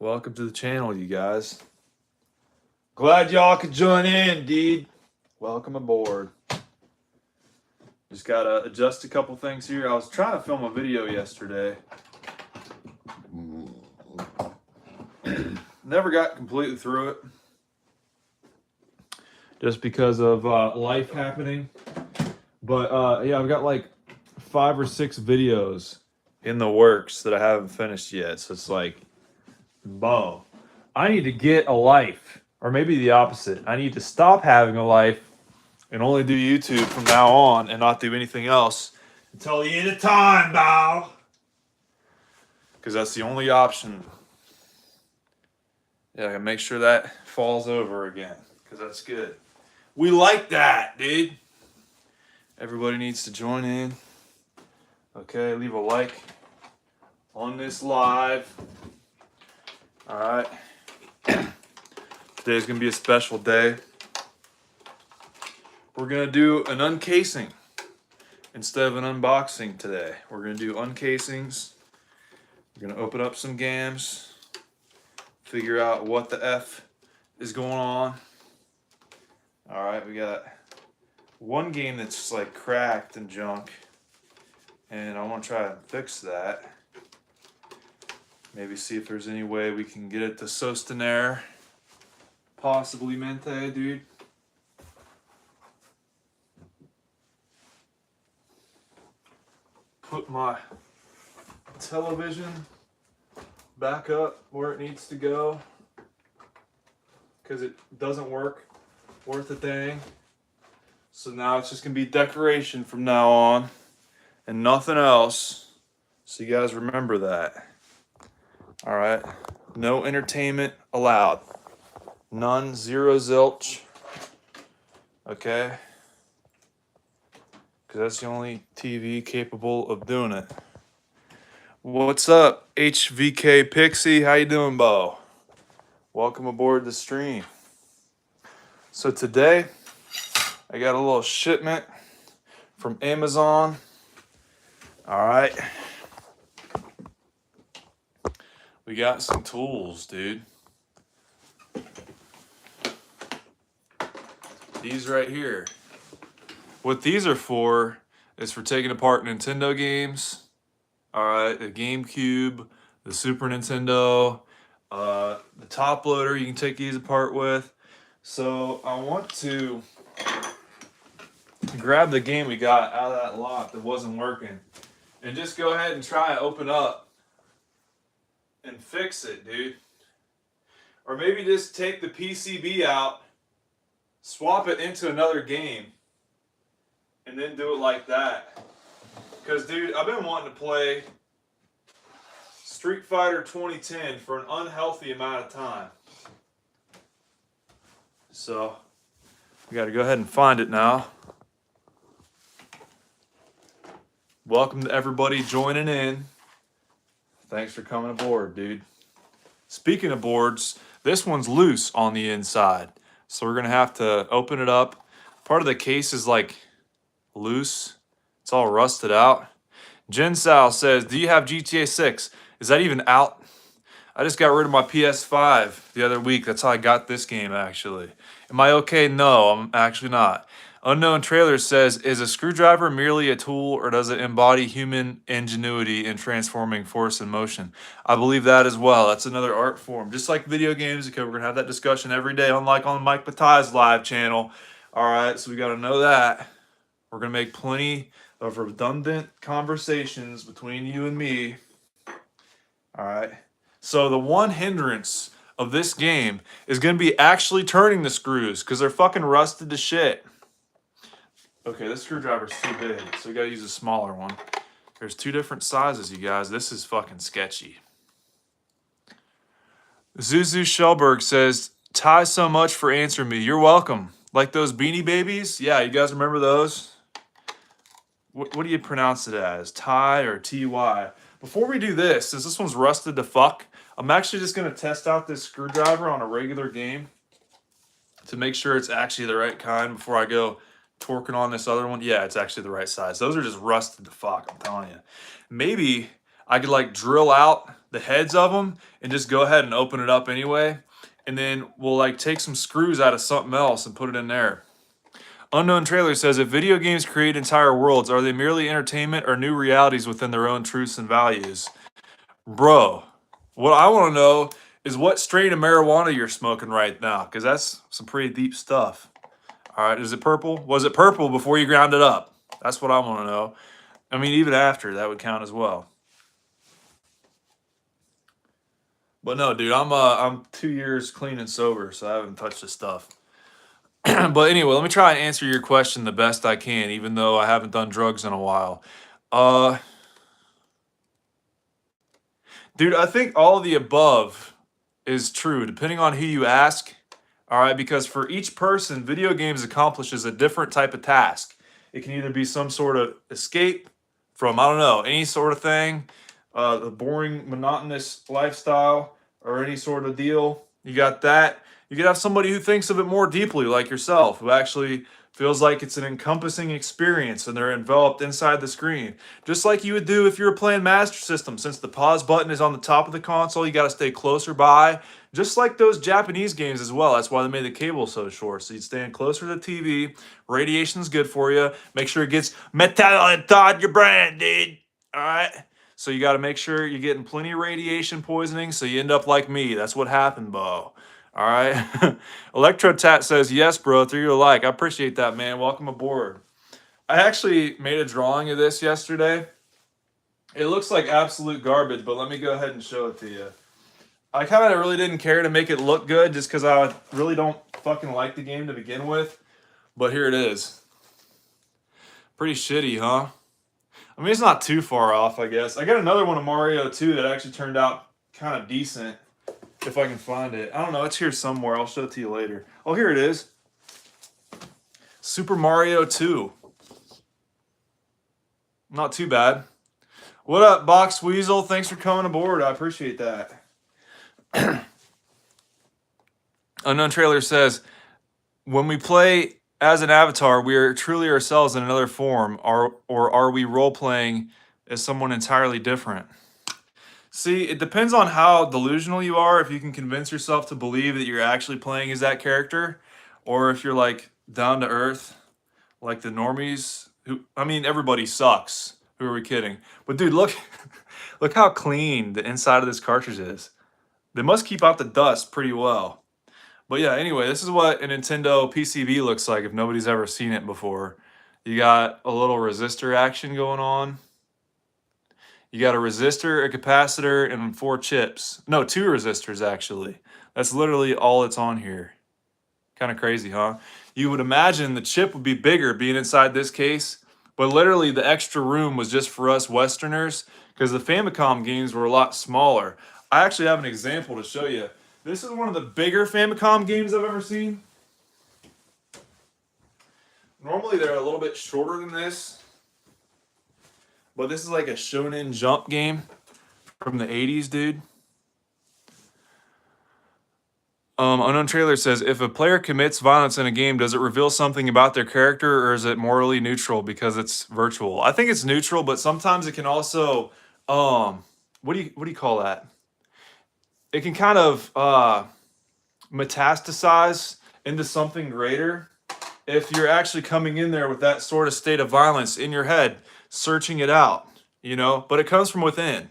Welcome to the channel, you guys. Glad y'all could join in, dude. Welcome aboard. Just gotta adjust a couple things here. I was trying to film a video yesterday. Never got completely through it. Just because of life happening. But yeah, I've got like 5 or 6 videos in the works that I haven't finished yet. So it's like, Beau, I need to get a life. Or maybe the opposite. I need to stop having a life and only do YouTube from now on and not do anything else until the end of time, Beau. Because that's the only option. Yeah, I gotta make sure that falls over again. Because that's good. We like that, dude. Everybody needs to join in. Okay, leave a like on this live. Alright. Today's gonna be a special day. We're gonna do an uncasing instead of an unboxing today. We're gonna do uncasings. We're gonna open up some games, figure out what the F is going on. Alright, we got one game that's like cracked and junk, and I want to try and fix that. Maybe see if there's any way we can get it to sostener. Possibly mente, dude. Put my television back up where it needs to go, because it doesn't work worth a thing. So now it's just gonna be decoration from now on and nothing else. So you guys remember that. All right, no entertainment allowed. None, zero zilch. Okay? Because that's the only TV capable of doing it. What's up, HVK Pixie? How you doing, Beau? Welcome aboard the stream. So today, I got a little shipment from Amazon. All right. We got some tools, dude. These right here. What these are for is for taking apart Nintendo games. All right, the GameCube, the Super Nintendo, the top loader you can take these apart with. So I want to grab the game we got out of that lot that wasn't working and just go ahead and try and open up and fix it, dude. Or maybe just take the PCB out, swap it into another game, and then do it like that. Because, dude, I've been wanting to play Street Fighter 2010 for an unhealthy amount of time. So, we got to go ahead and find it now. Welcome to everybody joining in. Thanks for coming aboard, dude. Speaking of boards, this one's loose on the inside. So we're going to have to open it up. Part of the case is like loose. It's all rusted out. Jen Sal says, do you have GTA 6? Is that even out? I just got rid of my PS5 the other week. That's how I got this game, actually. Am I okay? No, I'm actually not. Unknown Trailer says, is a screwdriver merely a tool, or does it embody human ingenuity in transforming force and motion? I believe that as well. That's another art form. Just like video games, okay, we're going to have that discussion every day, unlike on Mike Bataille's live channel. All right, so we got to know that. We're going to make plenty of redundant conversations between you and me. All right. So the one hindrance of this game is going to be actually turning the screws, because they're fucking rusted to shit. Okay, this screwdriver's too big, so we got to use a smaller one. There's 2 different sizes, you guys. This is fucking sketchy. Zuzu Shellberg says, Ty, so much for answering me. You're welcome. Like those Beanie Babies? Yeah, you guys remember those? What do you pronounce it as? Ty or T-Y? Before we do this, since this one's rusted to fuck, I'm actually just going to test out this screwdriver on a regular game to make sure it's actually the right kind before I go torquing on this other one. Yeah, it's actually the right size. Those are just rusted to fuck, I'm telling you. Maybe I could like drill out the heads of them and just go ahead and open it up anyway. And then we'll like take some screws out of something else and put it in there. Unknown Trailer says, if video games create entire worlds, are they merely entertainment or new realities within their own truths and values? Bro, what I want to know is what strain of marijuana you're smoking right now, because that's some pretty deep stuff. All right, is it purple? Was it purple before you ground it up? That's what I want to know. I mean, even after, that would count as well. But no, dude, I'm 2 years clean and sober, so I haven't touched this stuff. But anyway, let me try and answer your question the best I can, even though I haven't done drugs in a while. Dude, I think all of the above is true, depending on who you ask. All right, because for each person, video games accomplishes a different type of task. It can either be some sort of escape from, I don't know, any sort of thing, the boring, monotonous lifestyle, or any sort of deal. You got that. You could have somebody who thinks of it more deeply, like yourself, who actually feels like it's an encompassing experience and they're enveloped inside the screen. Just like you would do if you were playing Master System. Since the pause button is on the top of the console, you got to stay closer by. Just like those Japanese games as well. That's why they made the cable so short. So you'd stand closer to the TV. Radiation's good for you. Make sure it gets metal inside your brain, dude. All right? So you got to make sure you're getting plenty of radiation poisoning so you end up like me. That's what happened, Beau. All right. Electrotat says, yes, bro, through your like. I appreciate that, man. Welcome aboard. I actually made a drawing of this yesterday. It looks like absolute garbage, but let me go ahead and show it to you. I kind of really didn't care to make it look good just because I really don't fucking like the game to begin with. But here it is. Pretty shitty, huh? I mean, it's not too far off, I guess. I got another one of Mario 2 that actually turned out kind of decent. If I can find it. I don't know. It's here somewhere. I'll show it to you later. Oh, here it is. Super Mario 2. Not too bad. What up, Box Weasel? Thanks for coming aboard. I appreciate that. Unknown Trailer says, when we play as an avatar, we are truly ourselves in another form, or are we role-playing as someone entirely different? See, it depends on how delusional you are, if you can convince yourself to believe that you're actually playing as that character, or if you're like down to earth, like the normies, who, I mean, everybody sucks. Who are we kidding? But dude, look, look how clean the inside of this cartridge is. They must keep out the dust pretty well. But yeah, anyway, this is what a Nintendo PCB looks like if nobody's ever seen it before. You got a little resistor action going on. You got a resistor, a capacitor, and 4 chips. No, 2 resistors, actually. That's literally all that's on here. Kind of crazy, huh? You would imagine the chip would be bigger being inside this case, but literally the extra room was just for us Westerners because the Famicom games were a lot smaller. I actually have an example to show you. This is one of the bigger Famicom games I've ever seen. Normally they're a little bit shorter than this. But this is like a Shonen Jump game from the 80s, dude. Unknown Trailer says, if a player commits violence in a game, does it reveal something about their character, or is it morally neutral because it's virtual? I think it's neutral, but sometimes it can also, what do you call that? It can kind of metastasize into something greater if you're actually coming in there with that sort of state of violence in your head, searching it out, you know, but it comes from within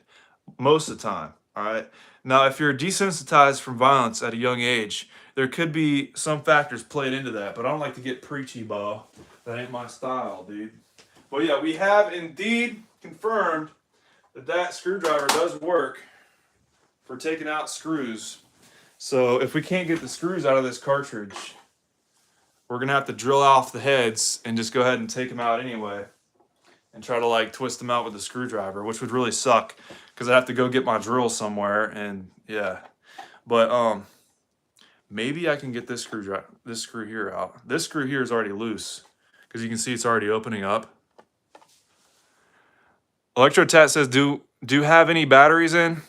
most of the time. All right. Now, if you're desensitized from violence at a young age, there could be some factors played into that, but I don't like to get preachy, Beau. That ain't my style, dude. But yeah, we have indeed confirmed that that screwdriver does work for taking out screws. So if we can't get the screws out of this cartridge, we're gonna have to drill off the heads and just go ahead and take them out anyway. And try to like twist them out with a screwdriver, which would really suck because I have to go get my drill somewhere, and yeah. But maybe I can get this screw here out. This screw here is already loose because you can see it's already opening up. Electrotat says, do have any batteries in?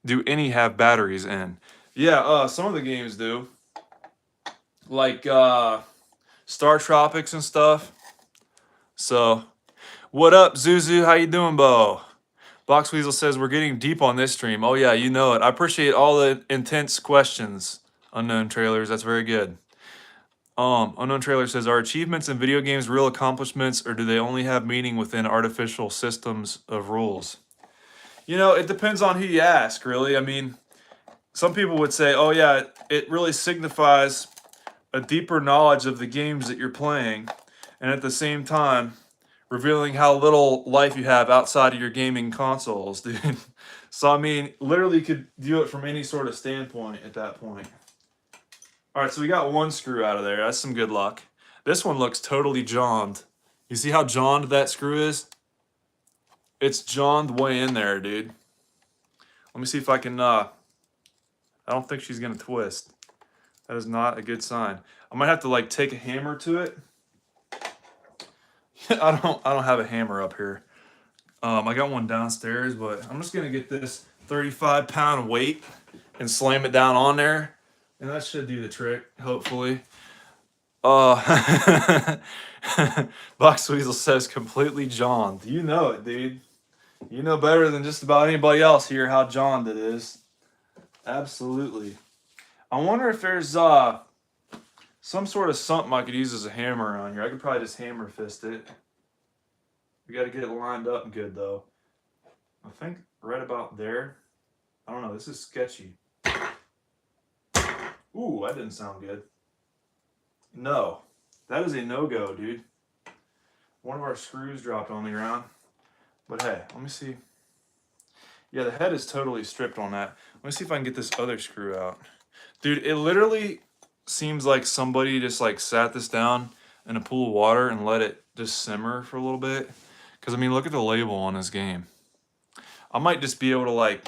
Do any have batteries in? Yeah, some of the games do. Like Star Tropics and stuff. So what up, Zuzu? How you doing, Beau? Box Weasel says we're getting deep on this stream. Oh yeah, you know it. I appreciate all the intense questions, Unknown Trailers. That's very good. Unknown Trailer says, are achievements in video games real accomplishments, or do they only have meaning within artificial systems of rules? You know, it depends on who you ask, really. I mean, some people would say, oh yeah, it really signifies a deeper knowledge of the games that you're playing, and at the same time, revealing how little life you have outside of your gaming consoles, dude. So, I mean, literally you could view it from any sort of standpoint at that point. All right, so we got one screw out of there. That's some good luck. This one looks totally jawned. You see how jawned that screw is? It's jawned way in there, dude. Let me see if I can, I don't think she's gonna twist. That is not a good sign. I might have to like take a hammer to it. I don't have a hammer up here. I got one downstairs, but I'm just gonna get this 35-pound weight and slam it down on there. And that should do the trick, hopefully. Box Weasel says completely jawned. You know it, dude. You know better than just about anybody else here how jawned it is. Absolutely. I wonder if there's some sort of something I could use as a hammer around here. I could probably just hammer fist it. We got to get it lined up good though. I think right about there. I don't know. This is sketchy. Ooh, that didn't sound good. No, that is a no-go, dude. One of our screws dropped on the ground. But hey, let me see. Yeah, the head is totally stripped on that. Let me see if I can get this other screw out. Dude, it literally seems like somebody just like sat this down in a pool of water and let it just simmer for a little bit. Because, I mean, look at the label on this game. I might just be able to like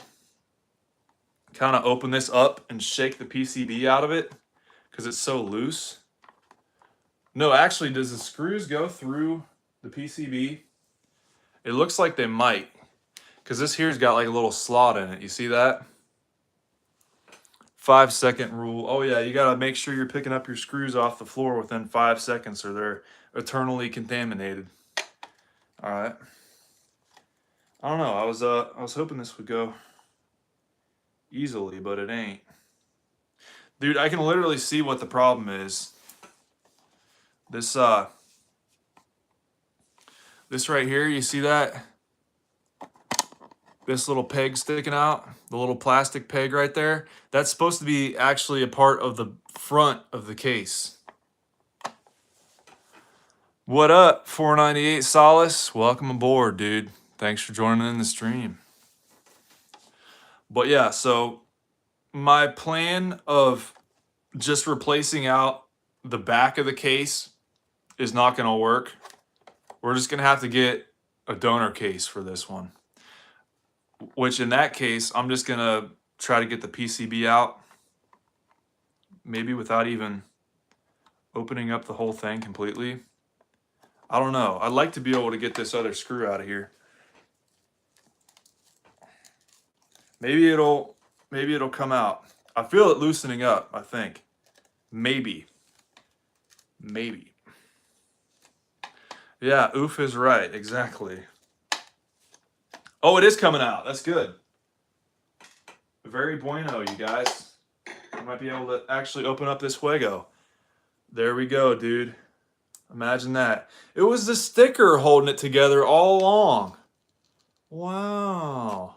kind of open this up and shake the PCB out of it because it's so loose. No, actually, does the screws go through the PCB? It looks like they might, because this here's got like a little slot in it. You see that? 5-second rule. Oh yeah, you gotta make sure you're picking up your screws off the floor within 5 seconds or they're eternally contaminated. All right. I don't know. I was hoping this would go easily, but it ain't. Dude, I can literally see what the problem is. This right here, you see that? This little peg sticking out, the little plastic peg right there, that's supposed to be actually a part of the front of the case. What up, 498 Solace? Welcome aboard, dude. Thanks for joining in the stream. But yeah, so my plan of just replacing out the back of the case is not going to work. We're just going to have to get a donor case for this one. Which in that case, I'm just going to try to get the PCB out. Maybe without even opening up the whole thing completely. I don't know. I'd like to be able to get this other screw out of here. Maybe it'll come out. I feel it loosening up, I think. Maybe. Yeah, oof is right. Exactly. Oh, it is coming out. That's good. Very bueno, you guys. I might be able to actually open up this Fuego. There we go, dude. Imagine that. It was the sticker holding it together all along. Wow.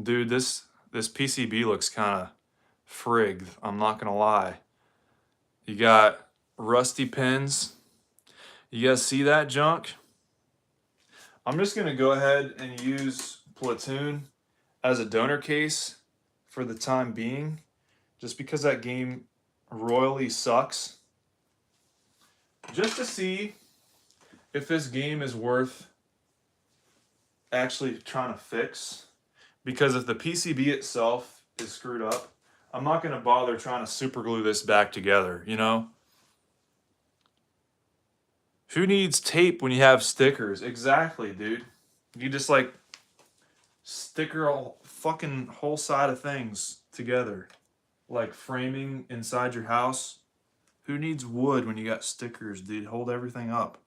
Dude, this PCB looks kind of frigged. I'm not going to lie. You got rusty pins. You guys see that junk? I'm just going to go ahead and use Platoon as a donor case for the time being, just because that game royally sucks. Just to see if this game is worth actually trying to fix. Because if the PCB itself is screwed up, I'm not going to bother trying to super glue this back together, you know? Who needs tape when you have stickers? Exactly, dude. You just like sticker a fucking whole side of things together. Like framing inside your house. Who needs wood when you got stickers, dude? Hold everything up.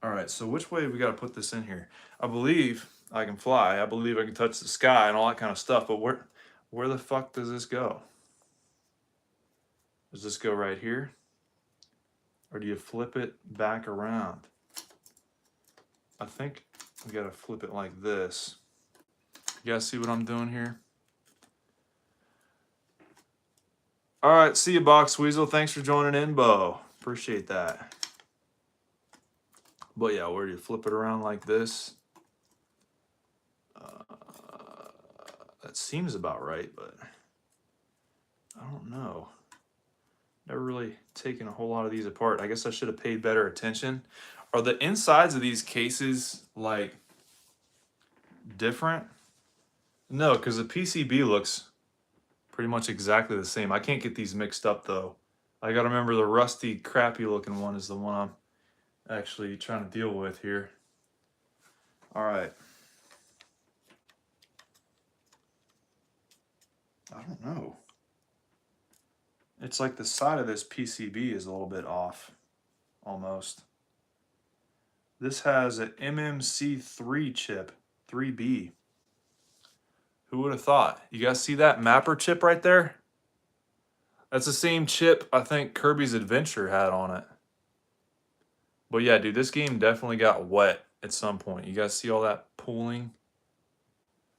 All right, so which way we got to put this in here? I believe I can fly. I believe I can touch the sky and all that kind of stuff. But where the fuck does this go? Does this go right here? Or do you flip it back around? I think we got to flip it like this. You guys see what I'm doing here? All right, see you, Box Weasel. Thanks for joining in, Beau. Appreciate that. But yeah, where do you flip it around like this? That seems about right, but I don't know. Never really taken a whole lot of these apart. I guess I should have paid better attention. Are the insides of these cases like different? No, because the PCB looks pretty much exactly the same. I can't get these mixed up though. I gotta remember the rusty, crappy looking one is the one I'm actually trying to deal with here. All right. I don't know. It's like the side of this PCB is a little bit off, almost. This has an MMC3 chip, 3B. Who would have thought? You guys see that mapper chip right there? That's the same chip I think Kirby's Adventure had on it. But yeah, dude, this game definitely got wet at some point. You guys see all that pooling?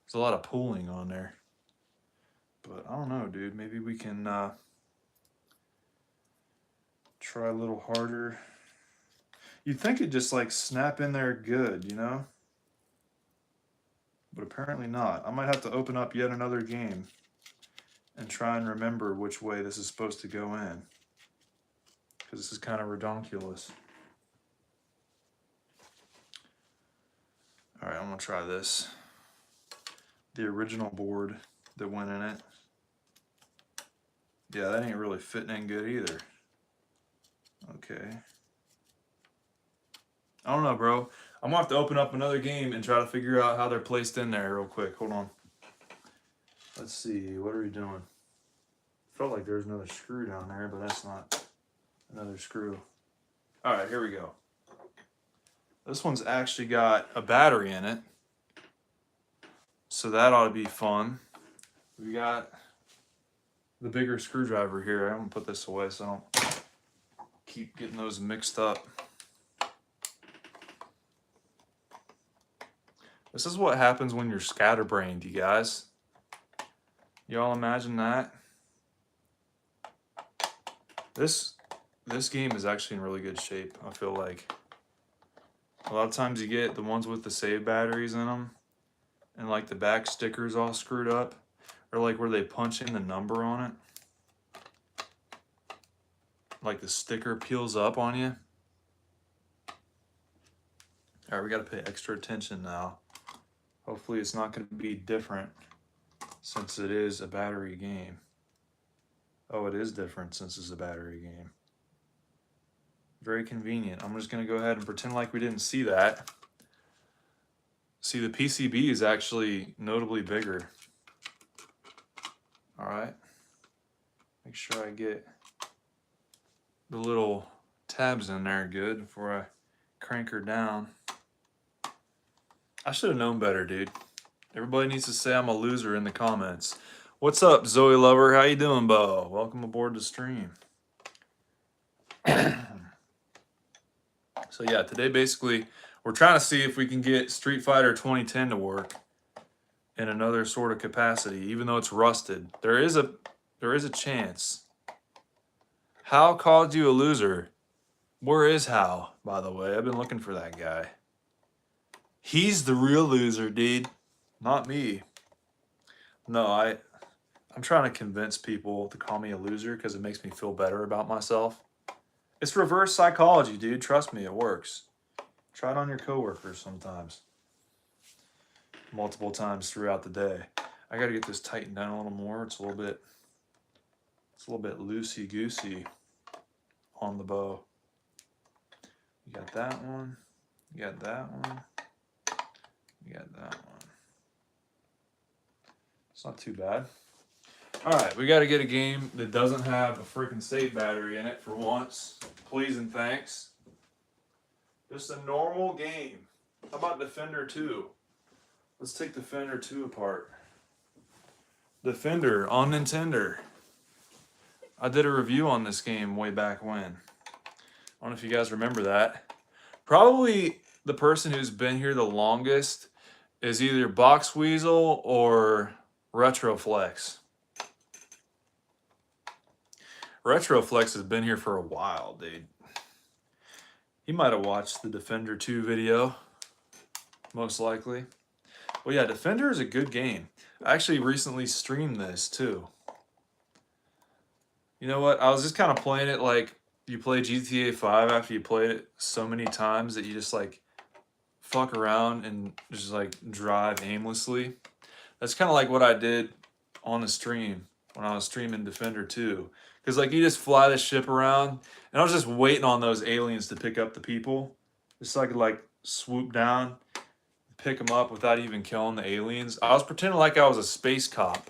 There's a lot of pooling on there. But I don't know, dude. Maybe we can try a little harder. You'd think it'd just like snap in there good, you know? But apparently not. I might have to open up yet another game and try and remember which way this is supposed to go in. Because this is kind of redonkulous. All right, I'm gonna try this. The original board that went in it. Yeah, that ain't really fitting in good either. Okay. I don't know, bro. I'm gonna have to open up another game and try to figure out how they're placed in there real quick. Hold on. Let's see, what are we doing? Felt like there's another screw down there, but that's not another screw. All right, here we go. This one's actually got a battery in it, so that ought to be fun. We got the bigger screwdriver here. I'm gonna put this away so I don't keep getting those mixed up. This is what happens when you're scatterbrained, you guys. Y'all imagine that? This game is actually in really good shape, I feel like. A lot of times you get the ones with the save batteries in them, and like the back stickers all screwed up, or like where they punch in the number on it. Like the sticker peels up on you. All right, we gotta pay extra attention now. Hopefully it's not gonna be different since it is a battery game. Oh, it is different since it's a battery game. Very convenient. I'm just gonna go ahead and pretend like we didn't see that. See, the PCB is actually notably bigger. All right. Make sure I get the little tabs in there good before I crank her down. I should have known better, dude. Everybody needs to say I'm a loser in the comments. What's up, Zoe Lover? How you doing, Beau? Welcome aboard the stream. So yeah, today basically we're trying to see if we can get Street Fighter 2010 to work in another sort of capacity, even though it's rusted. There is a chance. Hal called you a loser. Where is Hal, by the way? I've been looking for that guy. He's the real loser, dude. Not me. No, I'm trying to convince people to call me a loser because it makes me feel better about myself. It's reverse psychology, dude. Trust me, it works. Try it on your coworkers sometimes. Multiple times throughout the day. I gotta get this tightened down a little more. It's a little bit loosey-goosey on the bow. You got that one. You got that one. You got that one. It's not too bad. All right, we got to get a game that doesn't have a freaking save battery in it for once. Please and thanks. Just a normal game. How about Defender 2? Let's take Defender 2 apart. Defender on Nintendo. I did a review on this game way back when. I don't know if you guys remember that. Probably the person who's been here the longest is either Box Weasel or Retroflex. Retroflex has been here for a while, dude. He might have watched the Defender 2 video, most likely. Well, yeah, Defender is a good game. I actually recently streamed this, too. You know what? I was just kind of playing it like you play GTA 5 after you played it so many times that you just, like, fuck around and just, like, drive aimlessly. That's kind of like what I did on the stream when I was streaming Defender 2. Because, like, you just fly the ship around, and I was just waiting on those aliens to pick up the people. Just so I could, like, swoop down, pick them up without even killing the aliens. I was pretending like I was a space cop.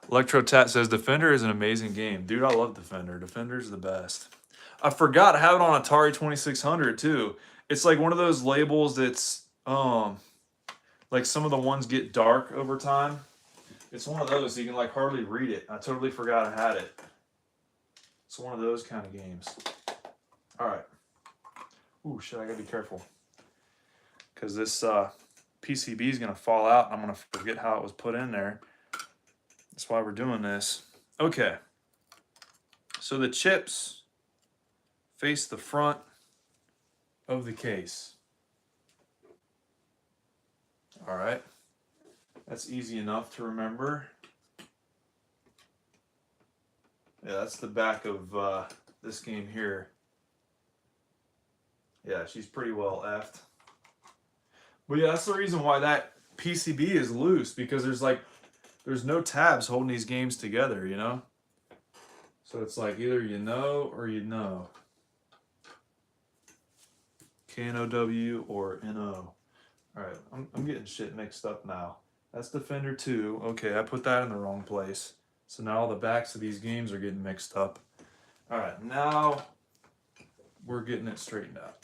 Electrotat says, Defender is an amazing game. Dude, I love Defender. Defender's the best. I forgot I have it on Atari 2600, too. It's, like, one of those labels that's, like, some of the ones get dark over time. It's one of those, so you can, like, hardly read it. I totally forgot I had it. It's one of those kind of games. All right. Ooh, shit, I gotta be careful. Because this PCB is gonna fall out. I'm gonna forget how it was put in there. That's why we're doing this. Okay. So the chips face the front of the case. All right. That's easy enough to remember. Yeah, that's the back of this game here. Yeah, she's pretty well effed. But yeah, that's the reason why that PCB is loose, because there's no tabs holding these games together, you know? So it's like either you know or you know. K-N-O-W or N-O. Alright, I'm getting shit mixed up now. That's Defender 2. Okay, I put that in the wrong place. So now all the backs of these games are getting mixed up. All right, now we're getting it straightened out.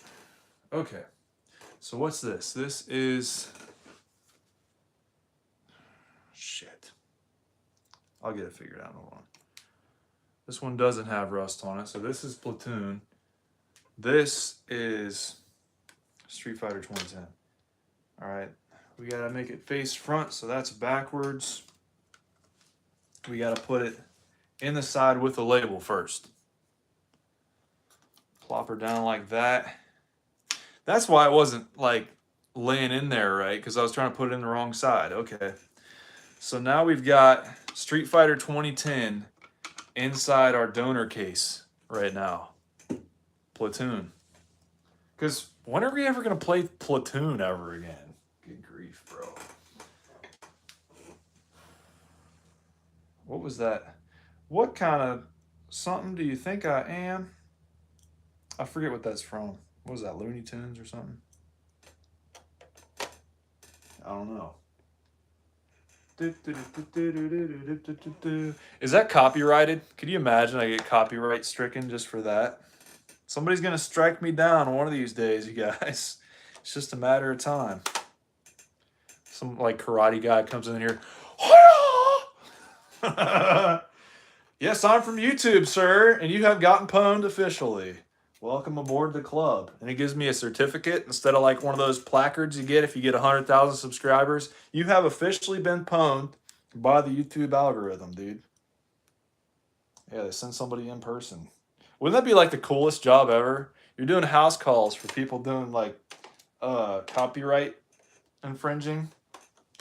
Okay, so what's this? This is... Shit. I'll get it figured out. Hold on. This one doesn't have rust on it, so this is Platoon. This is Street Fighter 2010. All right, we gotta make it face front, so that's backwards. We got to put it in the side with the label first. Plop her down like that. That's why it wasn't like laying in there right, because I was trying to put it in the wrong side. Okay. So now we've got Street Fighter 2010 inside our donor case right now. Platoon. Because when are we ever going to play Platoon ever again? Good grief, bro. What was that? What kind of something do you think I am? I forget what that's from. What was that, Looney Tunes or something? I don't know. Is that copyrighted? Could you imagine I get copyright stricken just for that? Somebody's going to strike me down one of these days, you guys. It's just a matter of time. Some like karate guy comes in here. Yes, I'm from YouTube, sir, and you have gotten pwned officially. Welcome aboard the club. And it gives me a certificate instead of like one of those placards you get if you get 100,000 subscribers. You have officially been pwned by the YouTube algorithm, dude. Yeah, they send somebody in person. Wouldn't that be like the coolest job ever? You're doing house calls for people doing like copyright infringing.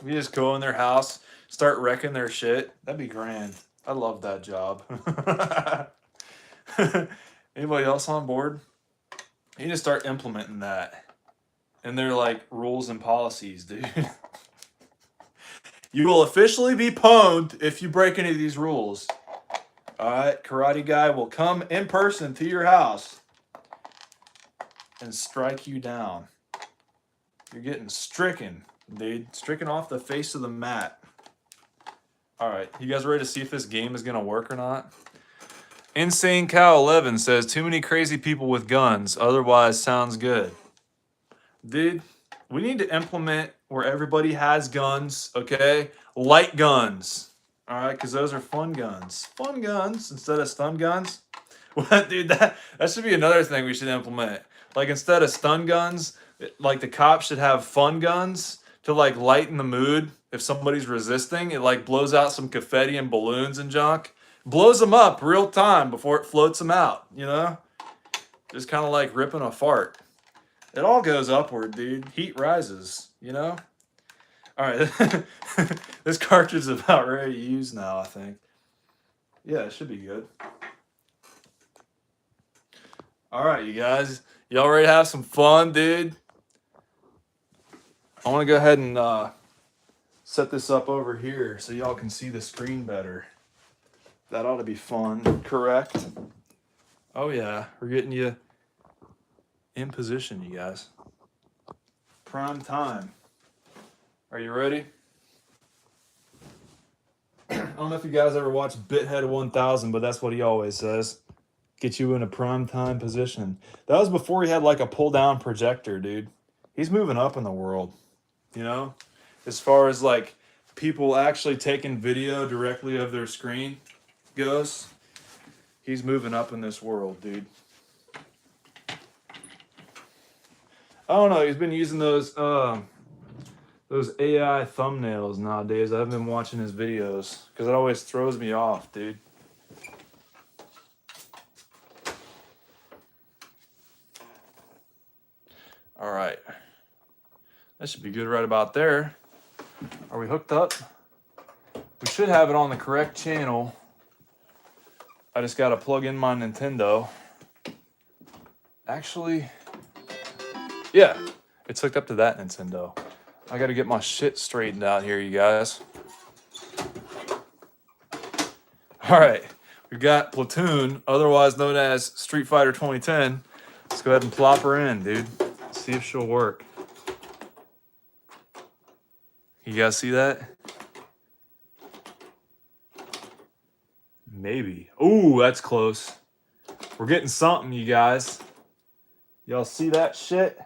You just go in their house, start wrecking their shit. That'd be grand. I love that job. Anybody else on board? You need to start implementing that. And they're like rules and policies, dude. You will officially be pwned if you break any of these rules. Alright, karate guy will come in person to your house and strike you down. You're getting stricken, dude. Stricken off the face of the mat. Alright, you guys ready to see if this game is going to work or not? Insane Cow 11 says, too many crazy people with guns. Otherwise, sounds good. Dude, we need to implement where everybody has guns, okay? Light guns. All right, because those are fun guns. Fun guns instead of stun guns. What, dude? That should be another thing we should implement. Like instead of stun guns, like the cops should have fun guns to like lighten the mood. If somebody's resisting, it like blows out some confetti and balloons and junk, blows them up real time before it floats them out. You know, just kind of like ripping a fart. It all goes upward, dude. Heat rises. You know. All right, this cartridge is about ready to use now. I think. Yeah, it should be good. All right, you guys. Y'all ready to have some fun, dude? I want to go ahead and set this up over here so y'all can see the screen better. That ought to be fun, correct? Oh, yeah. We're getting you in position, you guys. Prime time. Are you ready? I don't know if you guys ever watched Bithead 1000, but that's what he always says. Get you in a prime time position. That was before he had like a pull down projector, dude. He's moving up in the world, you know, as far as like people actually taking video directly of their screen goes. He's moving up in this world, dude. I don't know. He's been using those AI thumbnails nowadays. I haven't been watching his videos because it always throws me off, dude. All right. That should be good right about there. Are we hooked up? We should have it on the correct channel. I just got to plug in my Nintendo. Actually, yeah, it's hooked up to that Nintendo. I got to get my shit straightened out here, you guys. All right. We've got Platoon, otherwise known as Street Fighter 2010. Let's go ahead and plop her in, dude. See if she'll work. You guys see that? Maybe. Ooh, that's close. We're getting something, you guys. Y'all see that shit?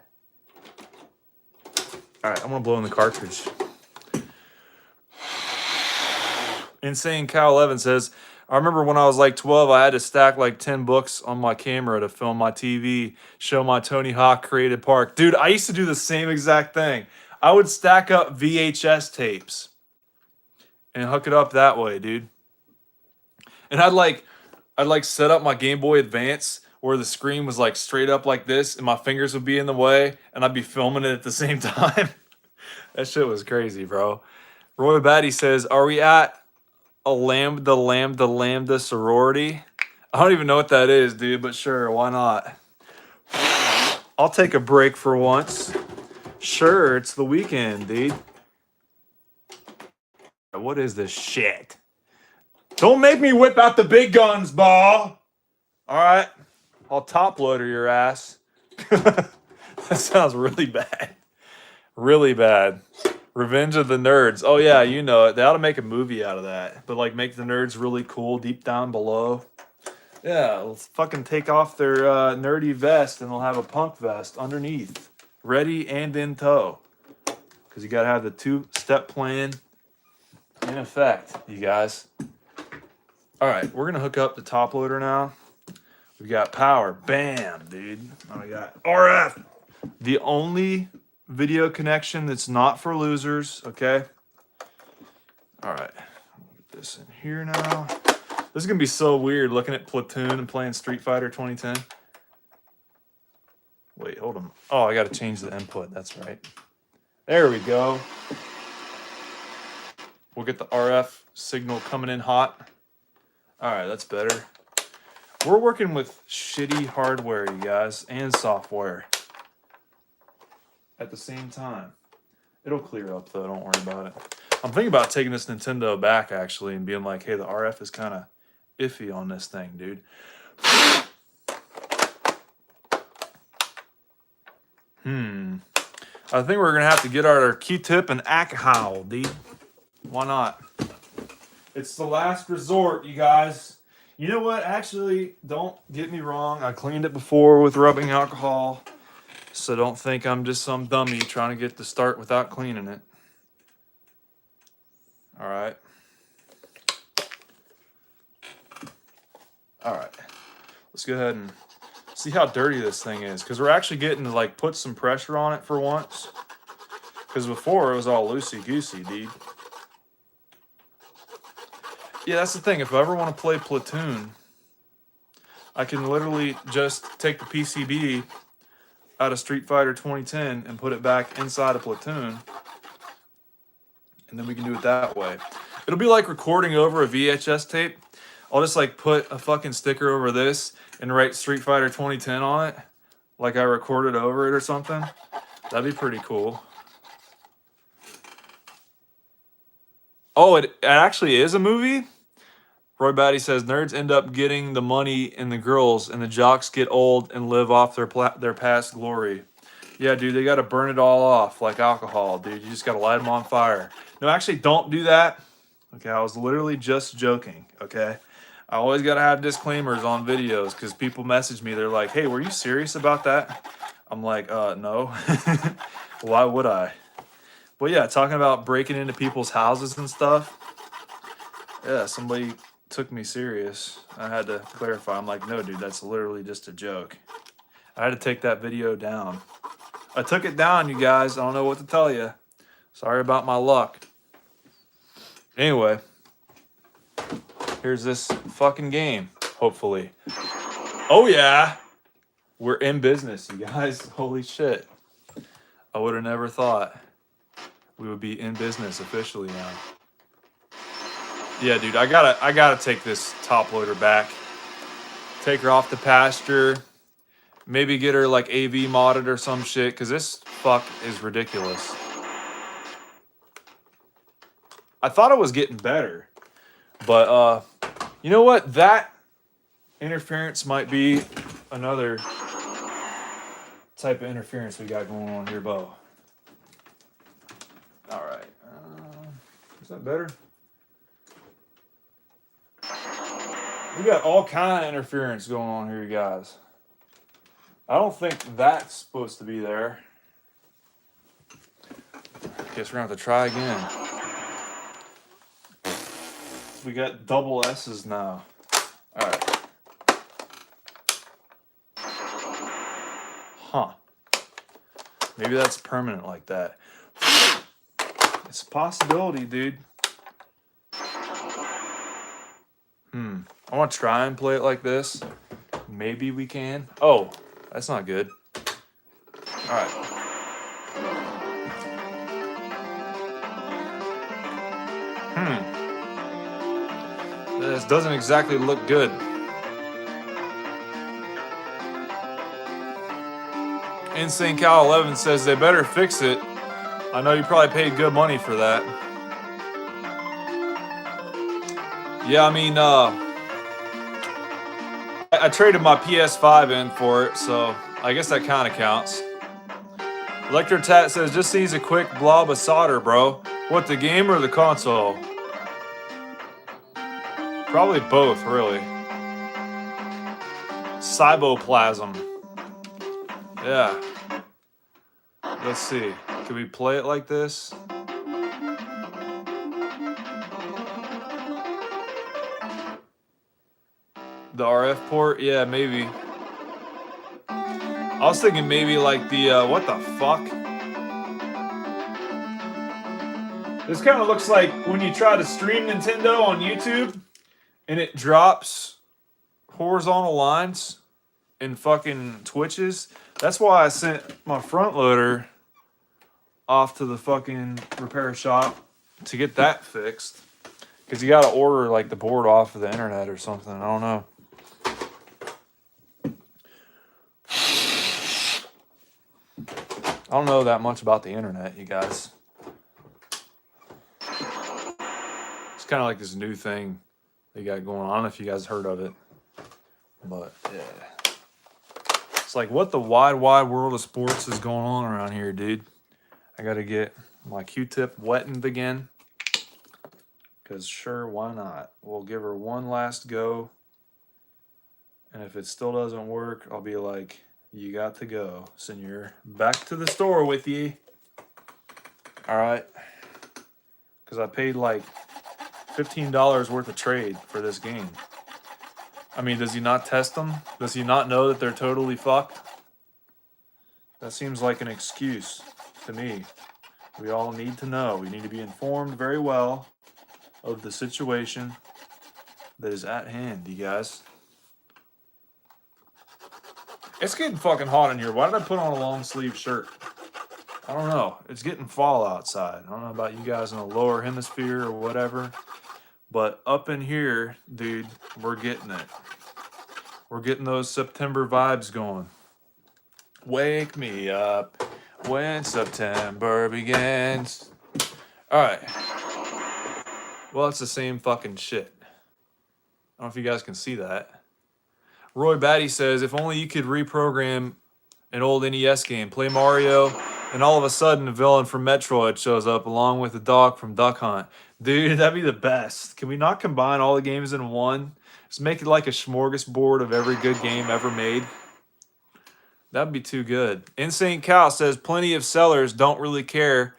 All right, I'm gonna blow in the cartridge. Insane Cow 11 says, I remember when I was like 12, I had to stack like 10 books on my camera to film my TV, show my Tony Hawk created park. Dude, I used to do the same exact thing. I would stack up VHS tapes and hook it up that way, dude. And I'd like set up my Game Boy Advance where the screen was like straight up like this and my fingers would be in the way and I'd be filming it at the same time. That shit was crazy, bro. Roy Batty says, are we at a lambda sorority? I don't even know what that is, dude, but sure, why not? I'll take a break for once. Sure, it's the weekend, dude. What is this shit? Don't make me whip out the big guns, Beau. All right, I'll top loader your ass. That sounds really bad. Really bad. Revenge of the Nerds. Oh, yeah, you know it. They ought to make a movie out of that. But, like, make the nerds really cool deep down below. Yeah, let's fucking take off their nerdy vest and they'll have a punk vest underneath. Ready and in tow. Because you got to have the two-step plan in effect, you guys. All right, we're going to hook up the top loader now. We got power. Bam, dude. Oh, we got RF. The only video connection that's not for losers, okay? All right, put this in here now. This is gonna be so weird looking at Platoon and playing Street Fighter 2010. Wait, hold on. Oh, I gotta change the input, that's right. There we go. We'll get the RF signal coming in hot. All right, that's better. We're working with shitty hardware, you guys, and software at the same time. It'll clear up though, don't worry about it. I'm thinking about taking this Nintendo back actually and being like, hey, the RF is kind of iffy on this thing, dude. I think we're gonna have to get our Q-tip and alcohol, dude. Why not? It's the last resort, you guys. You know what? Actually, don't get me wrong. I cleaned it before with rubbing alcohol. So don't think I'm just some dummy trying to get the start without cleaning it. All right. All right. Let's go ahead and see how dirty this thing is, because we're actually getting to like put some pressure on it for once. Because before it was all loosey-goosey, dude. Yeah, that's the thing. If I ever want to play Platoon, I can literally just take the PCB out of Street Fighter 2010 and put it back inside a Platoon. And then we can do it that way. It'll be like recording over a VHS tape. I'll just like put a fucking sticker over this and write Street Fighter 2010 on it. Like I recorded over it or something. That'd be pretty cool. Oh, it actually is a movie? Roy Batty says, nerds end up getting the money and the girls, and the jocks get old and live off their past glory. Yeah, dude, they got to burn it all off like alcohol, dude. You just got to light them on fire. No, actually, don't do that. Okay, I was literally just joking, okay? I always got to have disclaimers on videos because people message me. They're like, hey, were you serious about that? I'm like, no. Why would I? But yeah, talking about breaking into people's houses and stuff. Yeah, somebody took me serious. I had to clarify. I'm like, no, dude, that's literally just a joke. I had to take that video down. I took it down, you guys. I don't know what to tell you. Sorry about my luck. Anyway, here's this fucking game, hopefully. Oh, yeah. We're in business, you guys. Holy shit. I would have never thought we would be in business officially now. Yeah, dude, I gotta take this top loader back. Take her off the pasture. Maybe get her like AV modded or some shit, because this fuck is ridiculous. I thought it was getting better. But you know what? That interference might be another type of interference we got going on here, Beau. Alright. Is that better? We got all kind of interference going on here, you guys. I don't think that's supposed to be there. Guess we're gonna have to try again. We got double S's now. Alright. Huh. Maybe that's permanent like that. It's a possibility, dude. I want to try and play it like this. Maybe we can. Oh, that's not good. All right. This doesn't exactly look good. Insane Cow 11 says they better fix it. I know you probably paid good money for that. Yeah, I mean, I traded my PS5 in for it, so I guess that kind of counts. Electrotat says, just needs a quick blob of solder, bro. What, the game or the console? Probably both, really. Cyboplasm. Yeah. Let's see. Can we play it like this? The RF port? Yeah, maybe. I was thinking maybe like the, what the fuck? This kind of looks like when you try to stream Nintendo on YouTube and it drops horizontal lines and fucking twitches. That's why I sent my front loader off to the fucking repair shop to get that fixed. Because you got to order like the board off of the internet or something. I don't know. I don't know that much about the internet, you guys. It's kind of like this new thing they got going on. I don't know if you guys heard of it. But, yeah. It's like, what the wide world of sports is going on around here, dude? I got to get my Q-tip wettened again. Because sure, why not? We'll give her one last go. And if it still doesn't work, I'll be like, You got to go, senor. Back to the store with you. All right. Because I paid like $15 worth of trade for this game. I mean, does he not test them? Does he not know that they're totally fucked? That seems like an excuse to me. We all need to know. We need to be informed very well of the situation that is at hand, you guys. It's getting fucking hot in here. Why did I put on a long sleeve shirt? I don't know. It's getting fall outside. I don't know about you guys in the lower hemisphere or whatever. But up in here, dude, we're getting it. We're getting those September vibes going. Wake me up when September begins. All right. Well, it's the same fucking shit. I don't know if you guys can see that. Roy Batty says, if only you could reprogram an old NES game, play Mario, and all of a sudden a villain from Metroid shows up along with the dog from Duck Hunt. Dude, that'd be the best. Can we not combine all the games in one? Just make it like a smorgasbord of every good game ever made. That'd be too good. Insane Cow says, plenty of sellers don't really care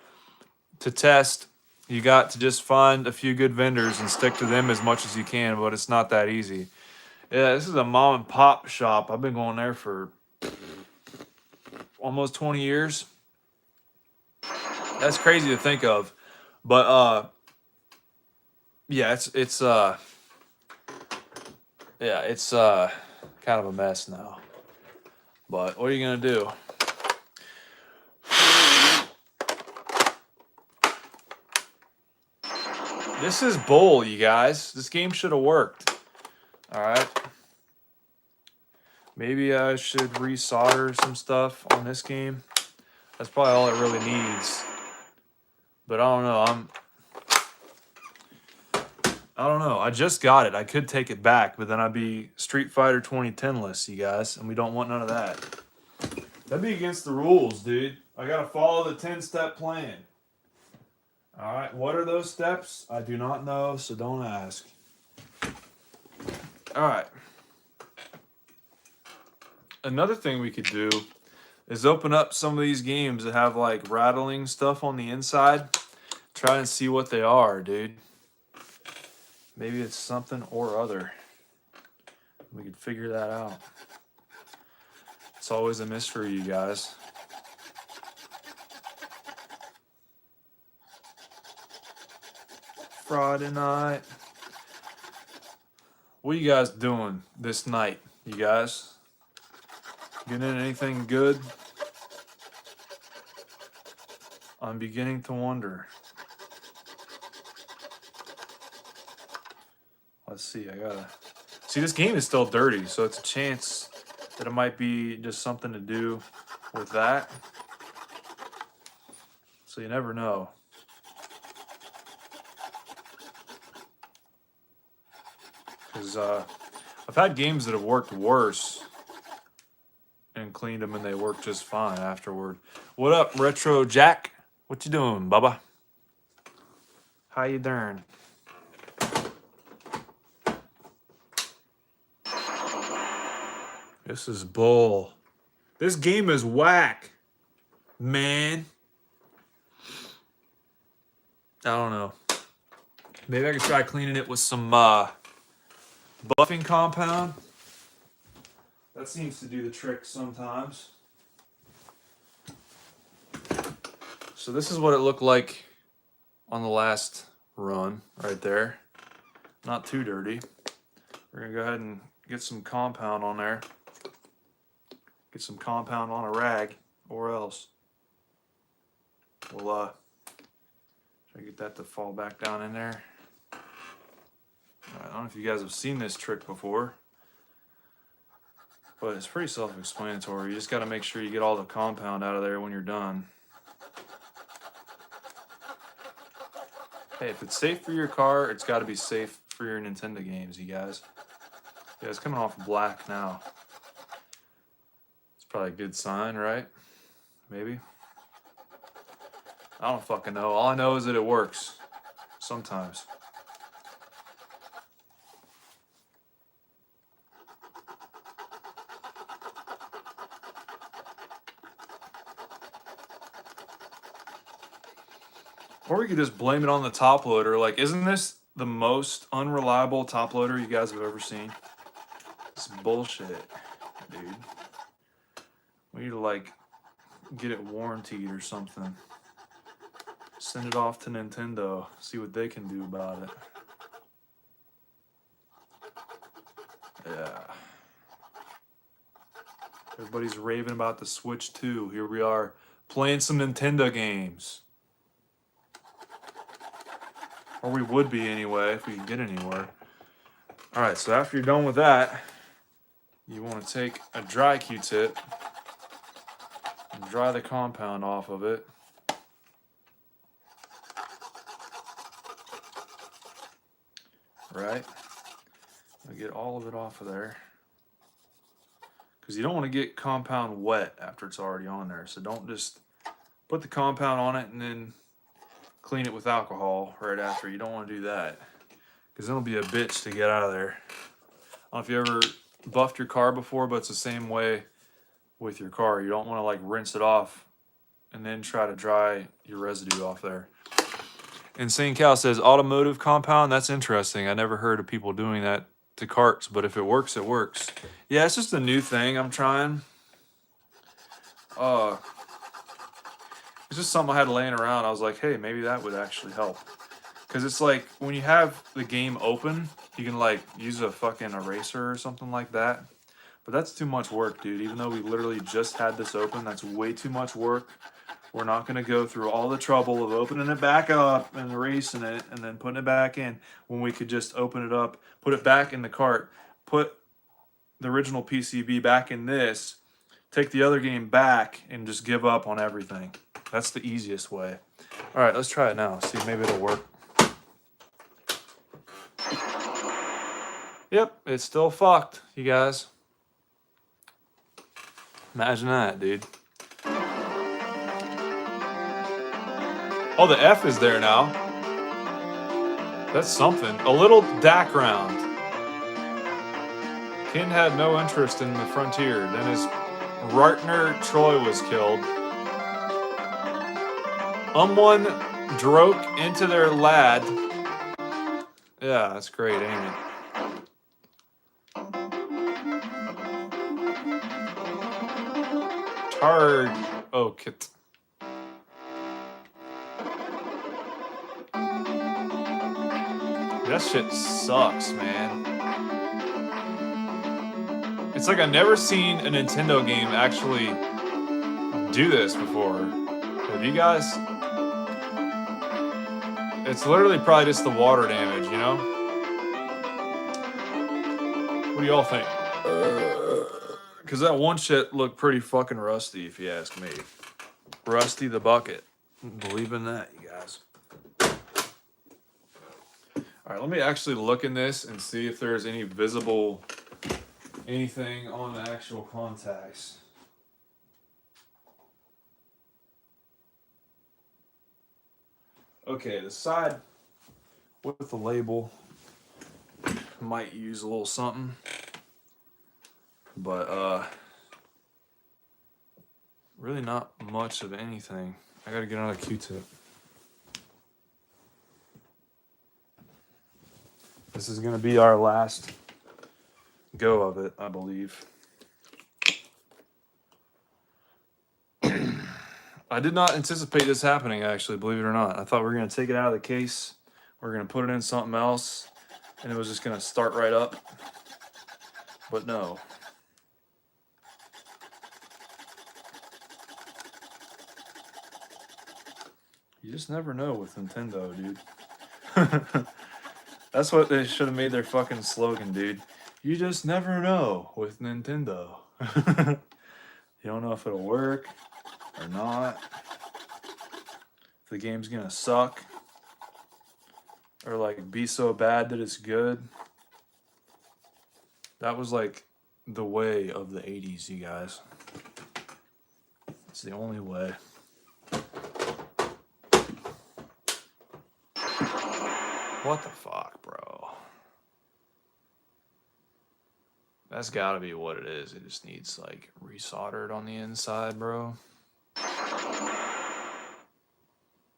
to test. You got to just find a few good vendors and stick to them as much as you can, but it's not that easy. Yeah, this is a mom and pop shop. I've been going there for almost 20 years. That's crazy to think of. But yeah, it's kind of a mess now. But what are you gonna do? This is bull, you guys. This game should have worked. All right. Maybe I should resolder some stuff on this game. That's probably all it really needs. But I don't know. I don't know. I just got it. I could take it back, but then I'd be Street Fighter 2010-less, you guys, and we don't want none of that. That'd be against the rules, dude. I gotta follow the 10-step plan. All right, what are those steps? I do not know, so don't ask. All right. Another thing we could do is open up some of these games that have like rattling stuff on the inside. Try and see what they are, dude. Maybe it's something or other. We could figure that out. It's always a mystery, you guys. Friday night. What are you guys doing this night, you guys? Getting in anything good? I'm beginning to wonder. Let's see, I gotta... See, this game is still dirty, so it's a chance that it might be just something to do with that. So you never know. Because I've had games that have worked worse and cleaned them and they work just fine afterward. What up, Retro Jack? What you doing, bubba? How you doing? This is bull. This game is whack, man. I don't know. Maybe I could try cleaning it with some buffing compound. That seems to do the trick sometimes. So this is what it looked like on the last run right there. Not too dirty. We're gonna go ahead and get some compound on there. Get some compound on a rag, or else we'll try to get that to fall back down in there. I don't know if you guys have seen this trick before, but it's pretty self-explanatory. You just got to make sure you get all the compound out of there when you're done. Hey, if it's safe for your car, it's got to be safe for your Nintendo games, you guys. Yeah, it's coming off black now. It's probably a good sign, right? Maybe. I don't fucking know. All I know is that it works. Sometimes. Or we could just blame it on the top loader. Like, isn't this the most unreliable top loader you guys have ever seen? It's bullshit, dude. We need to, like, get it warrantied or something. Send it off to Nintendo. See what they can do about it. Yeah. Everybody's raving about the Switch 2. Here we are playing some Nintendo games. Or we would be anyway if we could get anywhere. Alright, so after you're done with that, you want to take a dry Q-tip and dry the compound off of it. Right? Get all of it off of there. Because you don't want to get compound wet after it's already on there. So don't just put the compound on it and then clean it with alcohol right after. You don't want to do that. Because it'll be a bitch to get out of there. I don't know if you ever buffed your car before, but it's the same way with your car. You don't want to like rinse it off and then try to dry your residue off there. Insane Cow says automotive compound. That's interesting. I never heard of people doing that to carts, but if it works, it works. Yeah, it's just a new thing I'm trying. It's just something I had laying around. I was like, hey, maybe that would actually help. Because it's like when you have the game open, you can like use a fucking eraser or something like that. But that's too much work, dude. Even though we literally just had this open, that's way too much work. We're not going to go through all the trouble of opening it back up and erasing it and then putting it back in when we could just open it up, put it back in the cart, put the original PCB back in this, take the other game back, and just give up on everything. That's the easiest way. All right, let's try it now. See, maybe it'll work. Yep, it's still fucked, you guys. Imagine that, dude. Oh, the F is there now. That's something. A little DAC round. Ken had no interest in the frontier. Then his Rartner Troy was killed. One droke into their lad. Yeah, that's great, ain't it? Tard. Oh, kit. That shit sucks, man. It's like I've never seen a Nintendo game actually do this before. Have you guys? It's literally probably just the water damage, you know? What do y'all think? Because that one shit looked pretty fucking rusty, if you ask me. Rusty the bucket. Believe in that, you guys. All right, let me actually look in this and see if there's any visible anything on the actual contacts. Okay, the side with the label might use a little something, but really not much of anything. I gotta get another Q-tip. This is gonna be our last go of it, I believe. I did not anticipate this happening, actually, believe it or not. I thought we were going to take it out of the case, we were going to put it in something else, and it was just going to start right up. But no. You just never know with Nintendo, dude. That's what they should have made their fucking slogan, dude. You just never know with Nintendo. You don't know if it'll work or not. If the game's gonna suck. Or like be so bad that it's good. That was like the way of the 80s, you guys. It's the only way. What the fuck, bro? That's gotta be what it is. It just needs like resoldered on the inside, bro.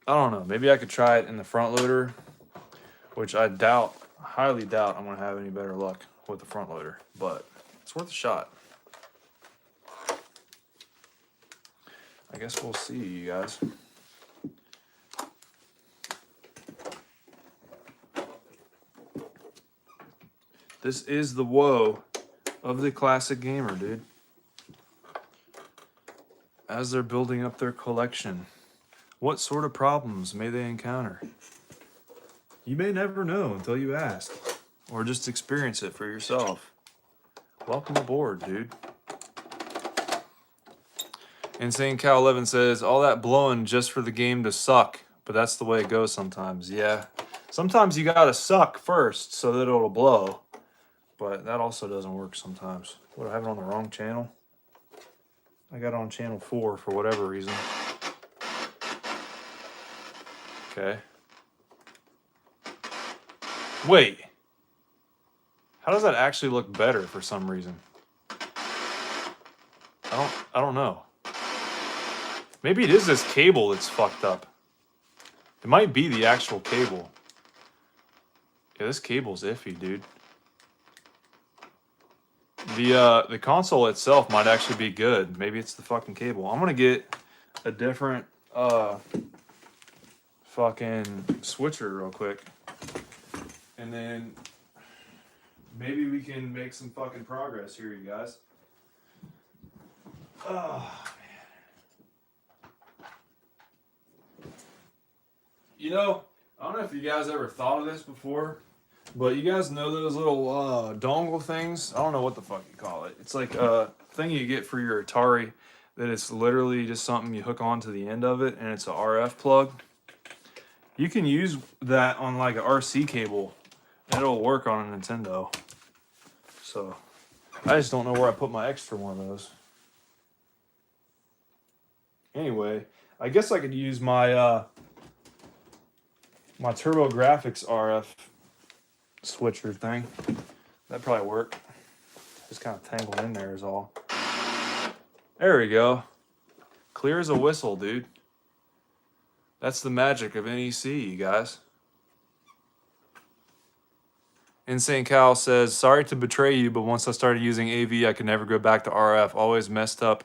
I don't know. Maybe I could try it in the front loader, which I doubt, highly doubt I'm going to have any better luck with the front loader, but it's worth a shot. I guess we'll see, you guys. This is the woe of the classic gamer, dude. As they're building up their collection, what sort of problems may they encounter? You may never know until you ask, or just experience it for yourself. Welcome aboard, dude. Insane Cow 11 says, all that blowing just for the game to suck, but that's the way it goes sometimes. Yeah, sometimes you gotta suck first so that it'll blow, but that also doesn't work sometimes. What, I have it on the wrong channel? I got it on channel 4 for whatever reason. Okay. Wait. How does that actually look better for some reason? I don't know. Maybe it is this cable that's fucked up. It might be the actual cable. Yeah, this cable's iffy, dude. The console itself might actually be good. Maybe it's the fucking cable. I'm gonna get a different fucking switcher real quick. And then maybe we can make some fucking progress here, you guys. Oh, man. You know, I don't know if you guys ever thought of this before, but you guys know those little dongle things? I don't know what the fuck you call it. It's like a thing you get for your Atari that it's literally just something you hook on to the end of it, and it's a RF plug. You can use that on like an RC cable, and it'll work on a Nintendo. So, I just don't know where I put my extra one of those. Anyway, I guess I could use my my TurboGrafx RF switcher thing. That'd probably work. Just kind of tangled in there is all. There we go. Clear as a whistle, dude. That's the magic of NEC, you guys. Insane Cow says, sorry to betray you, but once I started using AV, I could never go back to RF. Always messed up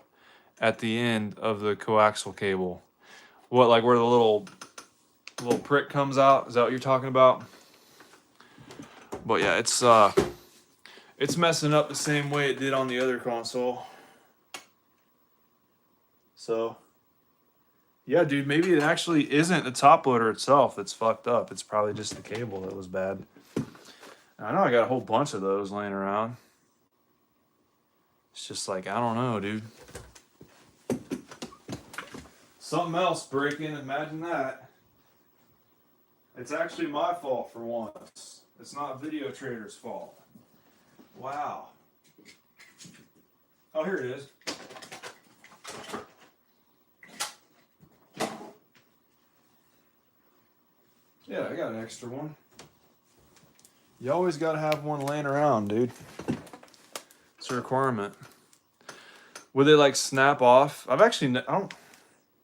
at the end of the coaxial cable. What, like where the little prick comes out? Is that what you're talking about? But yeah, it's messing up the same way it did on the other console. So, yeah, dude, maybe it actually isn't the top loader itself that's fucked up. It's probably just the cable that was bad. I know I got a whole bunch of those laying around. It's just like, I don't know, dude. Something else breaking, imagine that. It's actually my fault for once. It's not Video Trader's fault. Wow. Oh, here it is. Yeah, I got an extra one. You always gotta have one laying around, dude. It's a requirement. Would they like snap off? I've actually,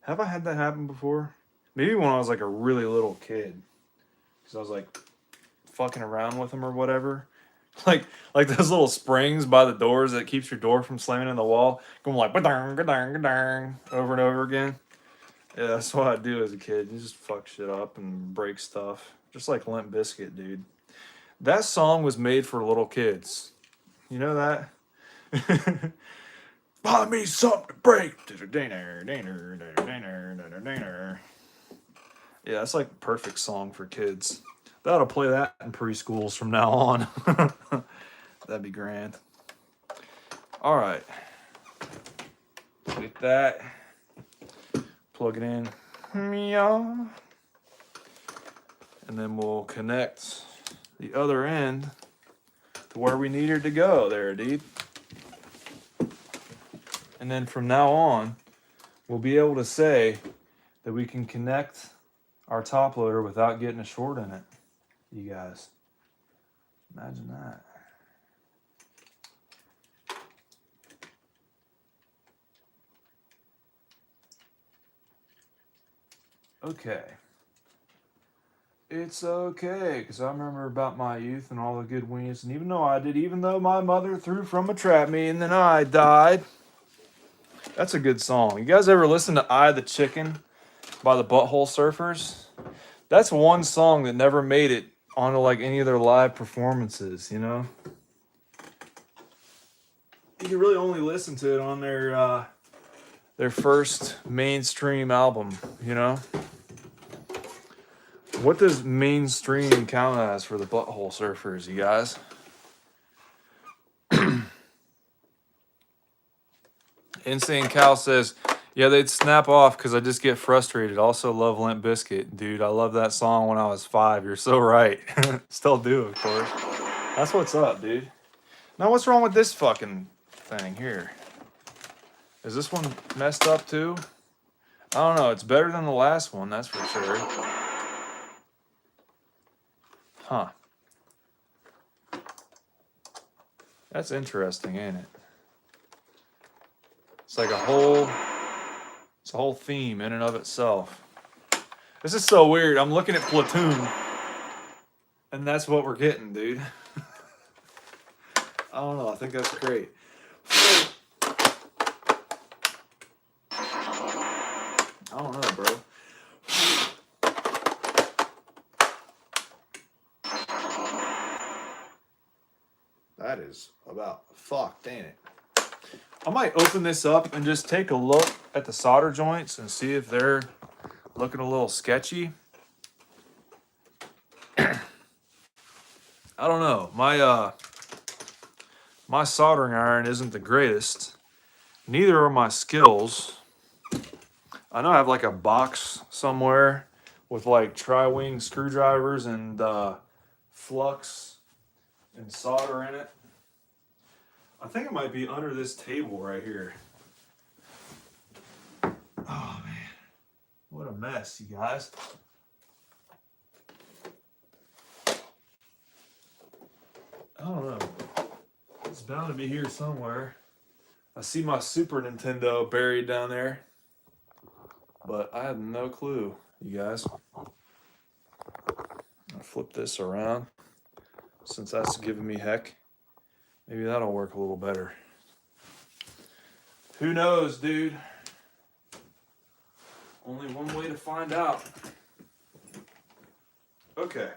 have I had that happen before? Maybe when I was like a really little kid. Because I was like fucking around with them or whatever. Like those little springs by the doors that keeps your door from slamming in the wall. Going like, ba-dang, ga-dang, ga-dang, over and over again. Yeah, that's what I do as a kid. You just fuck shit up and break stuff. Just like Limp Bizkit, dude. That song was made for little kids. You know that? Buy me something to break. Yeah, that's like a perfect song for kids. They ought to play that in preschools from now on. That'd be grand. All right. Get that. Plug it in. And then we'll connect the other end to where we need her to go there, dude. And then from now on, we'll be able to say that we can connect our top loader without getting a short in it. You guys, imagine that. Okay, It's okay, because I remember about my youth and all the good wings, and even though my mother threw from a trap me and then I died. That's a good song. You guys ever listen to I the Chicken by the Butthole Surfers? That's one song that never made it onto like any of their live performances, you know? You can really only listen to it on their first mainstream album, you know? What does mainstream count as for the Butthole Surfers, you guys? Insane Cal says, yeah, they'd snap off because I just get frustrated. Also love Limp Bizkit. Dude, I love that song when I was 5. You're so right. Still do, of course. That's what's up, dude. Now, what's wrong with this fucking thing here? Is this one messed up too? I don't know. It's better than the last one, that's for sure. Huh. That's interesting, ain't it? It's like it's a whole theme in and of itself. This is so weird. I'm looking at Platoon, and that's what we're getting, dude. I don't know. I think that's great. I don't know, bro. That is about fucked, ain't it? I might open this up and just take a look at the solder joints and see if they're looking a little sketchy. I don't know. My soldering iron isn't the greatest. Neither are my skills. I know I have like a box somewhere with like tri-wing screwdrivers and flux and solder in it. I think it might be under this table right here. Oh man, what a mess, you guys. I don't know. It's bound to be here somewhere. I see my Super Nintendo buried down there, but I have no clue, you guys. I'll flip this around since that's giving me heck. Maybe that'll work a little better. Who knows, dude? Only one way to find out. Okay.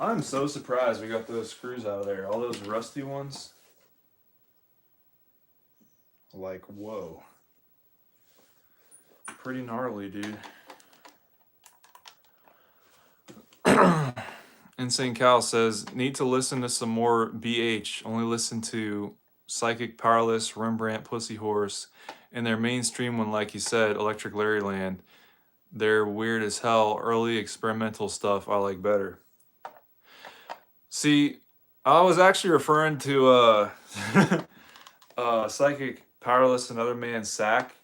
I'm so surprised we got those screws out of there. All those rusty ones. Like, whoa. Pretty gnarly, dude. Insane Cal says, need to listen to some more BH. Only listen to Psychic Powerless, Rembrandt, Pussy Horse, and their mainstream one, like you said, Electric Larryland. They're weird as hell. Early experimental stuff I like better. See, I was actually referring to Psychic Powerless, Another Man's Sack,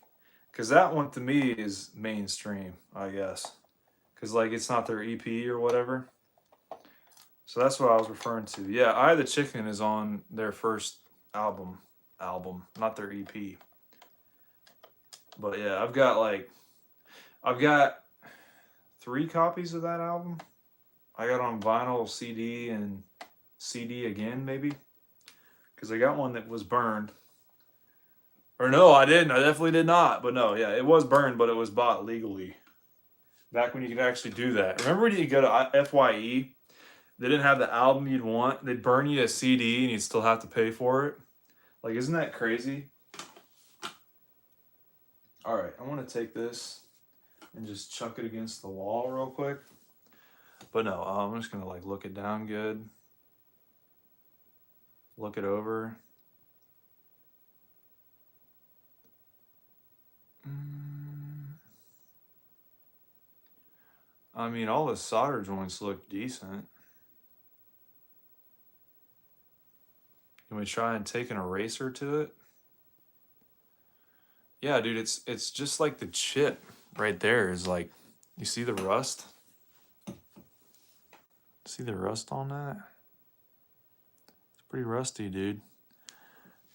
because that one to me is mainstream, I guess. Because like it's not their EP or whatever. So that's what I was referring to. Yeah, I the Chicken is on their first album, not their EP. But yeah, I've got 3 copies of that album. I got on vinyl, CD, and CD again, maybe. Because I got one that was burned. Or no, I didn't. I definitely did not. But no, yeah, it was burned, but it was bought legally. Back when you could actually do that. Remember when you go to FYE? They didn't have the album you'd want. They'd burn you a CD and you'd still have to pay for it. Like, isn't that crazy? All right, I want to take this and just chuck it against the wall real quick. But no, I'm just going to like look it down good. Look it over. I mean, all the solder joints look decent. Can we try and take an eraser to it? Yeah, dude, it's just like the chip right there is like, you see the rust? See the rust on that? It's pretty rusty, dude.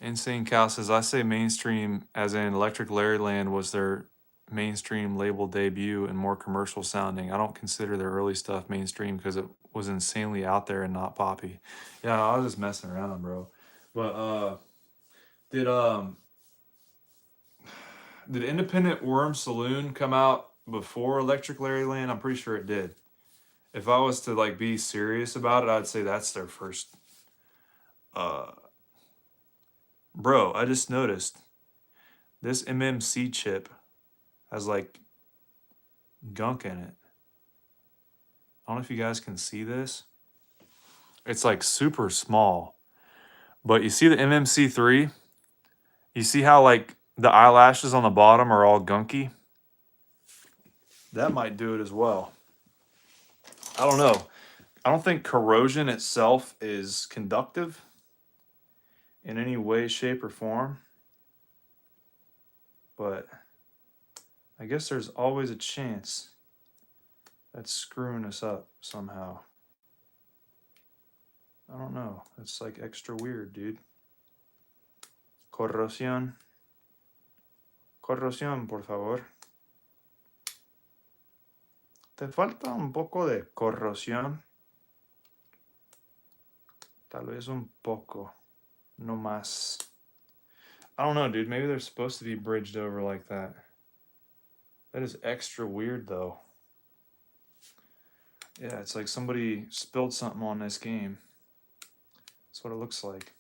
Insane Cow says, I say mainstream as in Electric Larryland was their mainstream label debut and more commercial sounding. I don't consider their early stuff mainstream because it was insanely out there and not poppy. Yeah, I was just messing around, bro. But did um did Independent Worm Saloon come out before Electric Larry Land? I'm pretty sure it did. If I was to like be serious about it, I'd say that's their first. Bro, I just noticed this MMC chip has like gunk in it. I don't know if you guys can see this. It's like super small. But you see the MMC3? You see how like the eyelashes on the bottom are all gunky? That might do it as well. I don't know. I don't think corrosion itself is conductive in any way, shape, or form. But I guess there's always a chance that's screwing us up somehow. I don't know. It's like extra weird, dude. Corrosión. Corrosión, por favor. Te falta un poco de corrosión. Tal vez un poco. No más. I don't know, dude. Maybe they're supposed to be bridged over like that. That is extra weird, though. Yeah, it's like somebody spilled something on this game. That's what it looks like.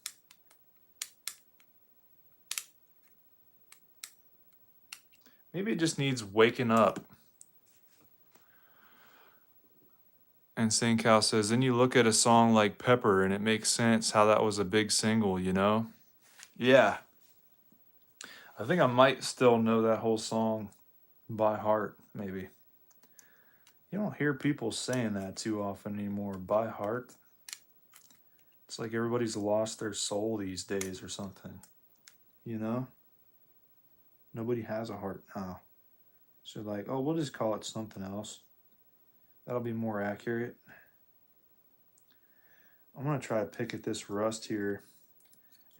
Maybe it just needs waking up. And St. Cal says, then you look at a song like Pepper and it makes sense how that was a big single, you know? Yeah. I think I might still know that whole song by heart, maybe. You don't hear people saying that too often anymore, by heart. It's like everybody's lost their soul these days or something, you know? Nobody has a heart now. So like, oh, we'll just call it something else. That'll be more accurate. I'm going to try to pick at this rust here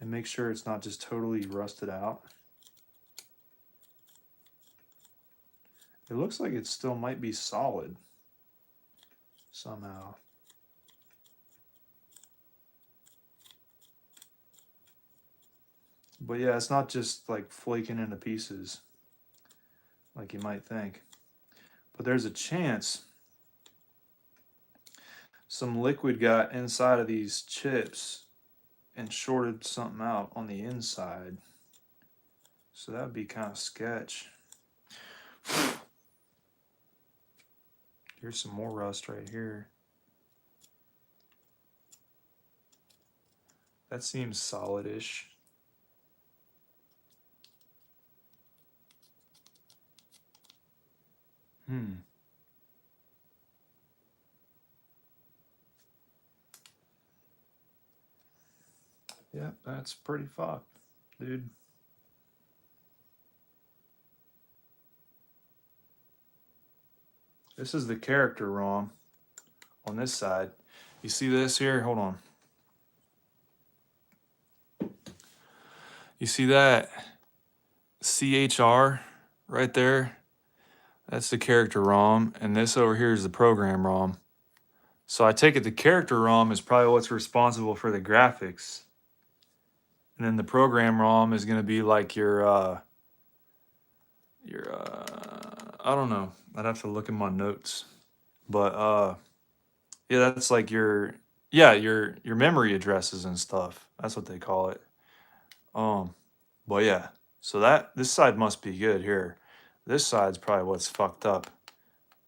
and make sure it's not just totally rusted out. It looks like it still might be solid somehow. But yeah, it's not just like flaking into pieces like you might think. But there's a chance some liquid got inside of these chips and shorted something out on the inside. So that would be kind of sketch. Here's some more rust right here. That seems solid-ish. Yeah, that's pretty fucked, dude. This is the character ROM on this side. You see this here? Hold on. You see that CHR right there? That's the character ROM, and this over here is the program ROM. So I take it the character ROM is probably what's responsible for the graphics. And then the program ROM is going to be like your I don't know. I'd have to look in my notes. But yeah, that's like your memory addresses and stuff. That's what they call it. But yeah. So this side must be good here. This side's probably what's fucked up.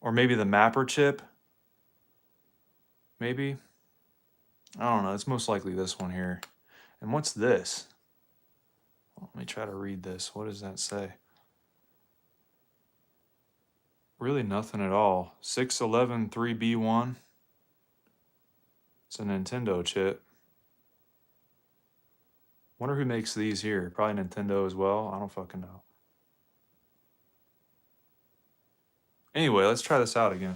Or maybe the mapper chip. Maybe. I don't know. It's most likely this one here. And what's this? Let me try to read this. What does that say? Really nothing at all. 6113B1. It's a Nintendo chip. Wonder who makes these here. Probably Nintendo as well. I don't fucking know. Anyway, let's try this out again.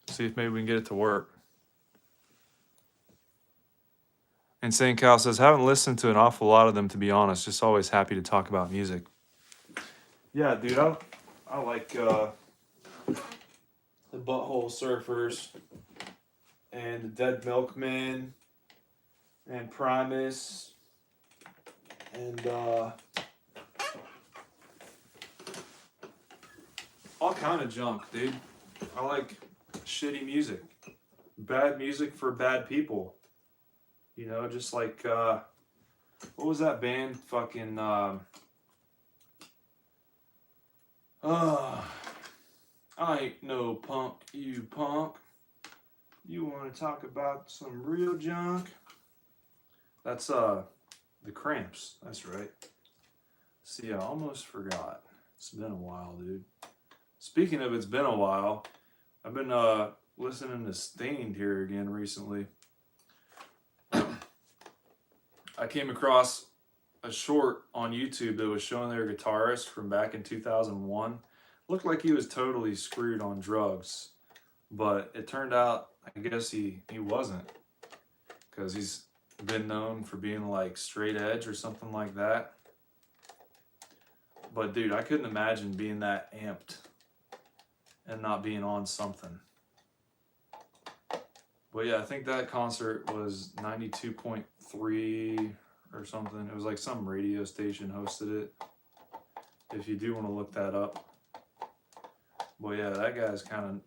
See if maybe we can get it to work. And St. Cal says, haven't listened to an awful lot of them, to be honest. Just always happy to talk about music. Yeah, dude, I like the Butthole Surfers and the Dead Milkmen and Primus and all kind of junk, dude. I like shitty music, bad music for bad people. You know, just like what was that band? Fucking I ain't no punk, you punk. You want to talk about some real junk? That's the Cramps. That's right. See, I almost forgot. It's been a while, dude. Speaking of it's been a while, I've been listening to Stained here again recently. I came across a short on YouTube that was showing their guitarist from back in 2001. Looked like he was totally screwed on drugs, but it turned out I guess he wasn't, because he's been known for being like straight edge or something like that. But dude, I couldn't imagine being that amped and not being on something. But yeah, I think that concert was 92.3 or something. It was like some radio station hosted it, if you do want to look that up. But yeah, that guy's kind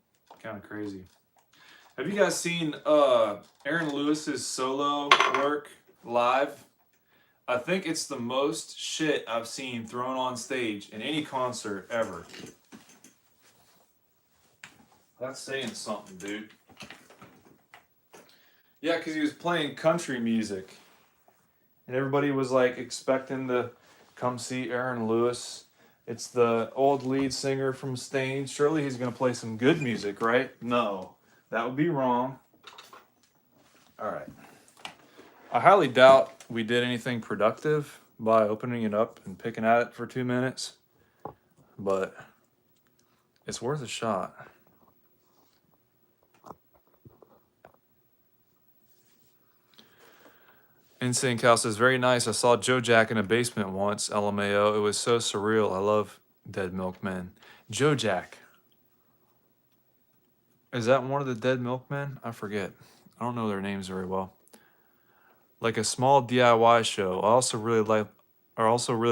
of crazy. Have you guys seen Aaron Lewis's solo work live? I think it's the most shit I've seen thrown on stage in any concert ever. That's saying something, dude. Yeah, because he was playing country music. And everybody was like expecting to come see Aaron Lewis. It's the old lead singer from Stained. Surely he's going to play some good music, right? No, that would be wrong. All right. I highly doubt we did anything productive by opening it up and picking at it for 2 minutes, but it's worth a shot. Insane Cal says, very nice. I saw Joe Jack in a basement once, LMAO. It was so surreal. I love Dead Milkmen. Joe Jack. Is that one of the Dead Milkmen? I forget. I don't know their names very well. Like a small DIY show. I also really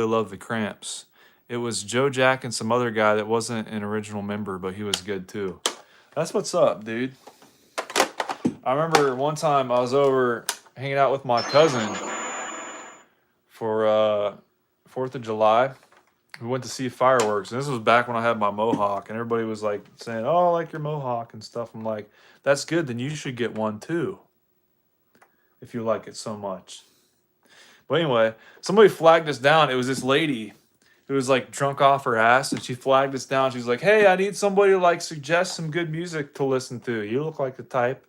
love the Cramps. It was Joe Jack and some other guy that wasn't an original member, but he was good too. That's what's up, dude. I remember one time I was over hanging out with my cousin for 4th of July. We went to see fireworks, and this was back when I had my mohawk, and everybody was like saying, oh, I like your mohawk and stuff. I'm like, that's good, then you should get one too, if you like it so much. But anyway, somebody flagged us down. It was this lady who was like drunk off her ass, and she flagged us down. She's like, hey, I need somebody to like suggest some good music to listen to. You look like the type.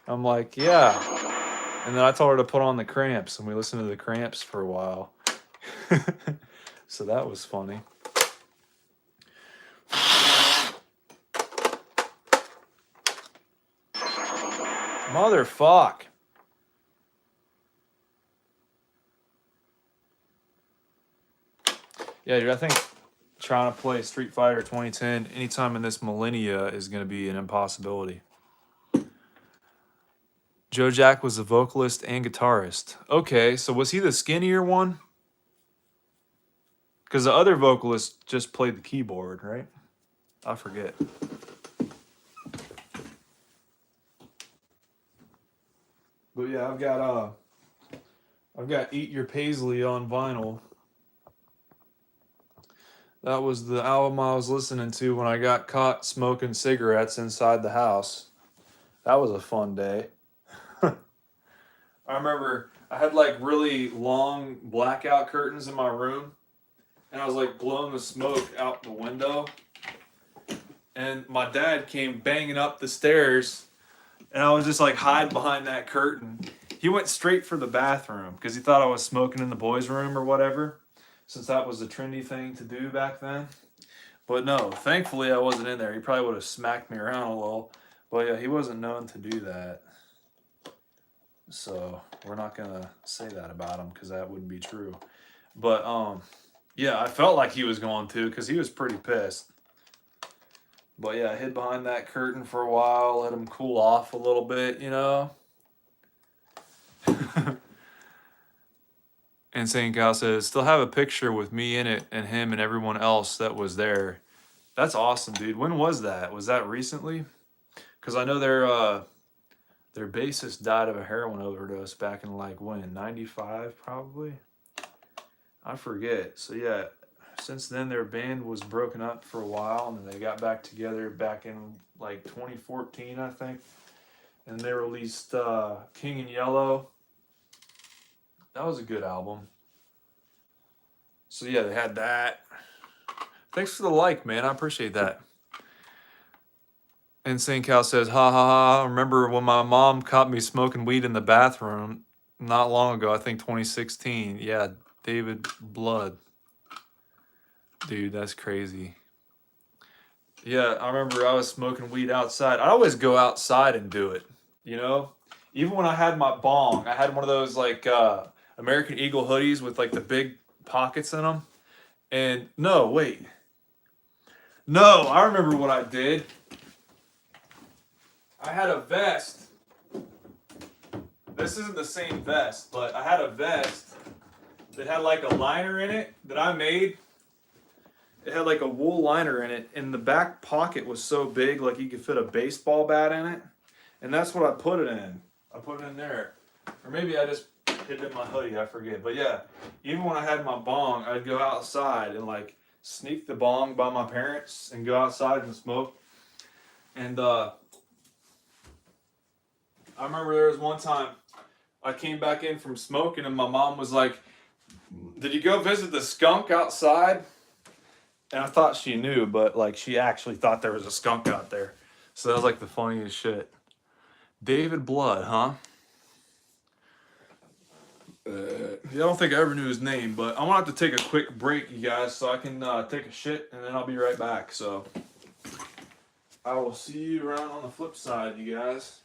I'm like, yeah. And then I told her to put on the Cramps, and we listened to the Cramps for a while. So that was funny. Motherfuck. Yeah, dude, I think trying to play Street Fighter 2010 anytime in this millennia is going to be an impossibility. Joe Jack was the vocalist and guitarist. Okay, so was he the skinnier one? Because the other vocalist just played the keyboard, right? I forget. But yeah, I've got Eat Your Paisley on vinyl. That was the album I was listening to when I got caught smoking cigarettes inside the house. That was a fun day. I remember I had like really long blackout curtains in my room, and I was like blowing the smoke out the window. And my dad came banging up the stairs, and I was just like hiding behind that curtain. He went straight for the bathroom because he thought I was smoking in the boys' room or whatever, since that was the trendy thing to do back then. But no, thankfully I wasn't in there. He probably would have smacked me around a little. But yeah, he wasn't known to do that. So we're not going to say that about him because that wouldn't be true. But Yeah, I felt like he was going to because he was pretty pissed. But yeah, I hid behind that curtain for a while, let him cool off a little bit, you know? And St. Cal says, still have a picture with me in it and him and everyone else that was there. That's awesome, dude. When was that? Was that recently? Because I know their bassist died of a heroin overdose back in like when? 95 probably? I forget. So yeah, since then their band was broken up for a while and then they got back together back in like 2014, I think. And they released King in Yellow. That was a good album. So yeah, they had that. Thanks for the like, man. I appreciate that. And St. Cal says, ha ha ha. Remember when my mom caught me smoking weed in the bathroom not long ago, I think 2016. Yeah, David Blood. Dude, that's crazy. Yeah, I remember I was smoking weed outside. I always go outside and do it, you know? Even when I had my bong, I had one of those like American Eagle hoodies with like the big pockets in them. And no, wait. No, I remember what I did. I had a vest. This isn't the same vest, but I had a vest that had like a liner in it that I made. It had like a wool liner in it, and the back pocket was so big, like you could fit a baseball bat in it. And that's what I put it in. I put it in there. Or maybe I just hid it in my hoodie, I forget. But yeah, even when I had my bong, I'd go outside and like sneak the bong by my parents and go outside and smoke. And I remember there was one time I came back in from smoking and my mom was like, did you go visit the skunk outside? And I thought she knew, but like she actually thought there was a skunk out there. So that was like the funniest shit. David Blood, huh? I don't think I ever knew his name, but I'm gonna have to take a quick break, you guys, so I can take a shit and then I'll be right back. So I will see you around on the flip side, you guys.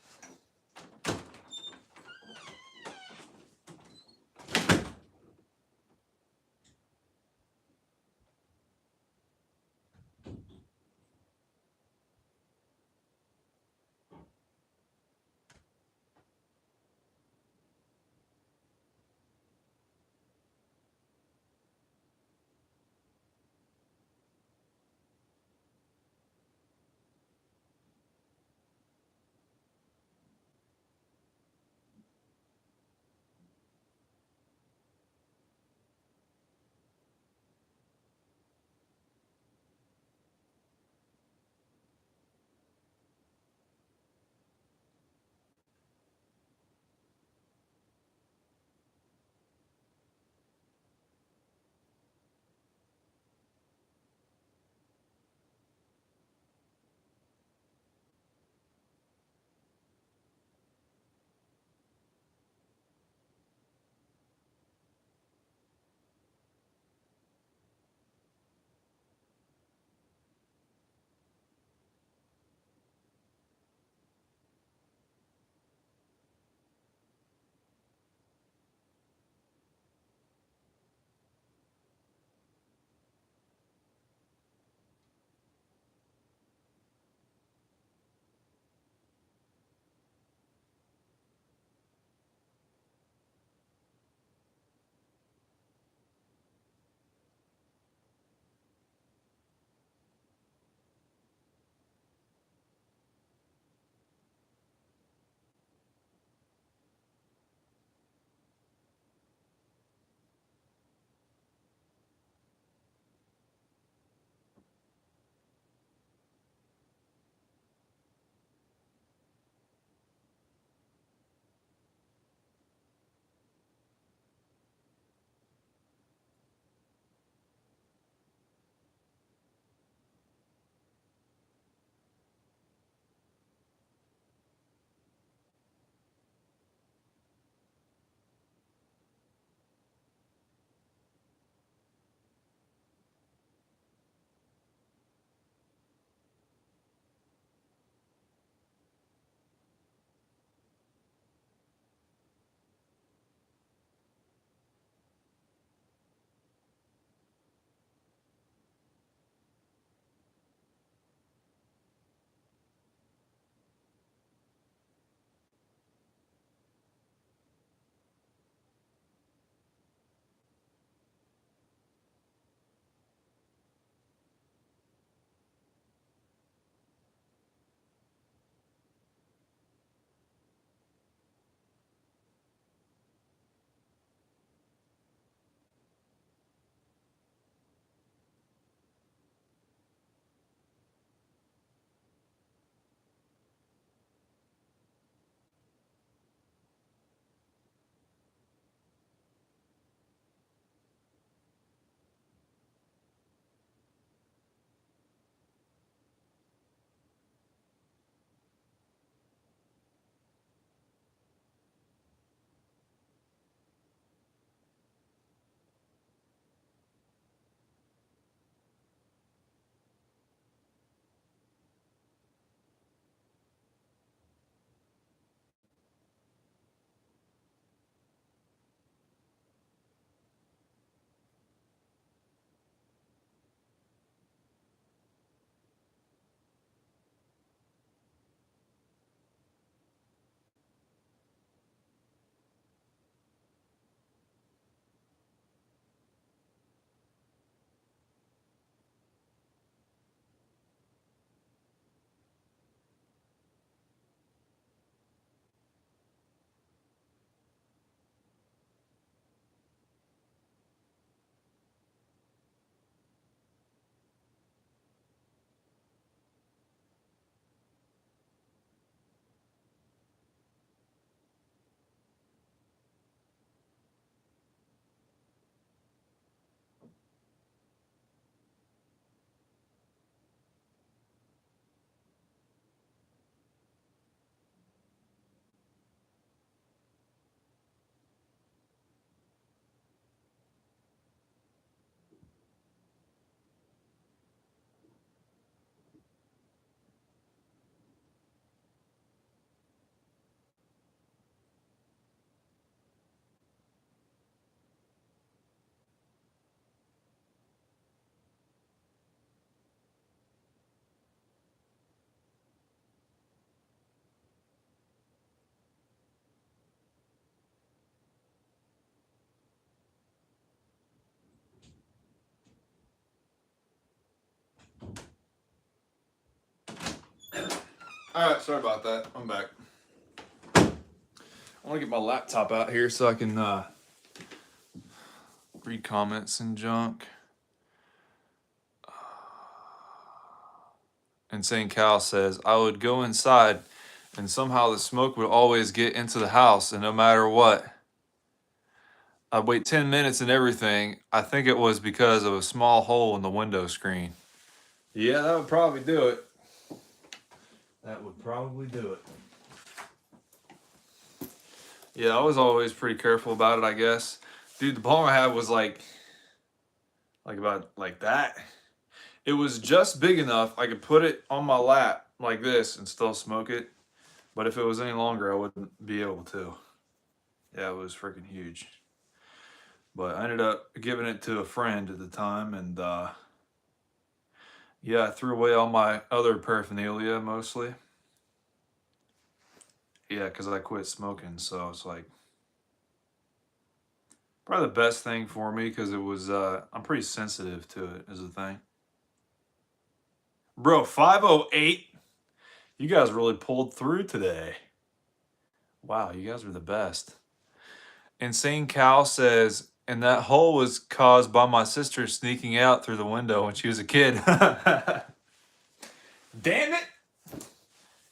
All right, sorry about that. I'm back. I want to get my laptop out here so I can read comments and junk. Insane Cal says, I would go inside and somehow the smoke would always get into the house, and no matter what, I'd wait 10 minutes and everything. I think it was because of a small hole in the window screen. Yeah, that would probably do it. That would probably do it. Yeah, I was always pretty careful about it, I guess. Dude, the bong I had was like about like that. It was just big enough I could put it on my lap like this and still smoke it. But if it was any longer, I wouldn't be able to. Yeah, it was freaking huge. But I ended up giving it to a friend at the time, and yeah, I threw away all my other paraphernalia mostly. Yeah, because I quit smoking, so it's like probably the best thing for me because it was, I'm pretty sensitive to it as a thing. Bro, 508. You guys really pulled through today. Wow, you guys were the best. Insane Cal says, and that hole was caused by my sister sneaking out through the window when she was a kid. Damn it!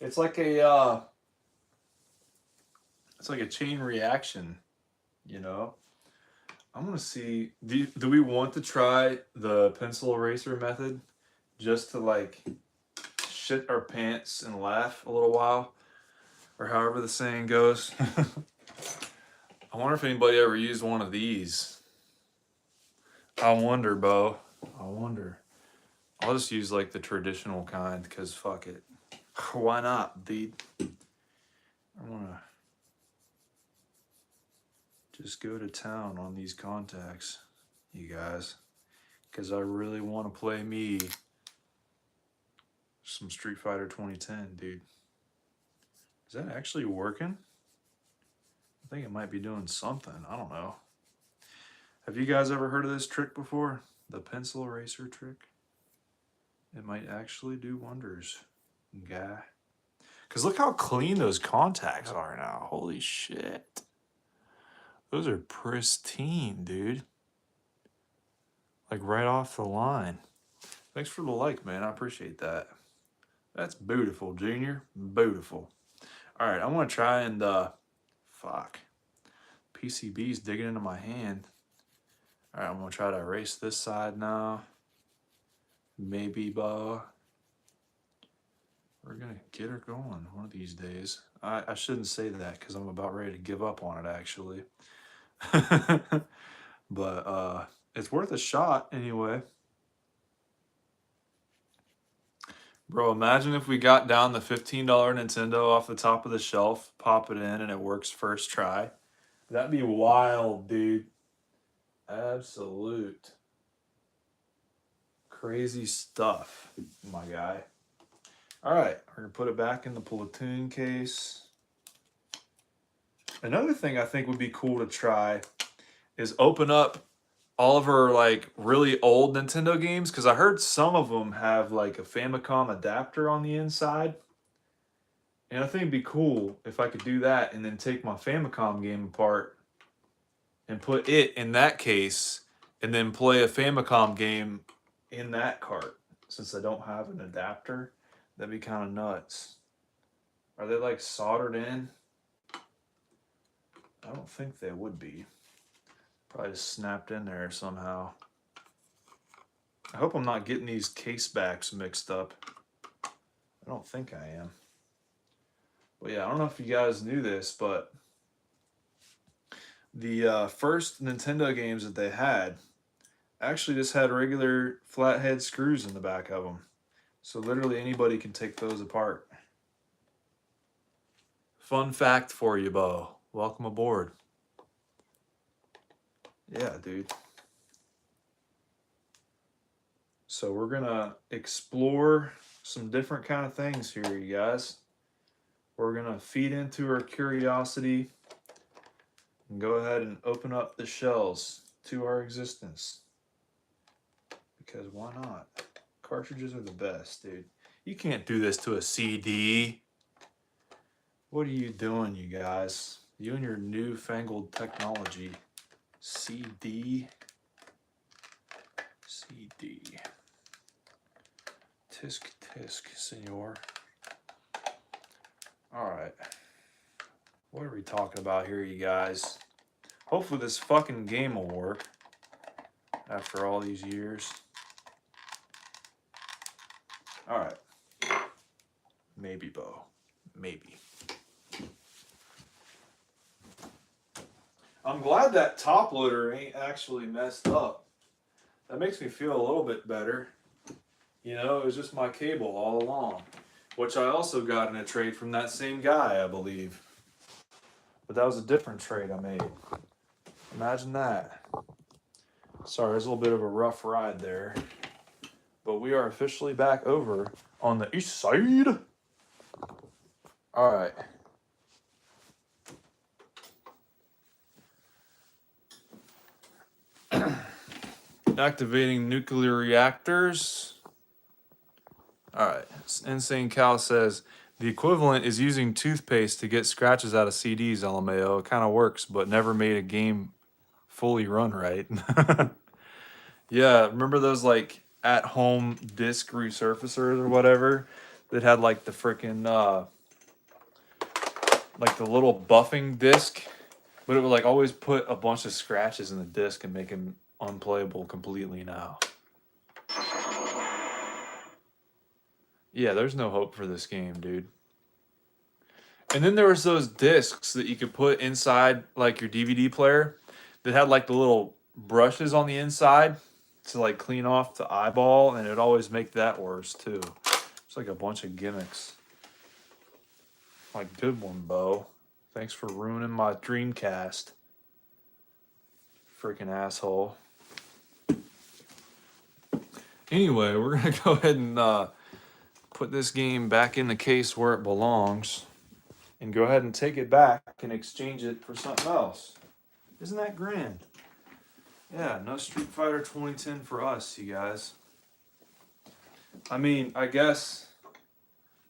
It's like a chain reaction, you know. I'm gonna see. Do we want to try the pencil eraser method, just to like shit our pants and laugh a little while, or however the saying goes? I wonder if anybody ever used one of these. I wonder, Beau. I wonder. I'll just use like the traditional kind because fuck it. Why not, dude? I wanna just go to town on these contacts, you guys, because I really want to play me some Street Fighter 2010, dude. Is that actually working? I think it might be doing something. I don't know. Have you guys ever heard of this trick before? The pencil eraser trick? It might actually do wonders, guy. Because look how clean those contacts are now. Holy shit. Those are pristine, dude. Like right off the line. Thanks for the like, man. I appreciate that. That's beautiful, Junior. Beautiful. All right, I want to try and, fuck. PCB's digging into my hand. All right, I'm going to try to erase this side now. Maybe, Beau. We're going to get her going one of these days. I shouldn't say that because I'm about ready to give up on it, actually. But it's worth a shot anyway. Bro, imagine if we got down the $15 Nintendo off the top of the shelf, pop it in, and it works first try. That'd be wild, dude. Absolute crazy stuff, my guy. All right, we're gonna put it back in the platoon case. Another thing I think would be cool to try is open up all of her like really old Nintendo games, because I heard some of them have like a Famicom adapter on the inside. And I think it'd be cool if I could do that and then take my Famicom game apart and put it in that case and then play a Famicom game in that cart, since I don't have an adapter. That'd be kind of nuts. Are they like soldered in? I don't think they would be. Probably just snapped in there somehow. I hope I'm not getting these case backs mixed up. I don't think I am. But yeah, I don't know if you guys knew this, but the first Nintendo games that they had actually just had regular flathead screws in the back of them. So literally anybody can take those apart. Fun fact for you, Beau. Welcome aboard. Yeah, dude. So we're gonna explore some different kind of things here, you guys. We're gonna feed into our curiosity and go ahead and open up the shells to our existence. Because why not? Cartridges are the best, dude. You can't do this to a CD. What are you doing, you guys? You and your newfangled technology. CD. CD. Tisk tisk, senor. Alright. What are we talking about here, you guys? Hopefully this fucking game will work after all these years. Alright. Maybe, Beau. Maybe. I'm glad that top loader ain't actually messed up. That makes me feel a little bit better. You know, it was just my cable all along. Which I also got in a trade from that same guy, I believe. But that was a different trade I made. Imagine that. Sorry, it was a little bit of a rough ride there. But we are officially back over on the east side. Alright. Activating nuclear reactors. Alright. Insane Cal says, the equivalent is using toothpaste to get scratches out of CDs, LMAO. It kind of works, but never made a game fully run right. Yeah, remember those like at-home disc resurfacers or whatever that had like the freaking like the little buffing disc, but it would like always put a bunch of scratches in the disc and make them unplayable completely now. Yeah, there's no hope for this game, dude. And then there was those discs that you could put inside like your DVD player that had like the little brushes on the inside to like clean off the eyeball, and it'd always make that worse too. It's like a bunch of gimmicks. Like, good one, Beau. Thanks for ruining my Dreamcast. Freaking asshole. Anyway, we're gonna go ahead and put this game back in the case where it belongs and go ahead and take it back and exchange it for something else. Isn't that grand? Yeah, no Street Fighter 2010 for us, you guys. I mean, I guess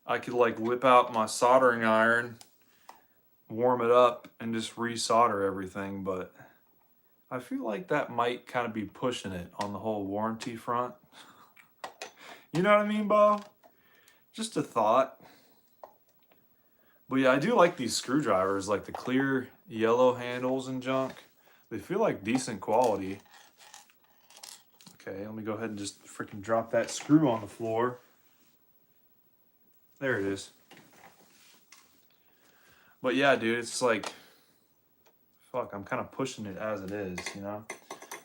I could like whip out my soldering iron, warm it up, and just resolder everything, but I feel like that might kind of be pushing it on the whole warranty front. You know what I mean, Beau? Just a thought. But yeah, I do like these screwdrivers, like the clear yellow handles and junk. They feel like decent quality. Okay, let me go ahead and just freaking drop that screw on the floor. There it is. But yeah, dude, it's like, fuck, I'm kind of pushing it as it is, you know?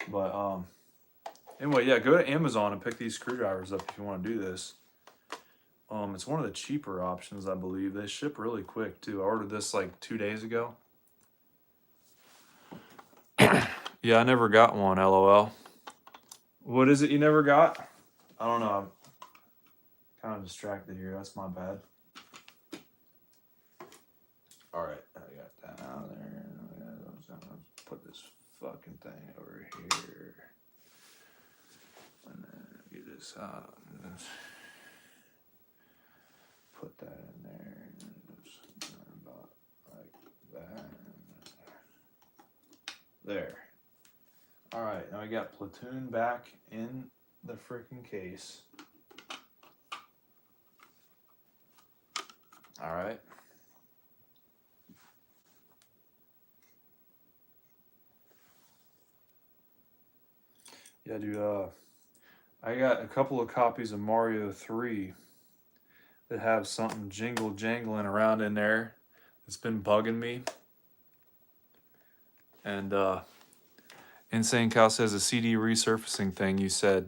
But anyway, yeah, go to Amazon and pick these screwdrivers up if you want to do this. It's one of the cheaper options, I believe. They ship really quick too. I ordered this like 2 days ago. Yeah, I never got one, LOL. What is it you never got? I don't know. I'm kind of distracted here. That's my bad. Alright, I got that out of there. I'm gonna put this fucking thing over here. And then get this out. Put that in there. Just about like that. There. Alright, now we got Platoon back in the freaking case. Alright. Yeah, dude, I got a couple of copies of Mario 3 that have something jingle jangling around in there. It's been bugging me. And Insane Cow says a CD resurfacing thing. You said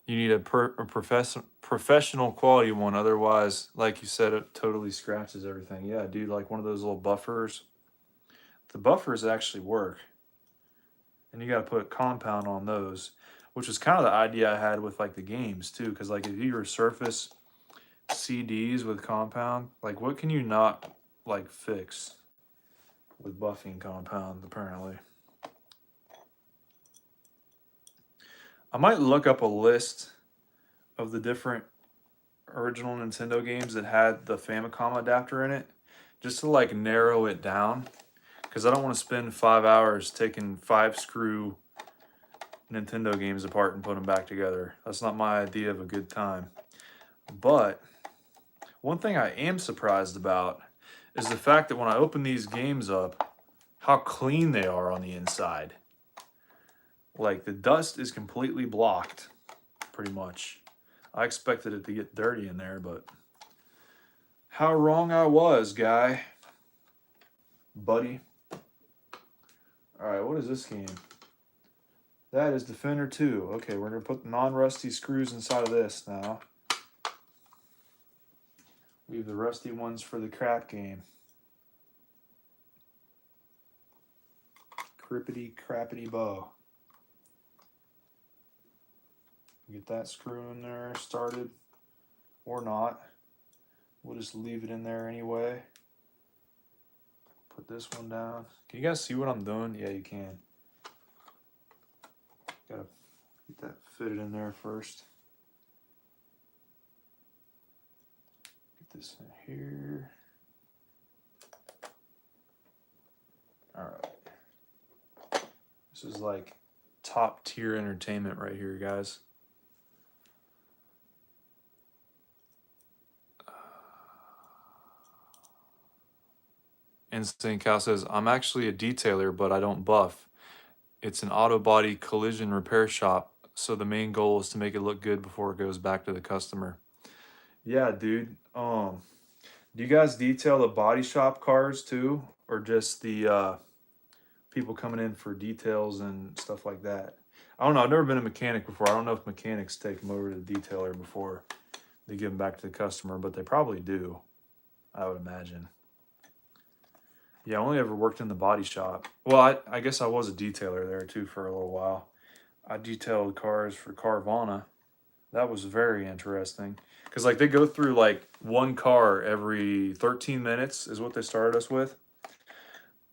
you need a professional quality one. Otherwise, like you said, it totally scratches everything. Yeah, dude, like one of those little buffers. The buffers actually work. And you got to put compound on those, which is kind of the idea I had with like the games too. Because like if you resurface CDs with compound, like what can you not like fix with buffing compound apparently? I might look up a list of the different original Nintendo games that had the Famicom adapter in it, just to like narrow it down, because I don't want to spend 5 hours taking 5-screw Nintendo games apart and put them back together. That's not my idea of a good time. But one thing I am surprised about is the fact that when I open these games up, how clean they are on the inside. Like, the dust is completely blocked, pretty much. I expected it to get dirty in there, but how wrong I was, guy. Buddy. Alright, what is this game? That is Defender 2. Okay, we're going to put non-rusty screws inside of this now. Leave the rusty ones for the crap game. Crippity crappity Beau. Get that screw in there started, or not. We'll just leave it in there anyway. Put this one down. Can you guys see what I'm doing? Yeah, you can. Gotta get that fitted in there first. Get this in here. Alright. This is like top tier entertainment right here, guys. Instant Cow says, I'm actually a detailer, but I don't buff. It's an auto body collision repair shop, so the main goal is to make it look good before it goes back to the customer. Yeah, dude. Do you guys detail the body shop cars too, or just the people coming in for details and stuff like that? I don't know. I've never been a mechanic before. I don't know if mechanics take them over to the detailer before they give them back to the customer, but they probably do, I would imagine. Yeah, I only ever worked in the body shop. Well, I guess I was a detailer there too for a little while. I detailed cars for Carvana. That was very interesting. Because like they go through like one car every 13 minutes is what they started us with.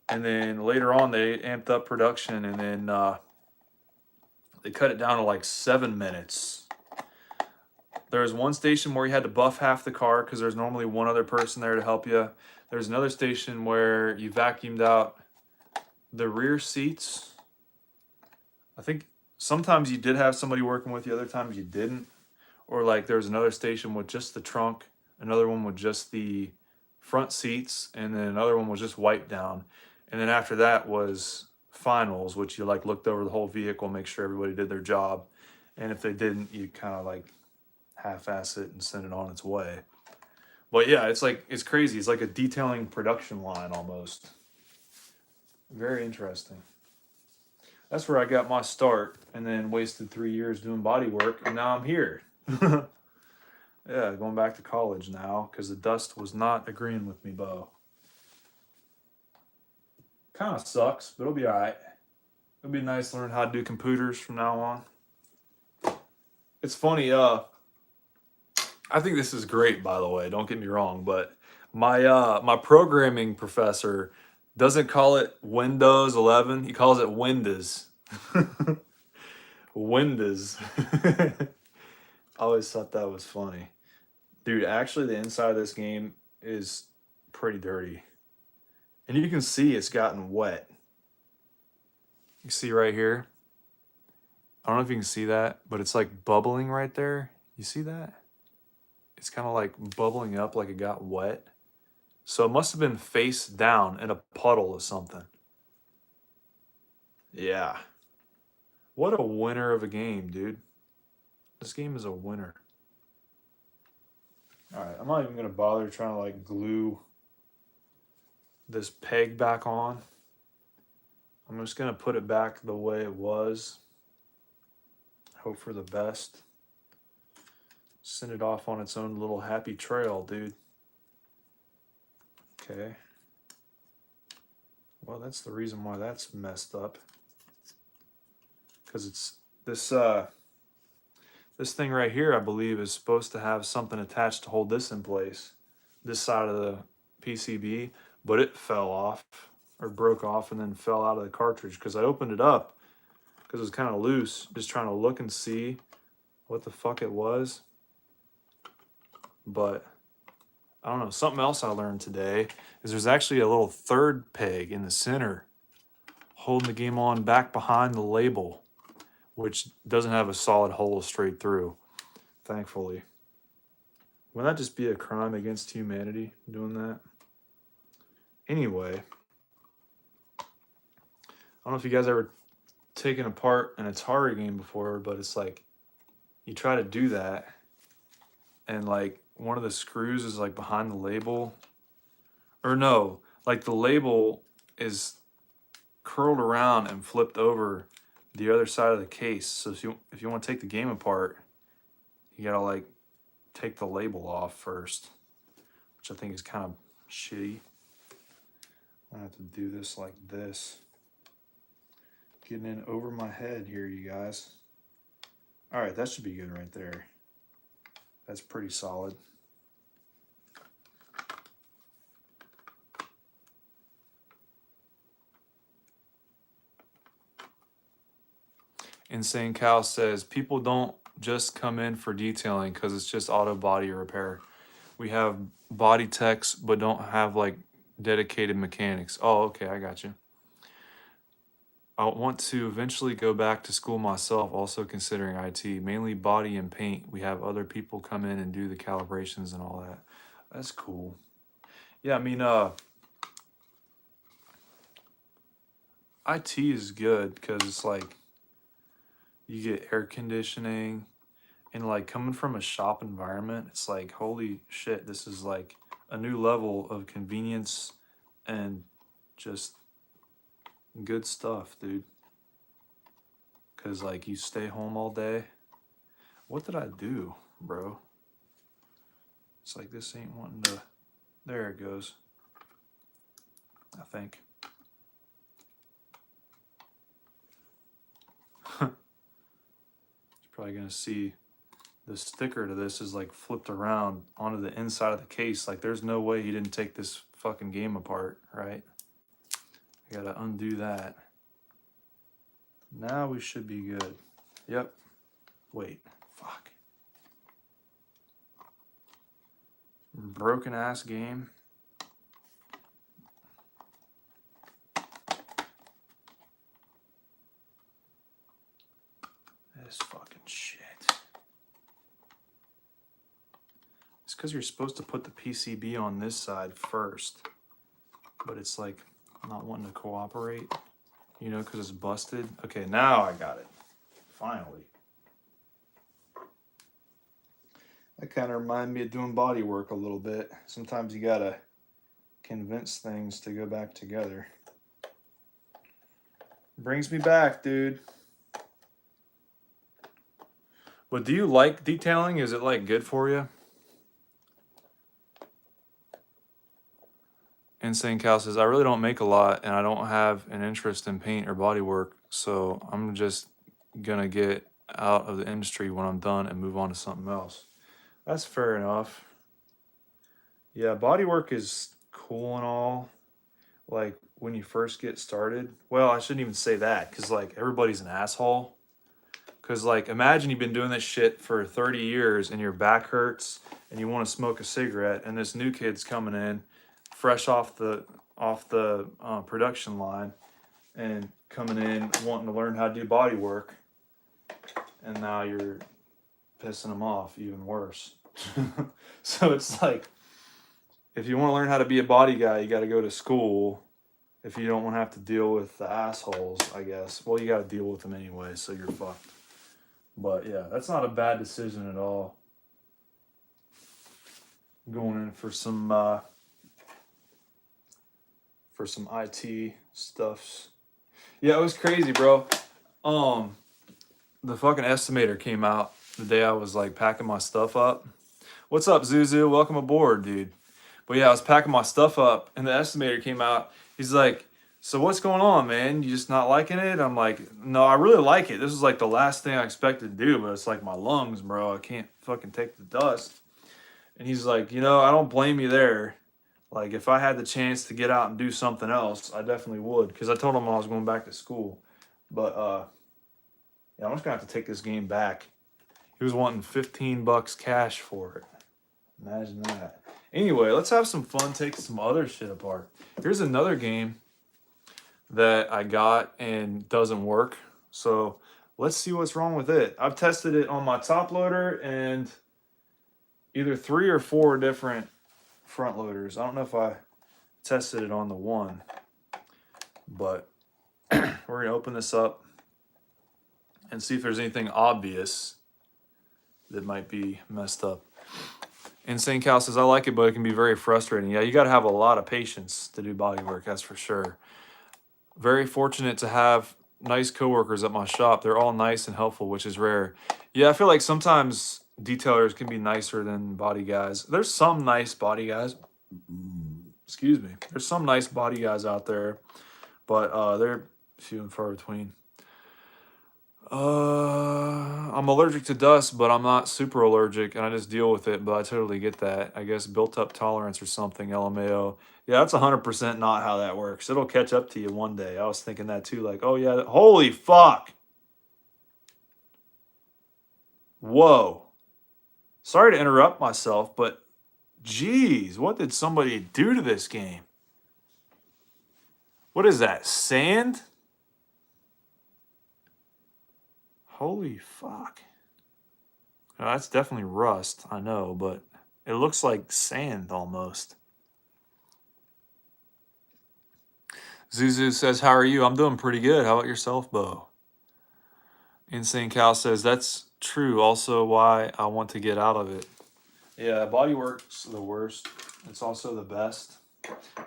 And then later on they amped up production, and then they cut it down to like 7 minutes. There was one station where you had to buff half the car because there's normally one other person there to help you. There's another station where you vacuumed out the rear seats. I think sometimes you did have somebody working with you, other times you didn't. Or like there was another station with just the trunk, another one with just the front seats, and then another one was just wiped down. And then after that was finals, which you like looked over the whole vehicle, make sure everybody did their job. And if they didn't, you kind of like half-ass it and send it on its way. But yeah, it's like, it's crazy. It's like a detailing production line almost. Very interesting. That's where I got my start, and then wasted 3 years doing body work, and now I'm here. Yeah, going back to college now because the dust was not agreeing with me, Beau. Kind of sucks, but it'll be all right. It'll be nice to learn how to do computers from now on. It's funny, I think this is great, by the way. Don't get me wrong, but my programming professor doesn't call it Windows 11. He calls it Windows. Windows. I always thought that was funny. Dude, actually, the inside of this game is pretty dirty. And you can see it's gotten wet. You see right here? I don't know if you can see that, but it's like bubbling right there. You see that? It's kind of like bubbling up like it got wet. So it must have been face down in a puddle of something. Yeah. What a winner of a game, dude. This game is a winner. Alright, I'm not even going to bother trying to like glue this peg back on. I'm just going to put it back the way it was. Hope for the best. Send it off on its own little happy trail, dude. Okay. Well, that's the reason why that's messed up. Because it's this thing right here, I believe, is supposed to have something attached to hold this in place. This side of the PCB, but it fell off or broke off and then fell out of the cartridge because I opened it up because it was kind of loose, just trying to look and see what the fuck it was. But I don't know, something else I learned today is there's actually a little third peg in the center holding the game on back behind the label, which doesn't have a solid hole straight through, thankfully. Wouldn't that just be a crime against humanity doing that? Anyway, I don't know if you guys ever taken apart an Atari game before, but it's like you try to do that and like one of the screws is like behind the label. Or no, like the label is curled around and flipped over the other side of the case. So if you want to take the game apart, you gotta like take the label off first, which I think is kind of shitty. I have to do this like this. Getting in over my head here, you guys. All right, that should be good right there. That's pretty solid. Insane Cal says, people don't just come in for detailing because it's just auto body repair. We have body techs, but don't have like dedicated mechanics. Oh, okay, I got you. I want to eventually go back to school myself, also considering IT, mainly body and paint. We have other people come in and do the calibrations and all that. That's cool. Yeah, I mean, IT is good because it's like you get air conditioning and like coming from a shop environment, it's like, holy shit, this is like a new level of convenience and just good stuff, dude. Because like you stay home all day. What did I do, bro? It's like this ain't wanting to. There it goes. I think. You're probably gonna see the sticker to this is like flipped around onto the inside of the case. Like there's no way he didn't take this fucking game apart, right? I gotta undo that. Now we should be good. Yep. Wait. Fuck. Broken ass game. This fucking shit. It's because you're supposed to put the PCB on this side first, but it's like not wanting to cooperate, you know, because it's busted. Okay, now I got it. Finally. That kind of reminds me of doing body work a little bit. Sometimes you gotta convince things to go back together. Brings me back, dude. But do you like detailing? Is it like good for you? Insane Cal says, I really don't make a lot and I don't have an interest in paint or body work, so I'm just gonna get out of the industry when I'm done and move on to something else. That's fair enough. Yeah, body work is cool and all. Like when you first get started. Well, I shouldn't even say that because like everybody's an asshole. Because like imagine you've been doing this shit for 30 years and your back hurts and you want to smoke a cigarette and this new kid's coming in fresh off the production line and coming in wanting to learn how to do body work, and now you're pissing them off even worse. So it's like, if you want to learn how to be a body guy, you got to go to school. If you don't want to have to deal with the assholes, I guess. Well, you got to deal with them anyway, so you're fucked. But yeah, that's not a bad decision at all. Going in for some IT stuffs. Yeah, it was crazy, bro. The fucking estimator came out the day I was like packing my stuff up. What's up, Zuzu? Welcome aboard, dude. But yeah, I was packing my stuff up and the estimator came out. He's like, so what's going on, man? You just not liking it? I'm like, no, I really like it. This is like the last thing I expected to do, but it's like my lungs, bro. I can't fucking take the dust. And he's like, I don't blame you there. Like, if I had the chance to get out and do something else, I definitely would. Because I told him I was going back to school. But, I'm just going to have to take this game back. He was wanting $15 cash for it. Imagine that. Anyway, let's have some fun taking some other shit apart. Here's another game that I got and doesn't work. So let's see what's wrong with it. I've tested it on my top loader and either 3 or 4 different front loaders. I don't know if I tested it on the one, but we're going to open this up and see if there's anything obvious that might be messed up. Insane Cal says, I like it, but it can be very frustrating. Yeah, you got to have a lot of patience to do body work, that's for sure. Very fortunate to have nice coworkers at my shop. They're all nice and helpful, which is rare. Yeah, I feel like sometimes detailers can be nicer than body guys. There's some nice body guys. Excuse me. There's some nice body guys out there, but they're few and far between. I'm allergic to dust, but I'm not super allergic, and I just deal with it. But I totally get that. I guess built up tolerance or something. LMAO. Yeah, that's 100% not how that works. It'll catch up to you one day. I was thinking that too. Like, oh yeah, holy fuck. Whoa. Sorry to interrupt myself, but geez, what did somebody do to this game? What is that? Sand? Holy fuck. Oh, that's definitely rust, I know, but it looks like sand almost. Zuzu says, how are you? I'm doing pretty good. How about yourself, Beau? Insane Cal says, that's true. Also why I want to get out of it. Yeah, bodywork's the worst. It's also the best.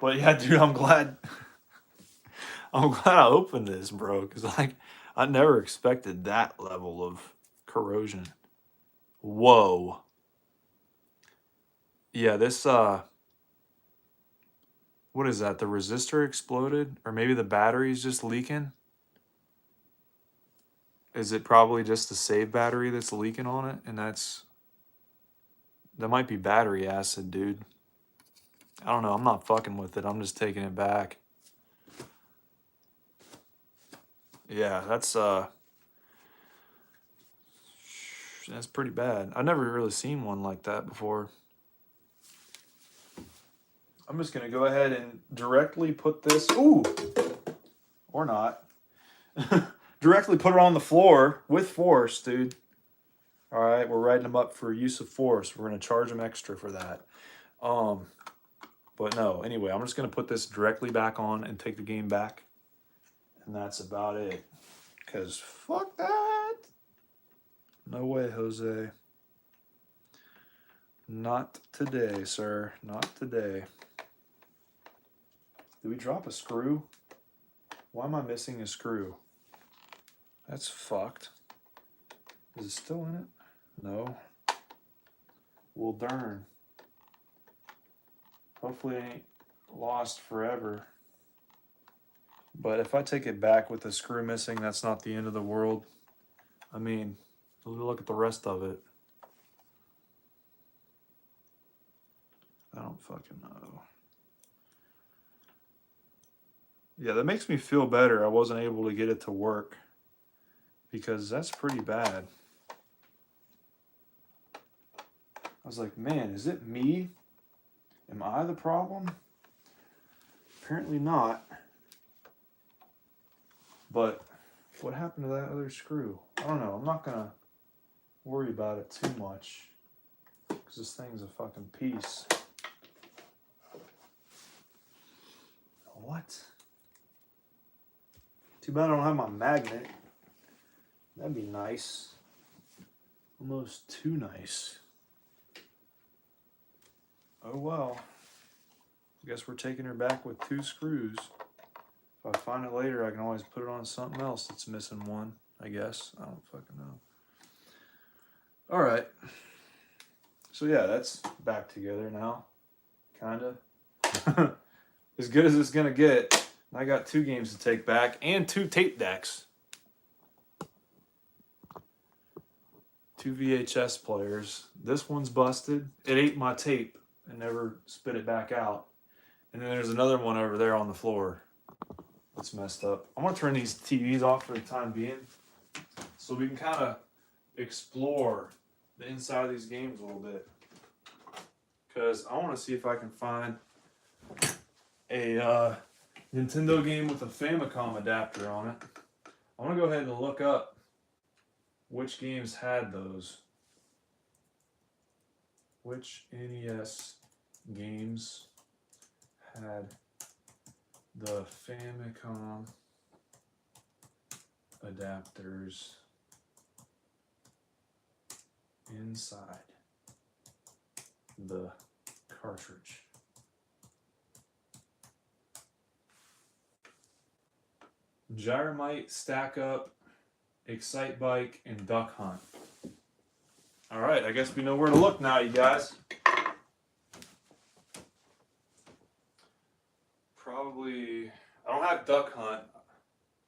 But yeah, dude, I'm glad I opened this, bro, because like I never expected that level of corrosion. Whoa. Yeah, this what is that? The resistor exploded? Or maybe the battery's just leaking? Is it probably just the save battery that's leaking on it? And that might be battery acid, dude. I don't know. I'm not fucking with it. I'm just taking it back. Yeah, that's pretty bad. I've never really seen one like that before. I'm just gonna go ahead and directly put this, ooh, or not, directly put it on the floor with force, dude. All right, we're writing them up for use of force. We're gonna charge them extra for that. But no, anyway, I'm just gonna put this directly back on and take the game back, and that's about it. Cause fuck that. No way, Jose. Not today, sir. Not today. Did we drop a screw? Why am I missing a screw? That's fucked. Is it still in it? No. Well, darn. Hopefully it ain't lost forever. But if I take it back with the screw missing, that's not the end of the world. I mean, look at the rest of it. I don't fucking know. Yeah, that makes me feel better. I wasn't able to get it to work because that's pretty bad. I was like, man, is it me? Am I the problem? Apparently not. But what happened to that other screw? I don't know. I'm not going to worry about it too much because this thing's a fucking piece. What? Too bad I don't have my magnet. That'd be nice. Almost too nice. Oh well. I guess we're taking her back with 2 screws. If I find it later, I can always put it on something else that's missing one, I guess. I don't fucking know. Alright. So yeah, that's back together now. Kinda. As good as it's gonna get. I got 2 games to take back and 2 tape decks. 2 VHS players. This one's busted. It ate my tape and never spit it back out. And then there's another one over there on the floor. It's messed up. I'm gonna turn these TVs off for the time being so we can kind of explore the inside of these games a little bit. because I want to see if I can find a Nintendo game with a Famicom adapter on it. I want to go ahead and look up which games had those. Which NES games had the Famicom adapters inside the cartridge? Gyromite, Stack Up, Excite Bike, and Duck Hunt. All right, I guess we know where to look now, you guys. Probably, I don't have Duck Hunt.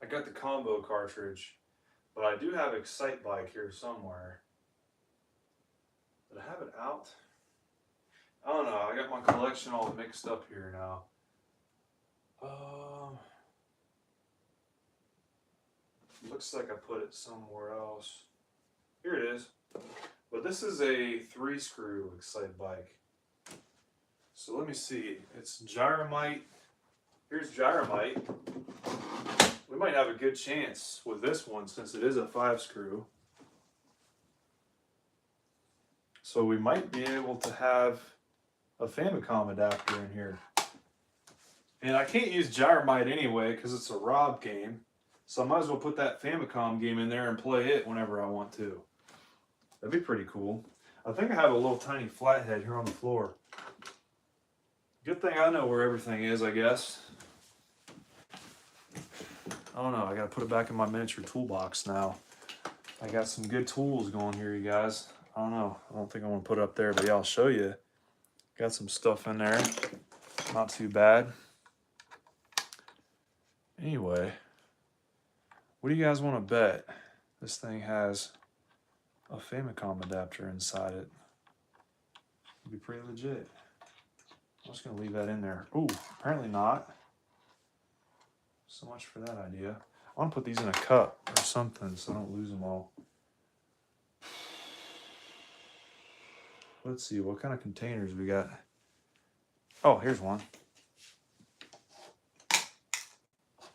I got the combo cartridge, but I do have Excite Bike here somewhere. Did I have it out? I don't know. I got my collection all mixed up here now. Looks like I put it somewhere else. Here it is. But this is a 3-screw Excite Bike. So let me see. It's Gyromite. Here's Gyromite. We might have a good chance with this one since it is a 5-screw. So we might be able to have a Famicom adapter in here. And I can't use Gyromite anyway because it's a Rob game. So I might as well put that Famicom game in there and play it whenever I want to. That'd be pretty cool. I think I have a little tiny flathead here on the floor. Good thing I know where everything is, I guess. I don't know. I got to put it back in my miniature toolbox now. I got some good tools going here, you guys. I don't know. I don't think I want to put it up there, but yeah, I'll show you. Got some stuff in there. Not too bad. Anyway, what do you guys want to bet this thing has a Famicom adapter inside it? It'd be pretty legit. I'm just going to leave that in there. Ooh, apparently not. So much for that idea. I want to put these in a cup or something so I don't lose them all. Let's see, what kind of containers we got? Oh, here's one.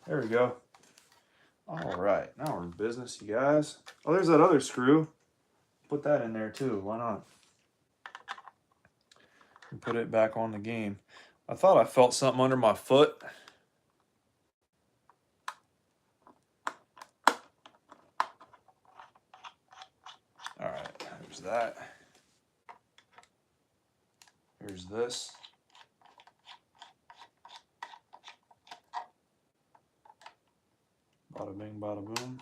There we go. All right, now we're in business, you guys. Oh, there's that other screw. Put that in there too, why not? And put it back on the game. I thought I felt something under my foot. All right, there's that. Here's this. Bada bing, bada boom.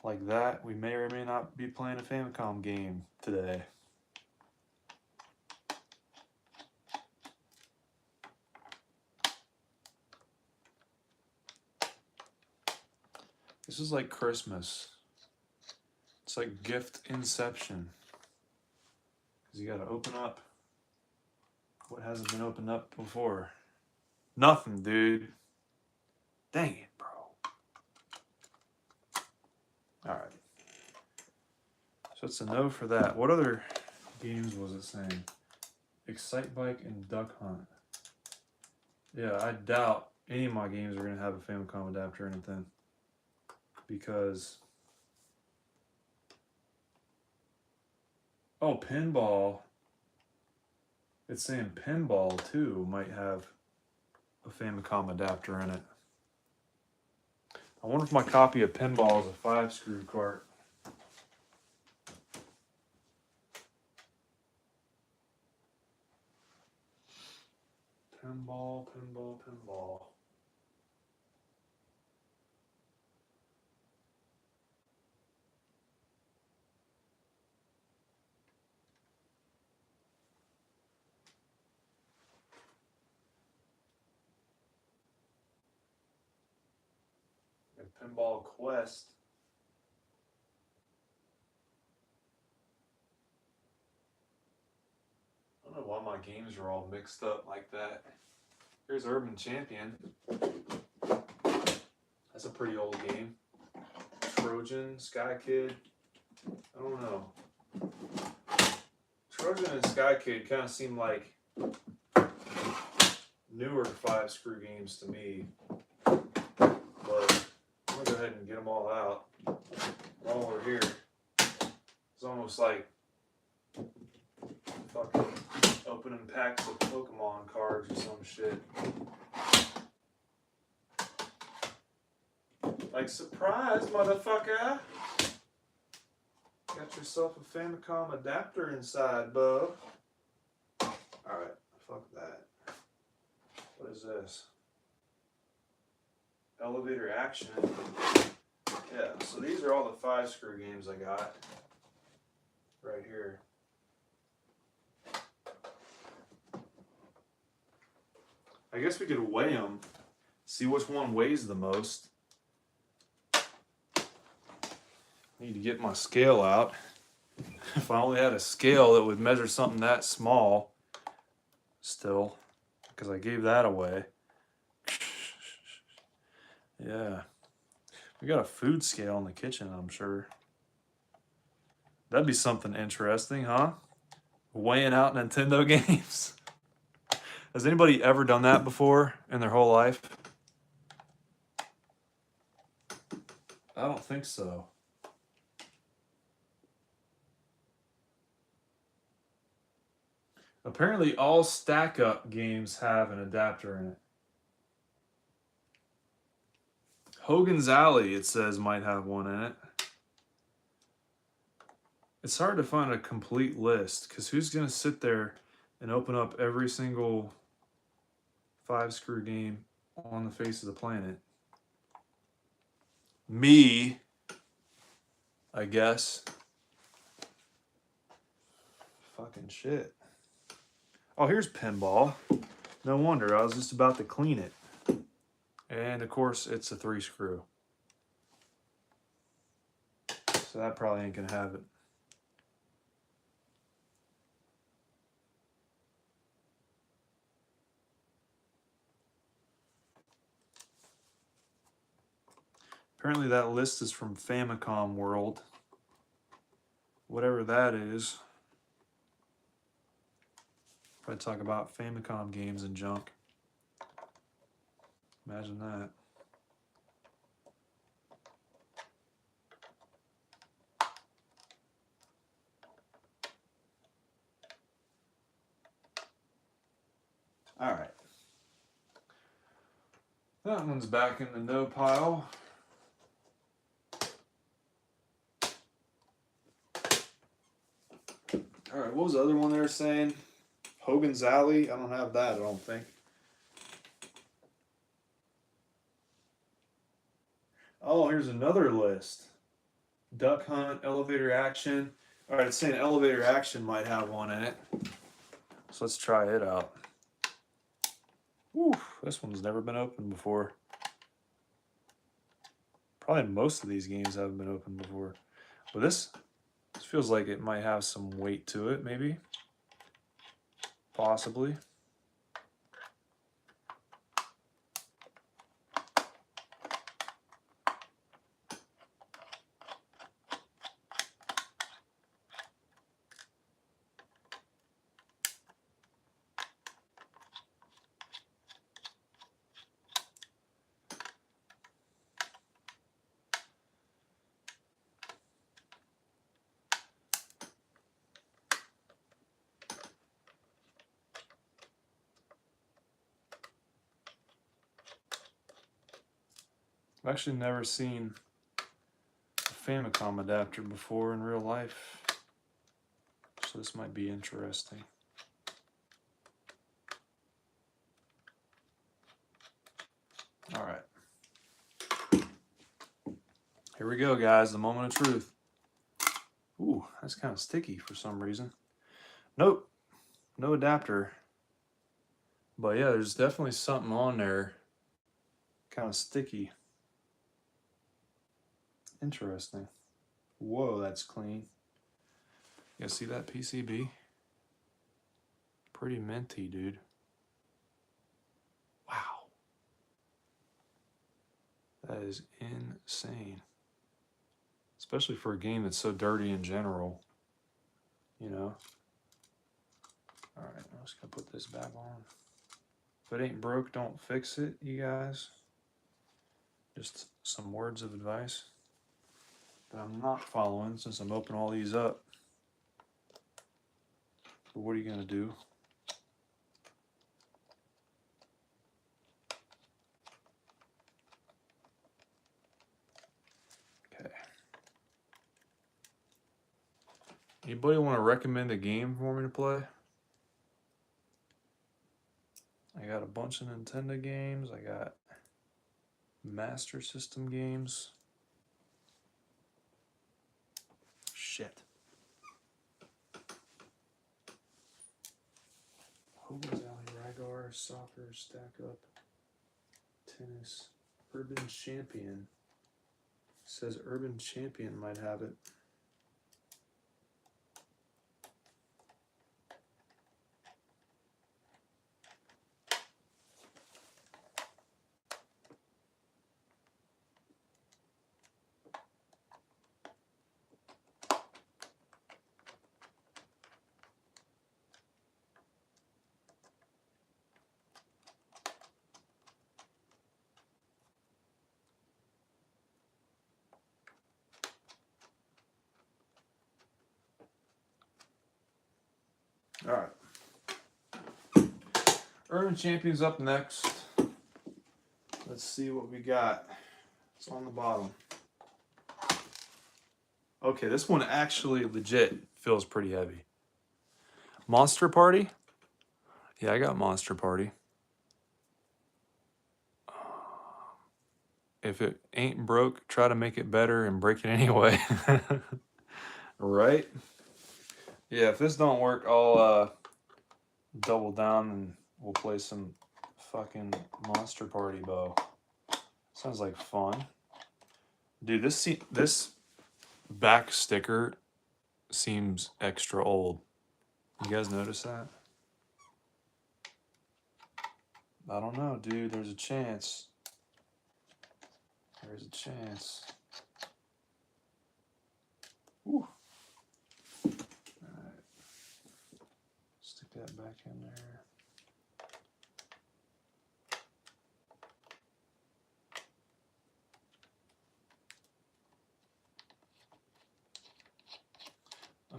Like that, we may or may not be playing a Famicom game today. This is like Christmas. It's like gift inception. Because you gotta open up what hasn't been opened up before. Nothing, dude. Dang it, bro. Alright. So it's a no for that. What other games was it saying? Excite Bike and Duck Hunt. Yeah, I doubt any of my games are going to have a Famicom adapter or anything. Because... oh, Pinball. It's saying Pinball, too, might have a Famicom adapter in it. I wonder if my copy of Pinball is a 5-screw cart. Pinball, pinball, pinball. Pinball Quest. I don't know why my games are all mixed up like that. Here's Urban Champion. That's a pretty old game. Trojan, Sky Kid. I don't know. Trojan and Sky Kid kind of seem like newer 5-screw games to me. But I'm going to go ahead and get them all out while we're here. It's almost like fucking opening packs of Pokemon cards or some shit. Like, surprise, motherfucker! Got yourself a Famicom adapter inside, Beau. Alright, fuck that. What is this? Elevator Action. Yeah, so these are all the 5-screw games I got. Right here. I guess we could weigh them. See which one weighs the most. Need to get my scale out. If I only had a scale that would measure something that small still, because I gave that away. Yeah. We got a food scale in the kitchen, I'm sure. That'd be something interesting, huh? Weighing out Nintendo games. Has anybody ever done that before in their whole life? I don't think so. Apparently all stack-up games have an adapter in it. Hogan's Alley, it says, might have one in it. It's hard to find a complete list, because who's going to sit there and open up every single 5-screw game on the face of the planet? Me, I guess. Fucking shit. Oh, here's pinball. No wonder, I was just about to clean it. And of course, it's a 3-screw. So that probably ain't gonna have it. Apparently that list is from Famicom World. Whatever that is. Probably talk about Famicom games and junk. Imagine that. All right. That one's back in the no pile. All right, what was the other one they were saying? Hogan's Alley? I don't have that, I don't think. Oh, here's another list. Duck Hunt, Elevator Action. All right, it's saying Elevator Action might have one in it. So let's try it out. Whew, this one's never been opened before. Probably most of these games haven't been opened before. But this feels like it might have some weight to it, maybe. Possibly. I've actually never seen a Famicom adapter before in real life, so this might be interesting. All right. Here we go, guys, the moment of truth. Ooh, that's kind of sticky for some reason. Nope, no adapter. But yeah, there's definitely something on there, kind of sticky. Interesting. Whoa, that's clean. You guys see that PCB? Pretty minty, dude. Wow. That is insane. Especially for a game that's so dirty in general, you know? All right, I'm just gonna put this back on. If it ain't broke, don't fix it, you guys. Just some words of advice that I'm not following since I'm opening all these up. But what are you gonna do? Okay. Anybody want to recommend a game for me to play? I got a bunch of Nintendo games. I got Master System games. Shit. Hubba's Alley, Rygar, Soccer, Stack Up, Tennis, Urban Champion. Says Urban Champion might have it. All right. Urban Champion's up next. Let's see what we got. It's on the bottom. Okay, this one actually legit feels pretty heavy. Monster Party? Yeah, I got Monster Party. If it ain't broke, try to make it better and break it anyway. Right? Yeah, if this don't work, I'll double down and we'll play some fucking Monster Party, Beau. Sounds like fun. Dude, this back sticker seems extra old. You guys notice that? I don't know, dude. There's a chance. There's a chance. Ooh. Alright. Stick that back in there.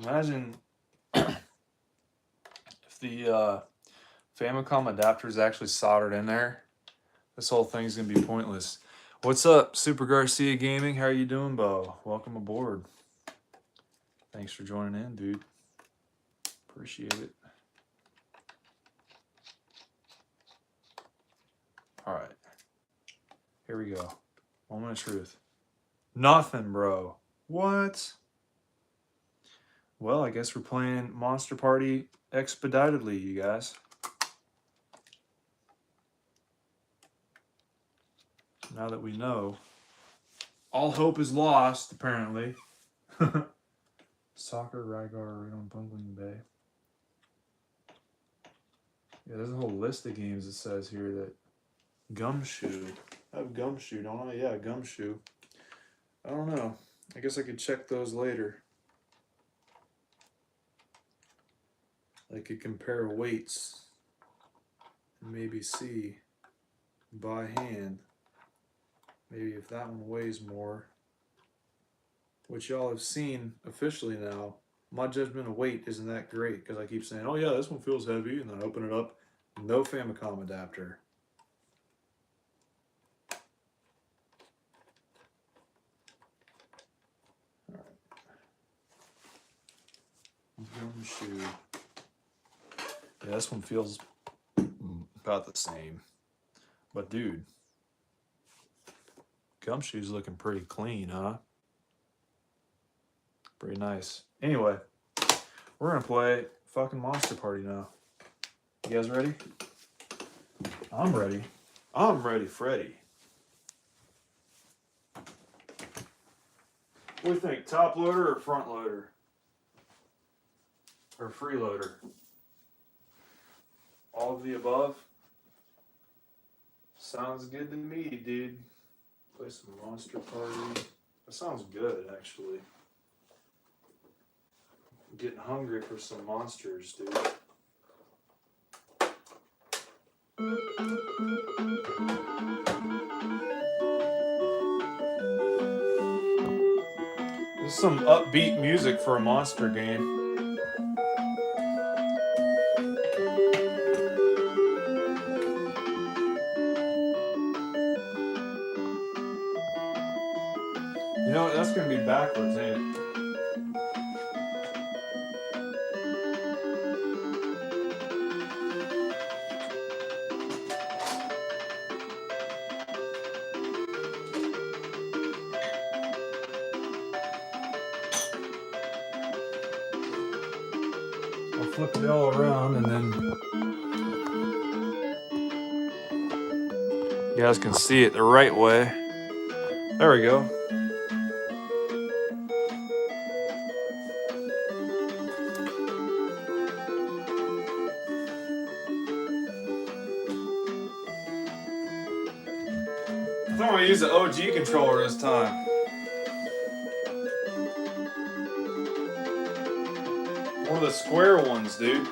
Imagine if the Famicom adapter is actually soldered in there. This whole thing's gonna be pointless. What's up, Super Garcia Gaming? How are you doing, Beau? Welcome aboard. Thanks for joining in, dude. Appreciate it. All right. Here we go. Moment of truth. Nothing, bro. What? Well, I guess we're playing Monster Party expeditedly, you guys. Now that we know, all hope is lost, apparently. Soccer, Rygar, right on Bungling Bay. Yeah, there's a whole list of games it says here that Gumshoe. I have Gumshoe, don't I? Yeah, Gumshoe. I don't know. I guess I could check those later. I could compare weights and maybe see by hand. Maybe if that one weighs more. Which y'all have seen officially now. My judgment of weight isn't that great because I keep saying, oh yeah, this one feels heavy, and then I open it up, no Famicom adapter. All right. Gumshoe. Yeah, this one feels about the same. But dude, Gumshoe's looking pretty clean, huh? Pretty nice. Anyway, we're gonna play fucking Monster Party now. You guys ready? I'm ready. I'm ready, Freddy. What do you think? Top loader or front loader? Or freeloader? All of the above? Sounds good to me, dude. Play some Monster Party. That sounds good, actually. I'm getting hungry for some monsters, dude. This is some upbeat music for a monster game. You know what? That's going to be backwards, ain't it? I'll flip it all around and then you guys can see it the right way. There we go. I think I'm gonna use the OG controller this time. One of the square ones, dude.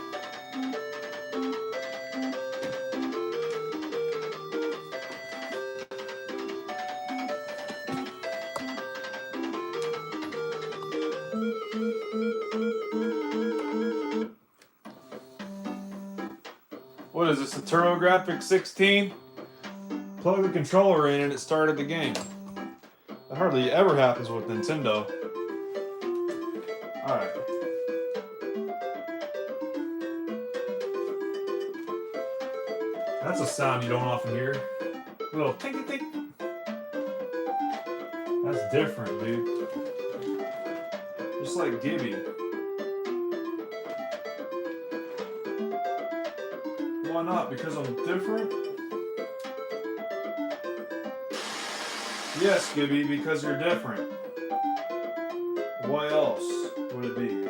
What is this, a TurboGrafx 16? Plug the controller in and it started the game. That hardly ever happens with Nintendo. Alright. That's a sound you don't often hear. A little tinky tink. That's different, dude. Just like Gibby. Why not? Because I'm different? Yes, Gibby, because you're different. Why else would it be?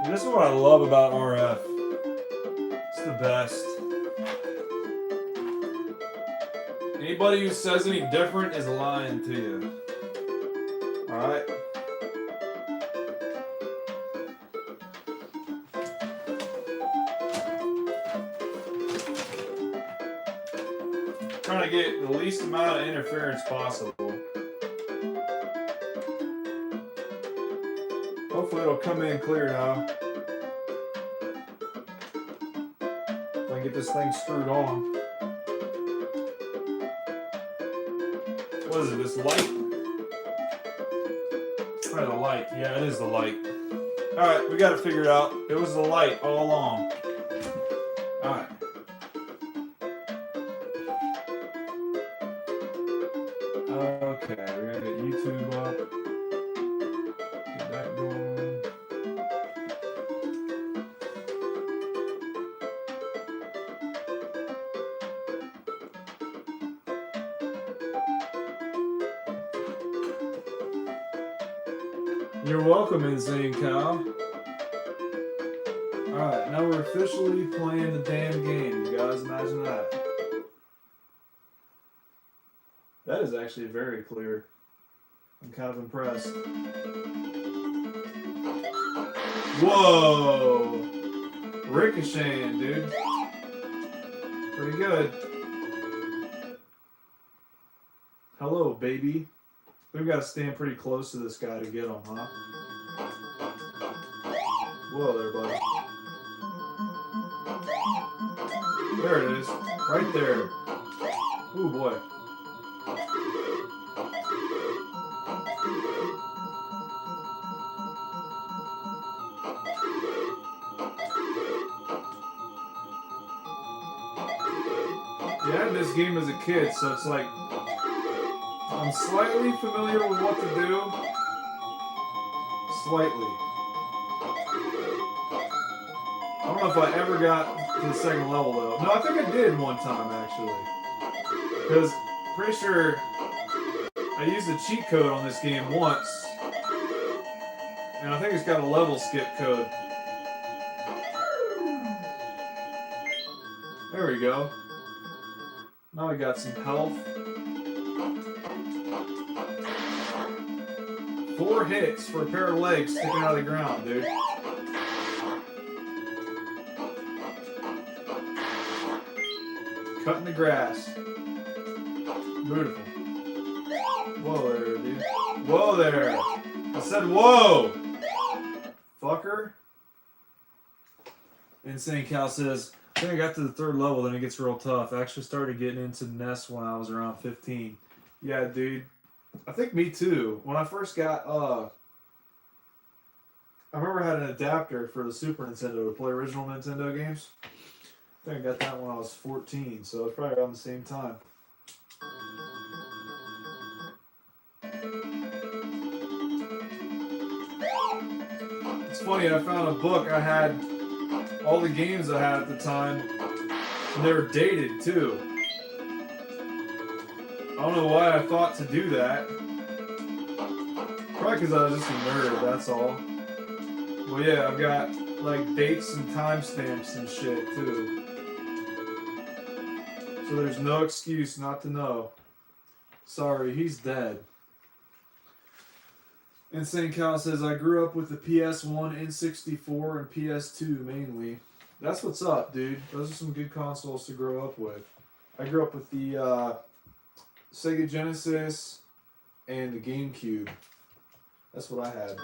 This is what I love about RF. It's the best. Anybody who says any different is lying to you. Alright? Trying to get the least amount of interference possible. Hopefully it'll come in clear now. If I can get this thing screwed on. What is it, this light? Probably the light. Yeah, it is the light. Alright, we got to figure it out. It was the light all along. Alright. Okay, we gotta get YouTube up. Get that going. You're welcome, Insane Cow. Alright, now we're officially playing the damn game. You guys imagine that? That is actually very clear. I'm kind of impressed. Whoa! Ricocheting, dude. Pretty good. Hello, baby. We've got to stand pretty close to this guy to get him, huh? Whoa there, buddy. There it is. Right there. Ooh, boy. Yeah, I had this game as a kid, so it's like I'm slightly familiar with what to do. Slightly. I don't know if I ever got to the second level though. No, I think I did one time actually. Because pretty sure I used the cheat code on this game once. And I think it's got a level skip code. There we go. Now we got some health. 4 hits for a pair of legs sticking out of the ground, dude. Cutting the grass. Beautiful. Whoa there, dude. Whoa there. I said whoa. Fucker. Insane Cal says, I think I got to the 3rd level, then it gets real tough. I actually started getting into nests when I was around 15. Yeah, dude. I think me too. When I first got, I remember I had an adapter for the Super Nintendo to play original Nintendo games. I think I got that when I was 14, so it's probably around the same time. It's funny, I found a book. I had all the games I had at the time, and they were dated too. I don't know why I thought to do that. Probably because I was just a nerd, that's all. Well, yeah, I've got like dates and timestamps and shit too. So there's no excuse not to know. Sorry, he's dead. Insane Cal says, I grew up with the PS1, N64, and PS2 mainly. That's what's up, dude. Those are some good consoles to grow up with. I grew up with the Sega Genesis and the GameCube. That's what I had.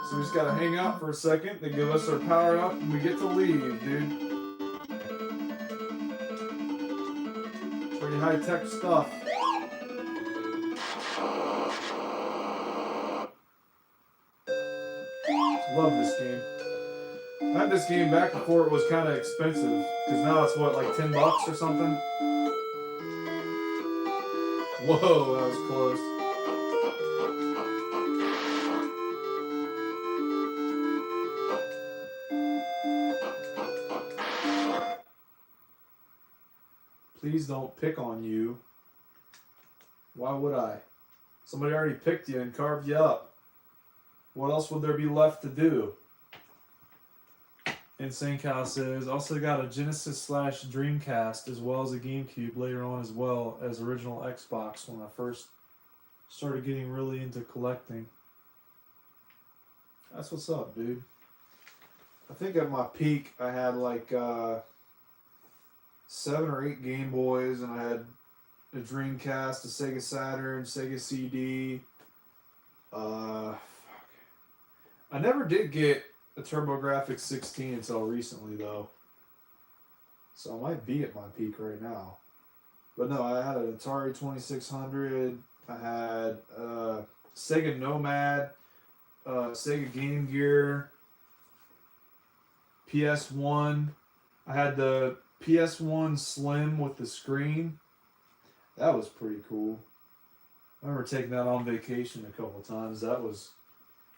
So we just gotta hang out for a second. They give us our power up and we get to leave, dude. Pretty high-tech stuff. Love this game. I had this game back before it was kind of expensive, because now it's what, like $10 or something? Whoa, that was close. Please don't pick on you. Why would I? Somebody already picked you and carved you up. What else would there be left to do? Insane Cow says, also got a Genesis / Dreamcast as well as a GameCube later on as well as original Xbox when I first started getting really into collecting. That's what's up, dude. I think at my peak I had like 7 or 8 Game Boys, and I had a Dreamcast, a Sega Saturn, Sega CD. I never did get a TurboGrafx 16 until recently, though. So I might be at my peak right now. But no, I had an Atari 2600. I had Sega Nomad, Sega Game Gear, PS1. I had the PS1 Slim with the screen. That was pretty cool. I remember taking that on vacation a couple of times. That was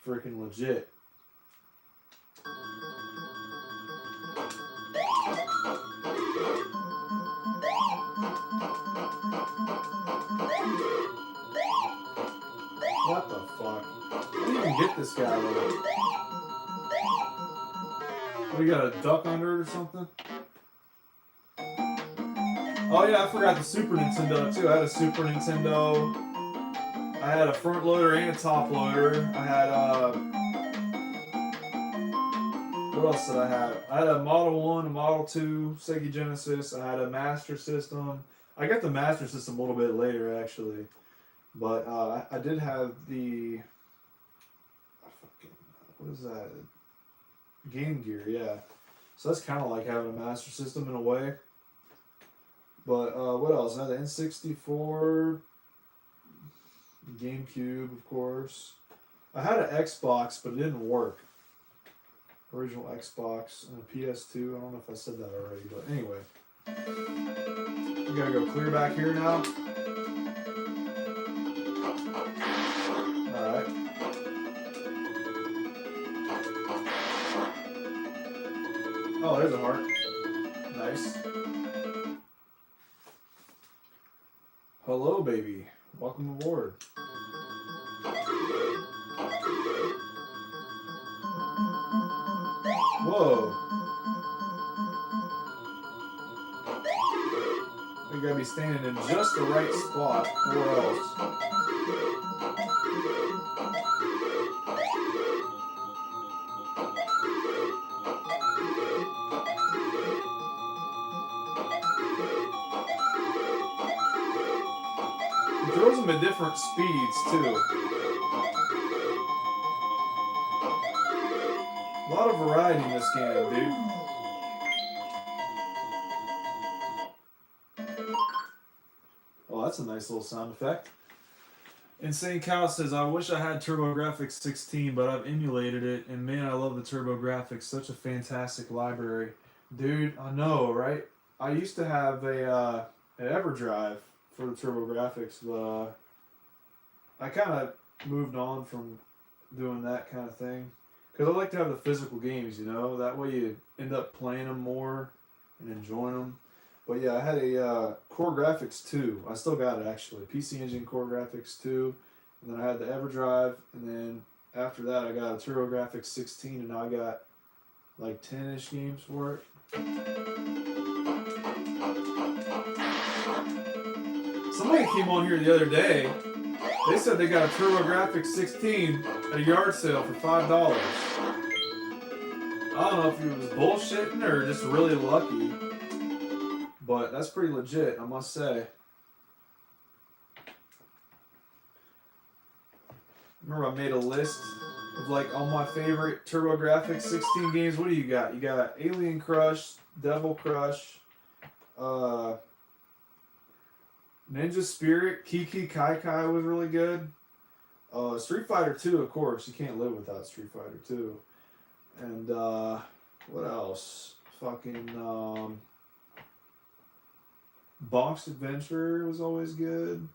freaking legit. What the fuck? I didn't even get this guy though. We got a duck under it or something? Oh yeah, I forgot the Super Nintendo too. I had a Super Nintendo. I had a front loader and a top loader. I had what else did I have? I had a Model 1, a Model 2, Sega Genesis. I had a Master System. I got the Master System a little bit later actually. But I did have the what is that? Game Gear, yeah. So that's kind of like having a Master System in a way. But what else? I had the N64, GameCube, of course. I had an Xbox, but it didn't work. Original Xbox and a PS2. I don't know if I said that already, but anyway. We gotta go clear back here now. Alright. Oh, there's a heart. Nice. Hello, baby. Welcome aboard. Whoa. gotta be standing in just the right spot, or else. He throws them at different speeds too. A lot of variety in this game, dude. Oh, that's a nice little sound effect. Insane Cow says, I wish I had TurboGrafx 16, but I've emulated it, and man, I love the TurboGrafx. Such a fantastic library. Dude, I know, right? I used to have an EverDrive for the TurboGrafx, but I kind of moved on from doing that kind of thing. Because I like to have the physical games, you know? That way you end up playing them more and enjoying them. But yeah, I had a Core Graphics 2. I still got it, actually. PC Engine Core Graphics 2. And then I had the EverDrive. And then after that, I got a TurboGrafx 16. And now I got like 10-ish games for it. Somebody came on here the other day. They said they got a TurboGrafx 16 at a yard sale for $5. I don't know if he was bullshitting or just really lucky, but that's pretty legit, I must say. Remember, I made a list of like all my favorite TurboGrafx 16 games. What do you got? You got Alien Crush, Devil Crush, Ninja Spirit, Kiki Kai Kai was really good. Street Fighter 2, of course. You can't live without Street Fighter 2. And what else? Fucking Box Adventure was always good.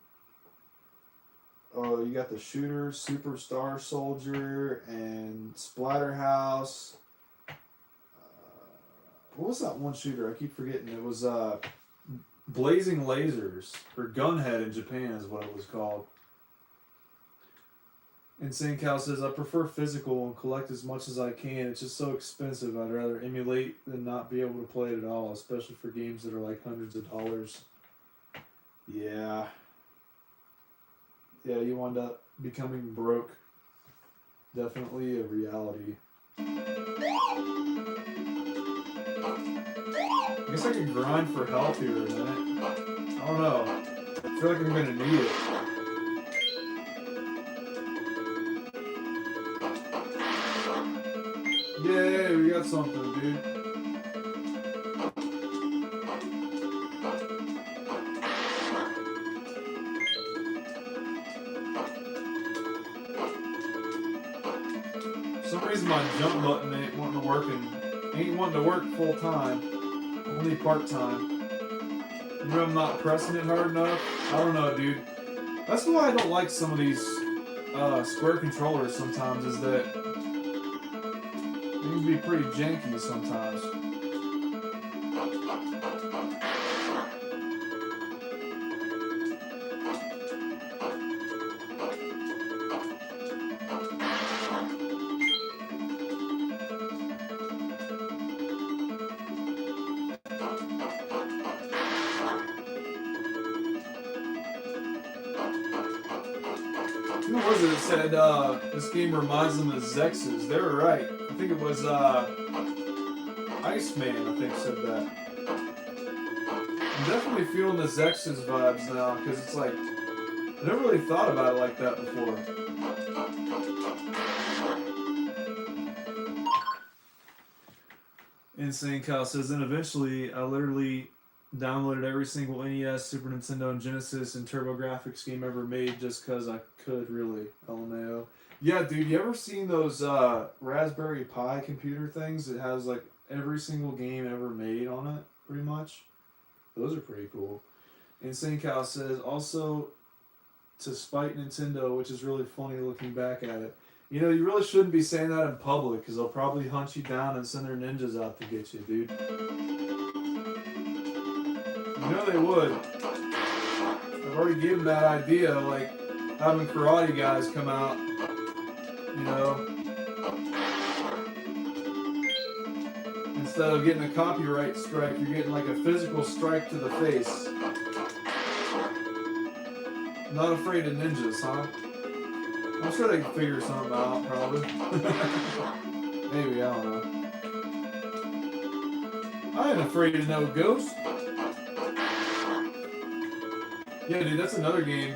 You got the Shooter, Superstar Soldier, and Splatterhouse. What was that one shooter? I keep forgetting. It was Blazing Lasers, or Gunhead in Japan is what it was called. Insane Cow says, I prefer physical and collect as much as I can. It's just so expensive. I'd rather emulate than not be able to play it at all, especially for games that are like hundreds of dollars. Yeah. Yeah, you wind up becoming broke. Definitely a reality. I guess I could grind for health here in a minute. I don't know. I feel like I'm gonna need it. Yay, we got something, dude. For some reason my jump button ain't wanting to work full time. Only part time. Maybe I'm not pressing it hard enough. I don't know, dude. That's why I don't like some of these Square controllers sometimes, is that they can be pretty janky sometimes. Who was it that said this game reminds them of Zexes? They were right. I think it was Iceman, I think, said that. I'm definitely feeling the Zexes vibes now, because it's like, I never really thought about it like that before. Insane Kyle says, then eventually I literally downloaded every single NES, Super Nintendo, and Genesis and TurboGrafx game ever made just because I could, really. LMAO. Yeah, dude, you ever seen those Raspberry Pi computer things that has like every single game ever made on it, pretty much? Those are pretty cool. Insane Cow says, also to spite Nintendo, which is really funny looking back at it. You know, you really shouldn't be saying that in public, because they'll probably hunt you down and send their ninjas out to get you, dude. You know they would. I've already given that idea, like having karate guys come out, you know. Instead of getting a copyright strike, you're getting like a physical strike to the face. Not afraid of ninjas, huh? I'm sure they can figure something out, probably. Maybe, I don't know. I ain't afraid of no ghosts. Yeah, dude, that's another game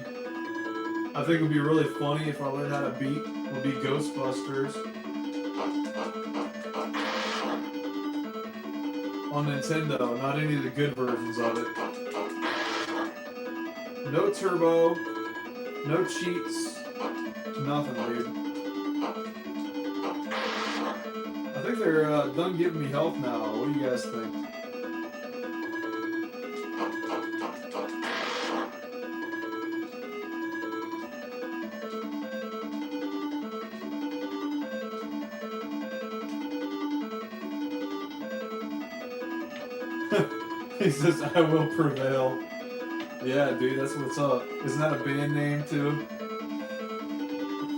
I think would be really funny if I learned how to beat. Would be Ghostbusters on Nintendo, not any of the good versions of it. No turbo, no cheats, nothing, dude. I think they're done giving me health now. What do you guys think? He says, I will prevail. Yeah, dude, that's what's up. Isn't that a band name, too?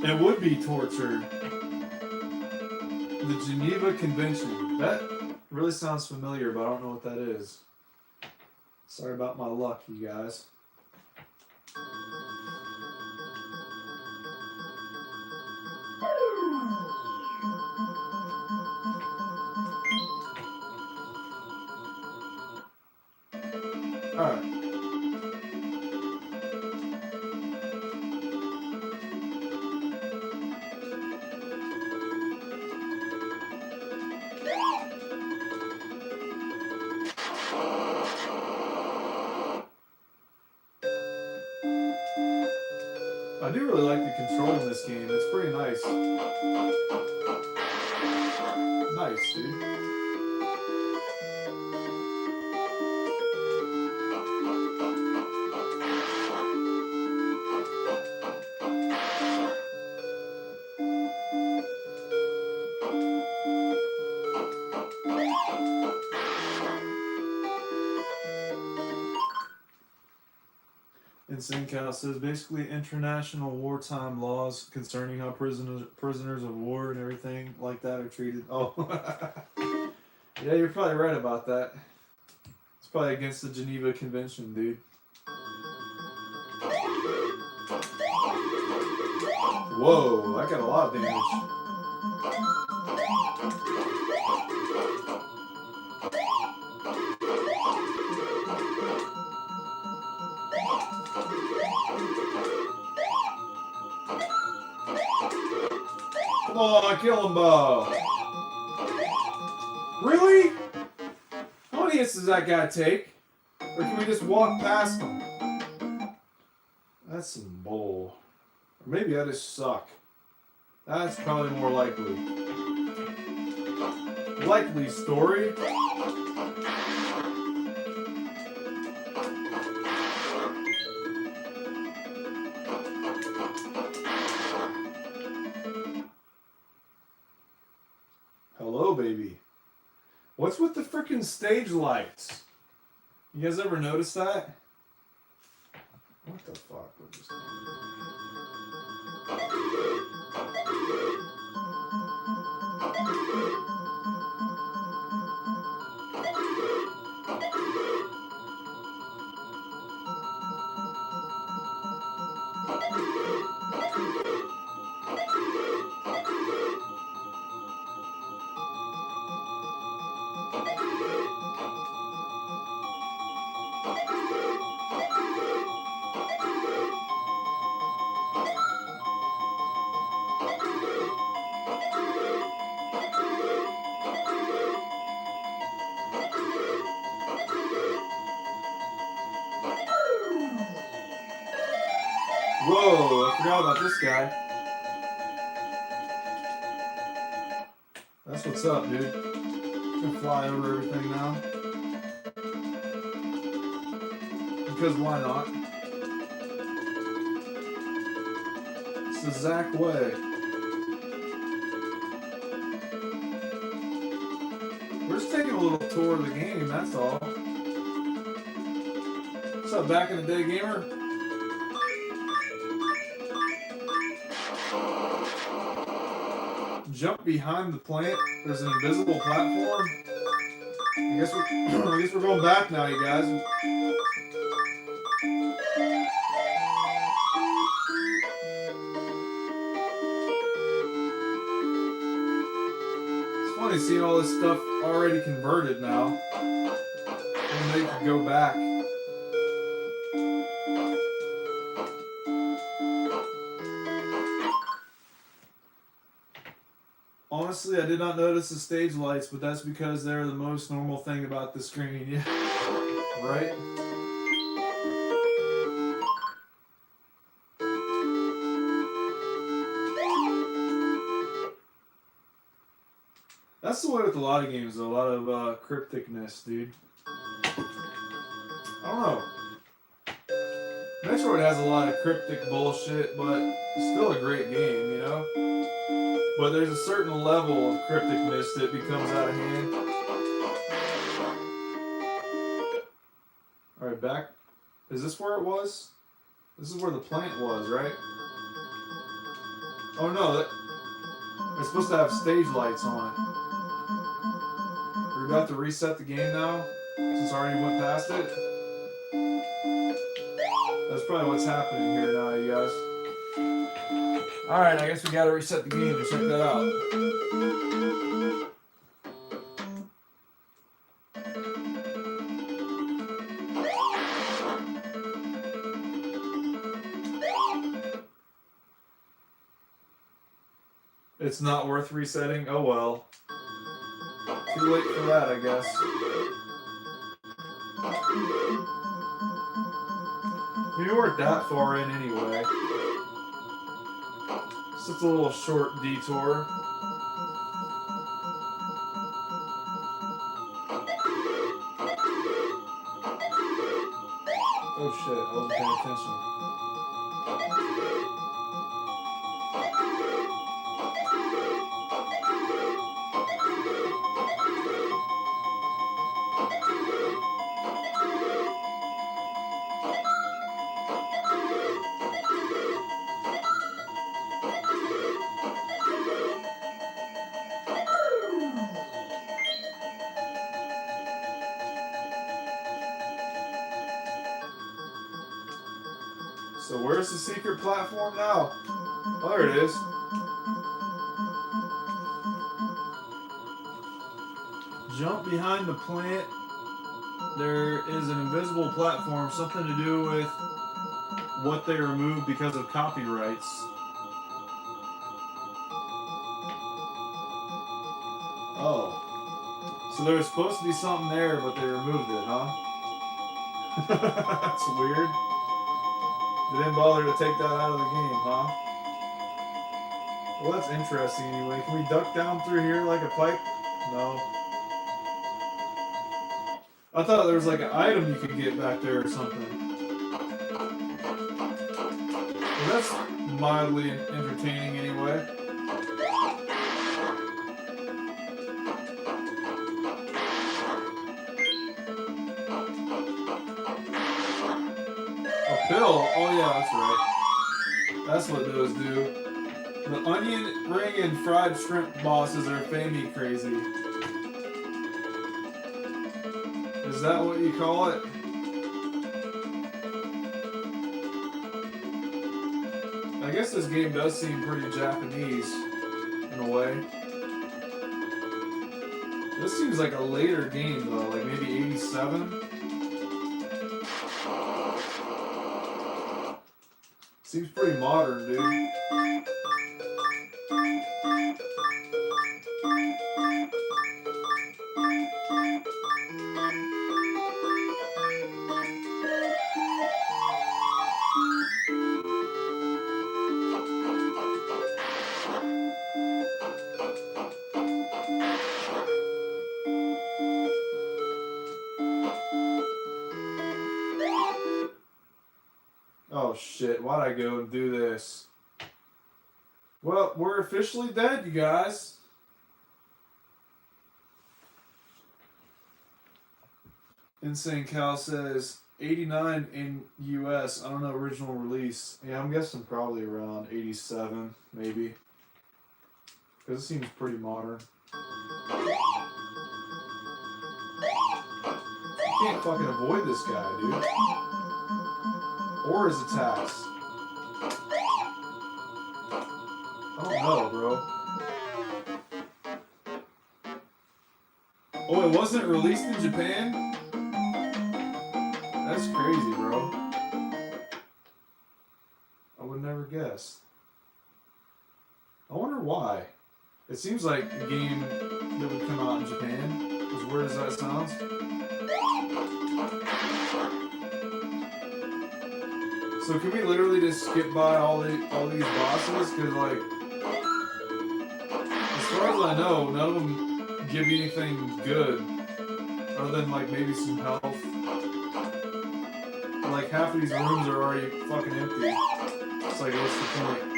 It would be torture. The Geneva Convention. That really sounds familiar, but I don't know what that is. Sorry about my luck, you guys. Alright. I do really like the control in this game. It's pretty nice. Nice, dude. Insane Cow says basically international wartime laws concerning how prisoners of war and everything like that are treated. Oh, yeah, you're probably right about that. It's probably against the Geneva Convention, dude. Whoa, I got a lot of damage. Come on, kill him, Beau. Really? How many hits does that guy take? Or can we just walk past him? That's some bull. Or maybe I just suck. That's probably more likely. Likely story. Hello, baby. What's with the freaking stage lights? You guys ever notice that? What the fuck? What just... Whoa, I forgot about this guy. That's what's up, dude. I'm gonna fly over everything now. Because why not? It's the Zach way. We're just taking a little tour of the game, that's all. What's up, back in the day gamer? Jump behind the plant. There's an invisible platform. I guess we're going back now, you guys. funny seeing all this stuff already converted now. And they can go back. Honestly, I did not notice the stage lights, but that's because they're the most normal thing about the screen. Yeah. Right? That's the way with a lot of games, though. A lot of crypticness, dude. I don't know. Metroid has a lot of cryptic bullshit, but it's still a great game, you know? But there's a certain level of crypticness that becomes out of hand. Alright, back. Is this where it was? This is where the plant was, right? Oh no, they're supposed to have stage lights on it. We're about to reset the game now, since I already went past it. That's probably what's happening here now, you guys. Alright, I guess we gotta reset the game to check that out. It's not worth resetting? Oh well. Too late for that, I guess. We weren't that far in anyway. It's just a little short detour. Oh shit, I wasn't paying attention. So where's the secret platform now? Oh, there it is. Jump behind the plant. There is an invisible platform, something to do with what they removed because of copyrights. Oh. So there was supposed to be something there, but they removed it, huh? That's weird. They didn't bother to take that out of the game, huh? Well, that's interesting anyway. Can we duck down through here like a pipe? No. I thought there was like an item you could get back there or something. Well, that's mildly entertaining anyway. A pill? Oh yeah, that's right. That's what those do. The onion ring and fried shrimp bosses are family crazy. Is that what you call it? I guess this game does seem pretty Japanese in a way. This seems like a later game though, like maybe 87. Seems pretty modern, dude. Oh shit, why'd I go and do this? Well, we're officially dead, you guys. Insane Cal says 89 in US. I don't know, original release. Yeah, I'm guessing probably around 87, maybe. Because it seems pretty modern. You can't fucking avoid this guy, dude. Or his attacks. I don't know, bro. it wasn't released in Japan? That's crazy, bro. I would never guess. I wonder why. It seems like a game that would come out in Japan. As weird as that sounds. So can we literally just skip by all these bosses? Because like, as far as I know, none of them give you anything good, other than like maybe some health. Like half of these rooms are already fucking empty. It's like, what's the point?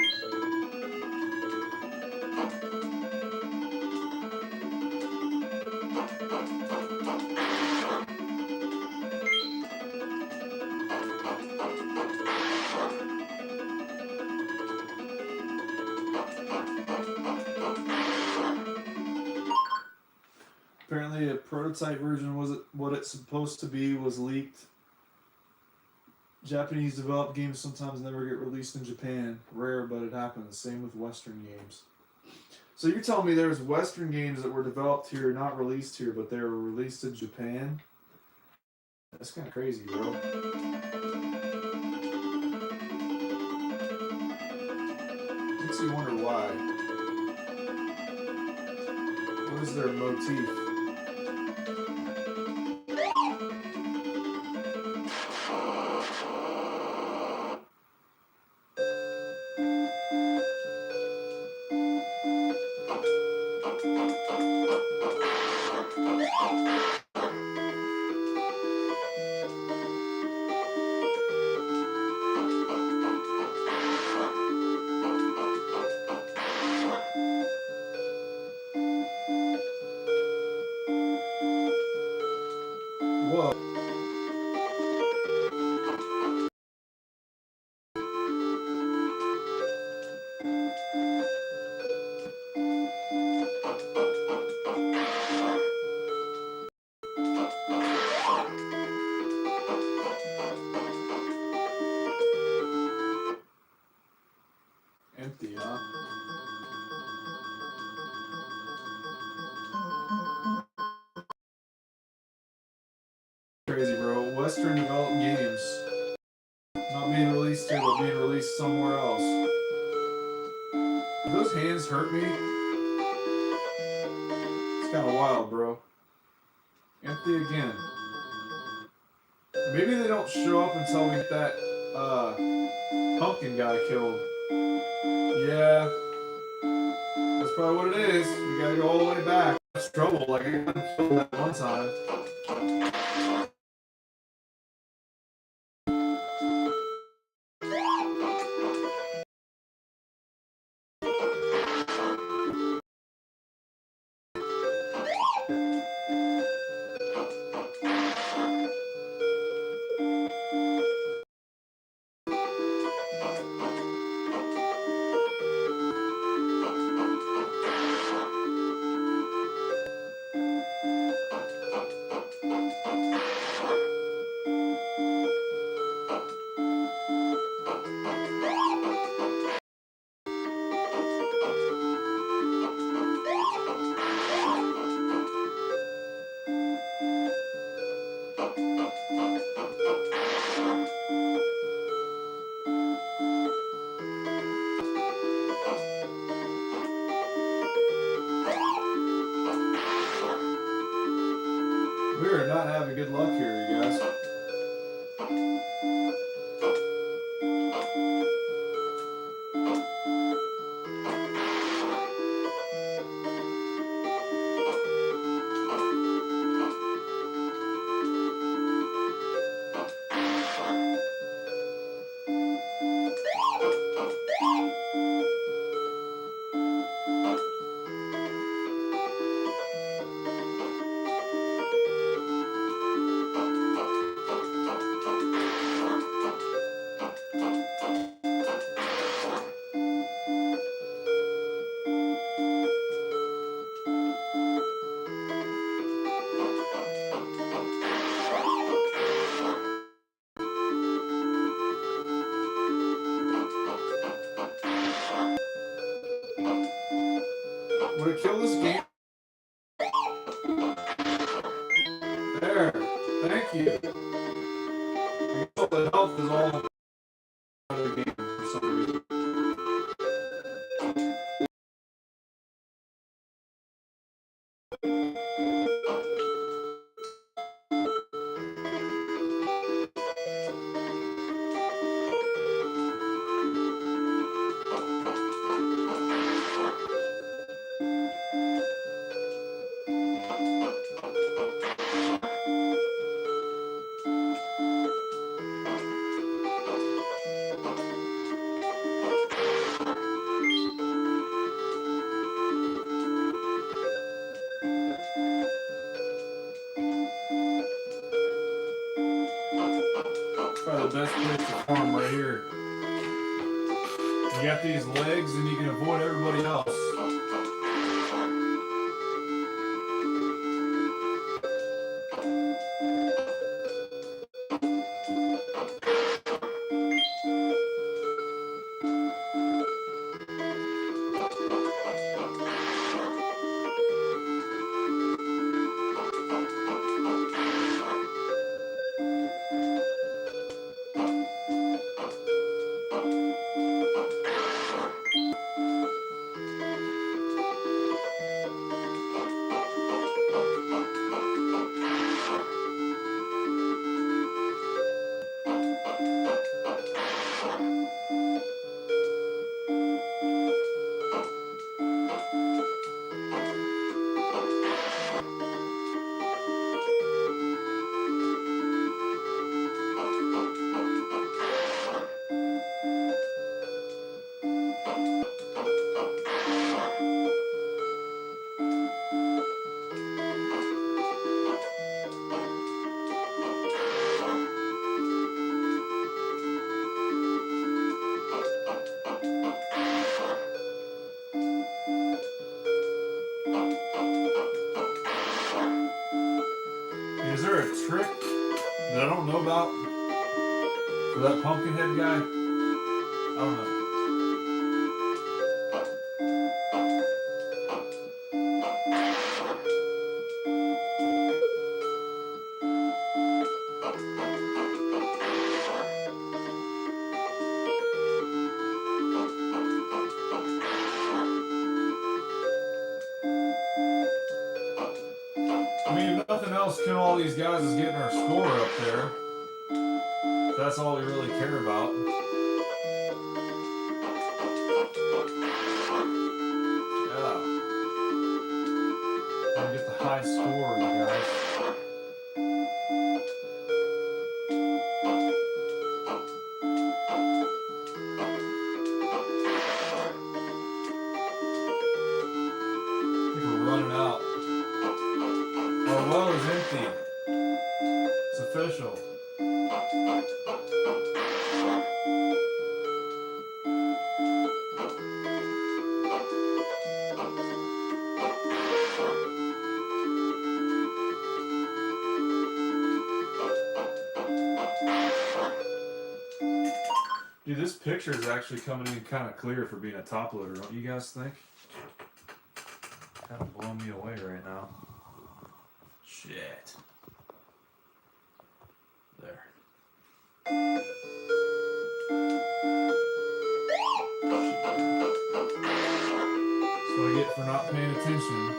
Apparently a prototype version wasn't what it's supposed to be, was leaked. Japanese developed games sometimes never get released in Japan. Rare, but it happens. Same with Western games. So you're telling me there's Western games that were developed here, not released here, but they were released in Japan? That's kind of crazy, bro. Makes you wonder why. What is their motif? Whoa. Empty, huh? Crazy, bro. Western developed games. Not being released here, but being released somewhere else. Do those hands hurt me? It's kind of wild, bro. Empty again. Maybe they don't show up until we get that pumpkin guy killed. Yeah. That's probably what it is. We gotta go all the way back. That's trouble. Like, I got killed that one time. We are not having good luck here, you guys. Would it kill this game? place to farm right here. You got these legs and you can avoid everybody else. Is there a trick that I don't know about for that pumpkin head guy? I don't know. I mean, if nothing else, killing all these guys is getting our score up there. That's all we really care about. Yeah. Gotta get the high score, you guys. I think we're running out. Our well is empty. It's official. Dude, this picture is actually coming in kind of clear for being a top loader, don't you guys think? Kind of blowing me away right now. Shit. There. That's what I get for not paying attention.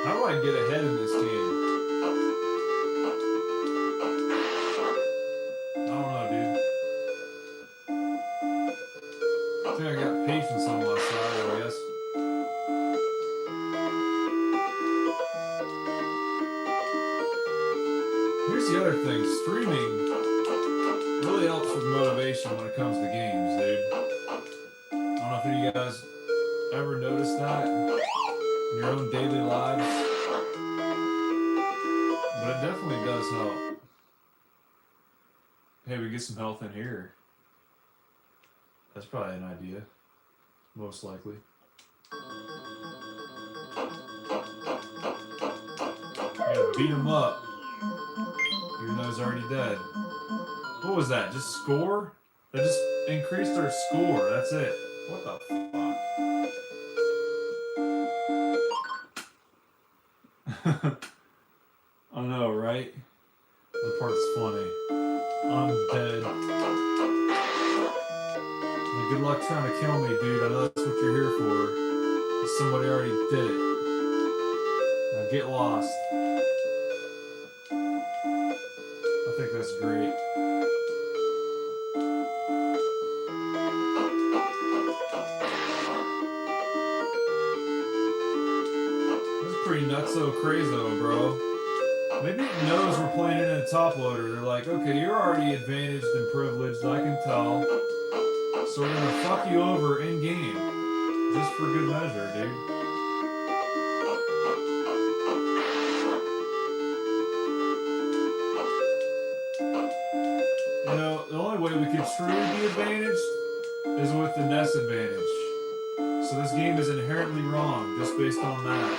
How do I get ahead in this game? I don't know, dude. I think I got patience on my side, I guess. Here's the other thing. Streaming really helps with motivation when it comes to games, dude. I don't know if any of you guys ever noticed that in your own daily lives, but it definitely does help. Hey, we get some health in here. That's probably an idea, most likely. Yeah, beat him up, even though he's already dead. What was that? Just score? That just increased our score. That's it. What the fuck? I know, right? The part's funny. I'm dead. Good luck trying to kill me, dude. I know that's what you're here for. Somebody already did it. Now get lost. I think that's great. That's pretty nutso crazo, bro. Maybe it knows we're playing it in a top loader. They're like, okay, you're already advantaged and privileged, I can tell. So we're gonna fuck you over in game. Just for good measure, dude. You know, the only way we could truly be advantaged is with the nest advantage. So this game is inherently wrong just based on that.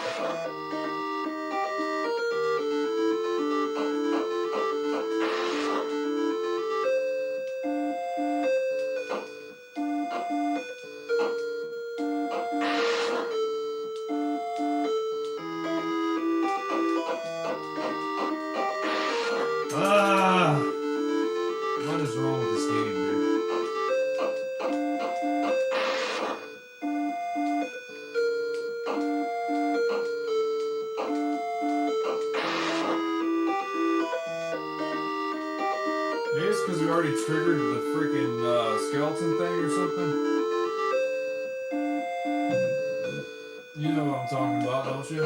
What is wrong with this game, dude? Maybe it's because we already triggered the freaking skeleton thing or something. You know what I'm talking about, don't you?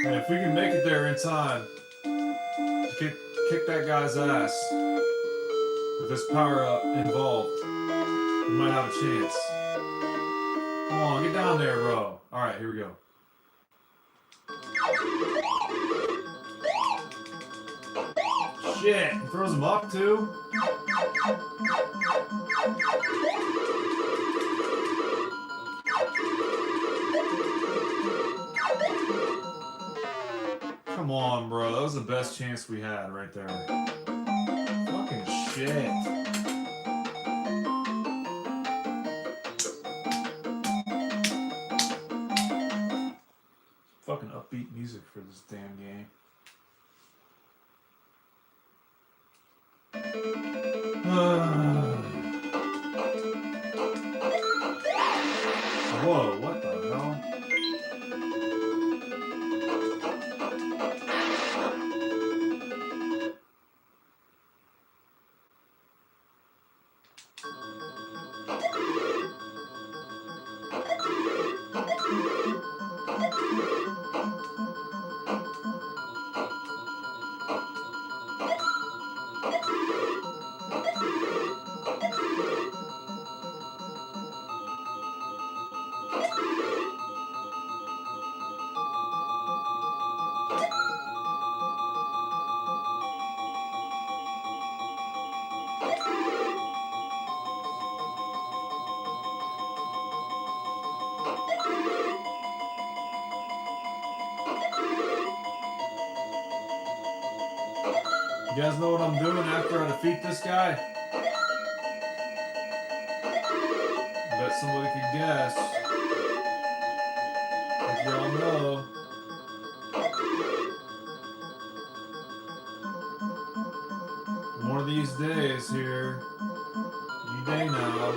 And if we can make it there in time to kick that guy's ass with this power up involved, we might have a chance. Come on, get down there, bro. Alright, here we go. Shit, he throws him up too? Come on, bro. That was the best chance we had right there. Fucking shit. Fucking upbeat music for this damn game. Whoa, what the hell? You guys know what I'm doing after I defeat this guy? I bet somebody could guess. If y'all know. One of these days here, any day now,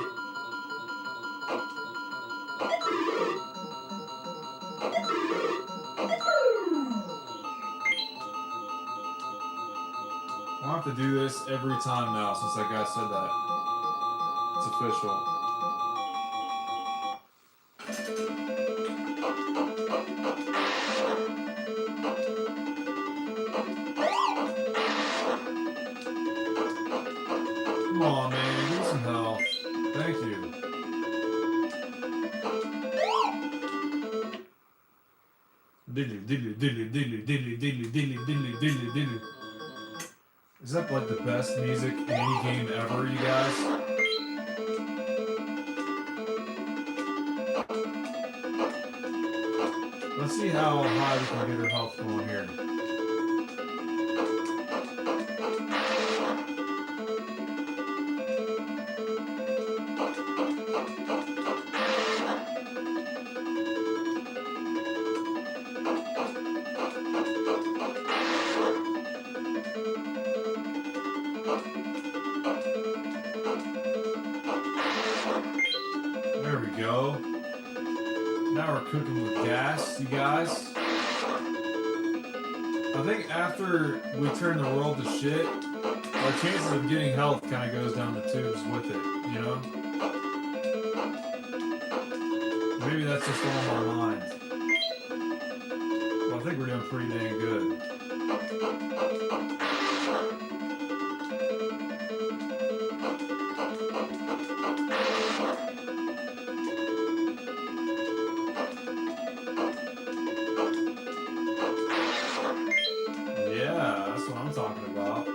I'll have to do this every time now since that guy said that. It's official. Come on, man. Give me some help. Thank you. Is that like the best music in any game ever, you guys? Let's see how high we can get her health going here. There we go. Now we're cooking with gas, you guys. I think after we turn the world to shit, our chances of getting health kind of goes down the tubes with it, you know? Maybe that's just on my mind. Well, I think we're doing pretty dang good. Yeah, that's what I'm talking about.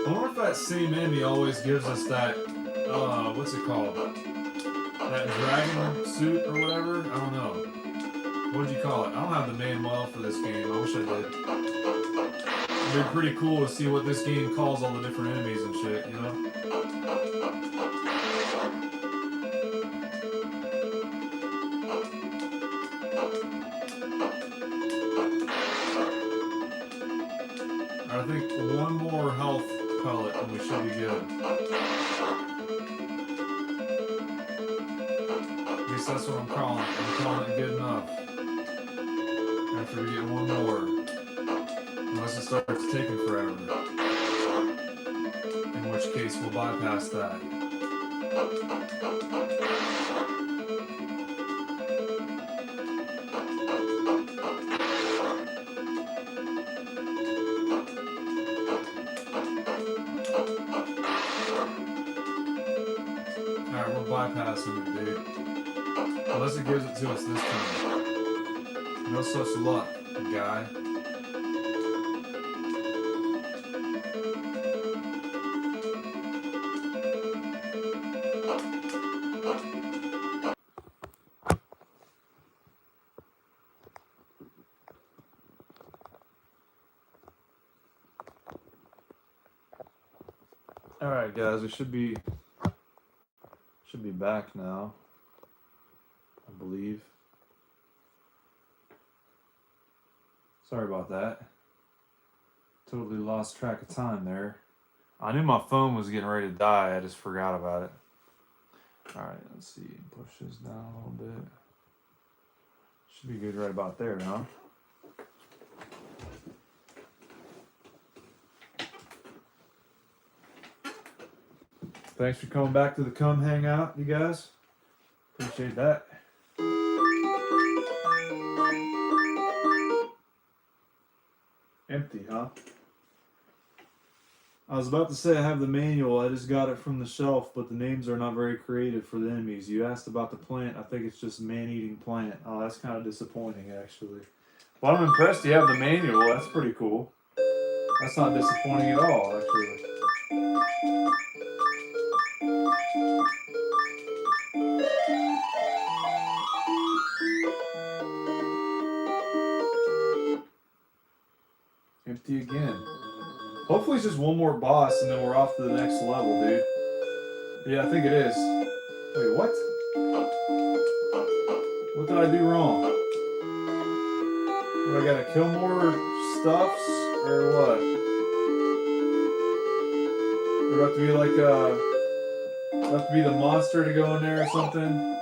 I wonder if that same enemy always gives us that, what's it called? That dragon suit or whatever? I don't know. What did you call it? I don't have the manual for this game. I wish I did. It'd be pretty cool to see what this game calls all the different enemies and shit, you know? I think one more health pellet and we should be good. At least that's what I'm calling it. I'm calling it good enough. After we get one more. Unless it starts taking forever. In which case we'll bypass that. Alright, we're bypassing it, dude. Unless it gives it to us this time. No such luck, guy. Alright guys, we should be back now, I believe. Sorry about that. Totally lost track of time there. I knew my phone was getting ready to die, I just forgot about it. Alright, let's see. Push this down a little bit. Should be good right about there, huh? Thanks for coming back to the Come Hangout, you guys. Appreciate that. Empty, huh? I was about to say I have the manual. I just got it from the shelf, but the names are not very creative for the enemies. You asked about the plant. I think it's just man-eating plant. Oh, that's kind of disappointing, actually. Well, I'm impressed you have the manual. That's pretty cool. That's not disappointing at all, actually. Empty again. Hopefully it's just one more boss and then we're off to the next level, dude. Yeah, I think it is. Wait, what? What did I do wrong? Do I gotta kill more stuffs or what? Do I have to be like do I have to be the monster to go in there or something?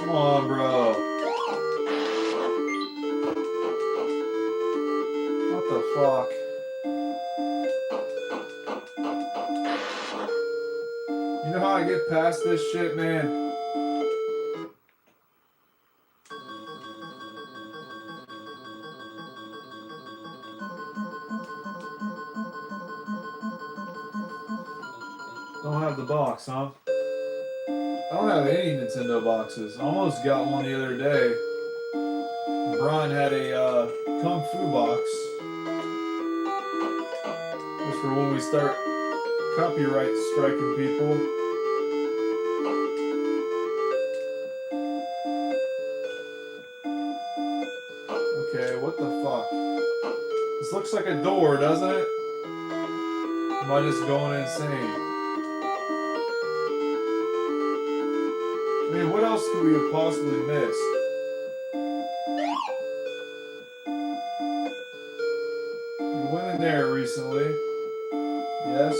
Come on, bro. Fuck. You know how I get past this shit, man? Don't have the box, huh? I don't have any Nintendo boxes. I almost got one the other day. Brian had a Kung Fu box. Just for when we start copyright striking people. Okay, what the fuck? This looks like a door, doesn't it? Am I just going insane? I mean, what else could we have possibly missed? We went in there recently. Yes.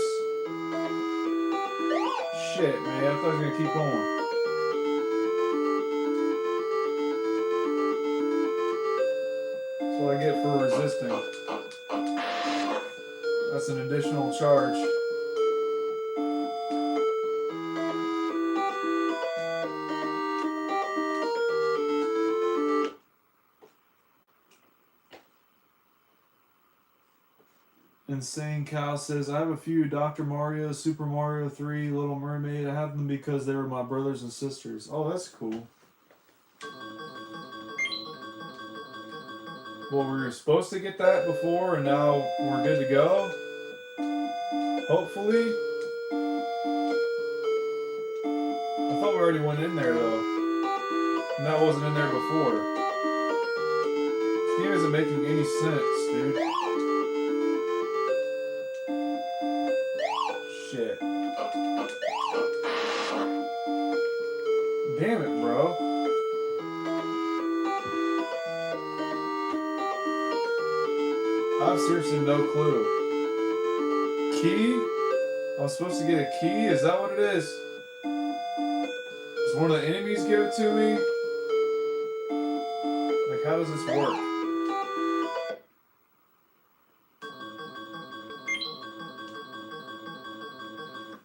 Shit, man. I thought I was gonna keep going. That's what I get for resisting. That's an additional charge. Insane Cow says, I have a few Dr. Mario, Super Mario 3, Little Mermaid. I have them because they were my brothers and sisters. Oh, that's cool. Well, we were supposed to get that before, and now we're good to go. Hopefully. I thought we already went in there, though. And that wasn't in there before. This game isn't making any sense, dude. Shit. Damn it, bro. I have seriously no clue. Key? I'm supposed to get a key? Is that what it is? Does one of the enemies give it to me? Like, how does this work?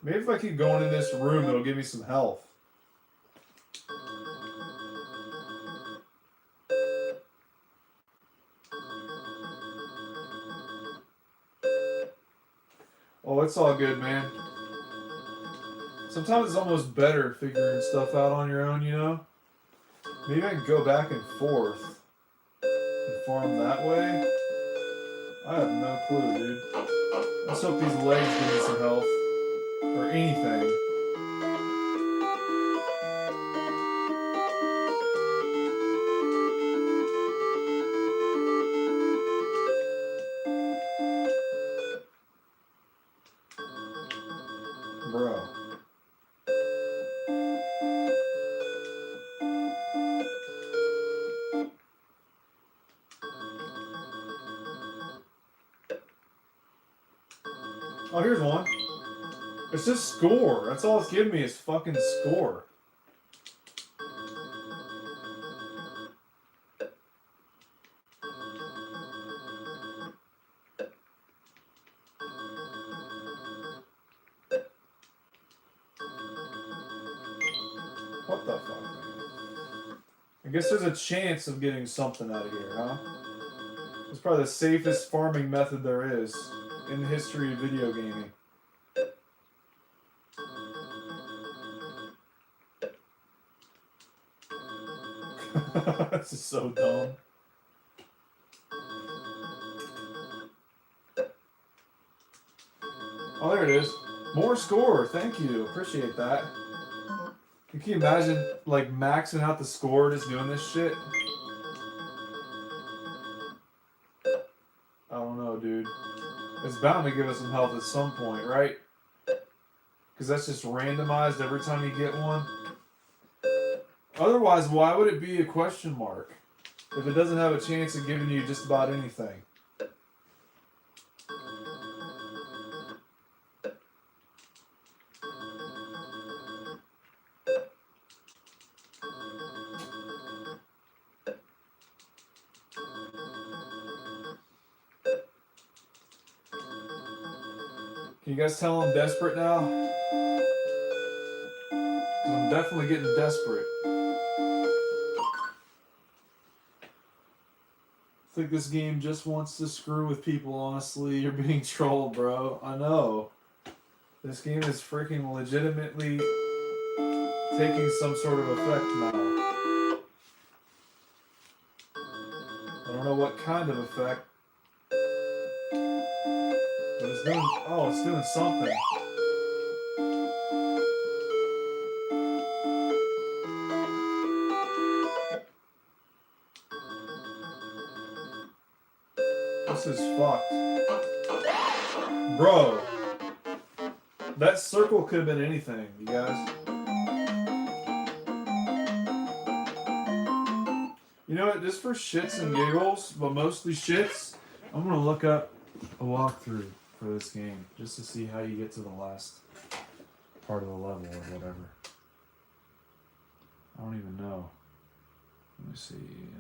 Maybe if I keep going in this room, it'll give me some health. Oh, it's all good, man. Sometimes it's almost better figuring stuff out on your own, you know? Maybe I can go back and forth and farm that way. I have no clue, dude. Let's hope these legs give me some health. Or anything. Bro. Oh, here's one. It's just score. That's all it's giving me is fucking score. What the fuck? I guess there's a chance of getting something out of here, huh? It's probably the safest farming method there is in the history of video gaming. This is so dumb. Oh, there it is. More score. Thank you. Appreciate that. Can you imagine, like, maxing out the score just doing this shit? I don't know, dude. It's bound to give us some health at some point, right? Because that's just randomized every time you get one. Otherwise, why would it be a question mark if it doesn't have a chance of giving you just about anything? Can you guys tell I'm desperate now? 'Cause I'm definitely getting desperate. I think this game just wants to screw with people, honestly. You're being trolled, bro. I know. This game is freaking legitimately taking some sort of effect now. I don't know what kind of effect. But it's doing, oh, it's doing something. This is fucked. Bro. That circle could have been anything, you guys. You know what, just for shits and giggles, but mostly shits, I'm gonna look up a walkthrough for this game, just to see how you get to the last part of the level or whatever. I don't even know. Let me see.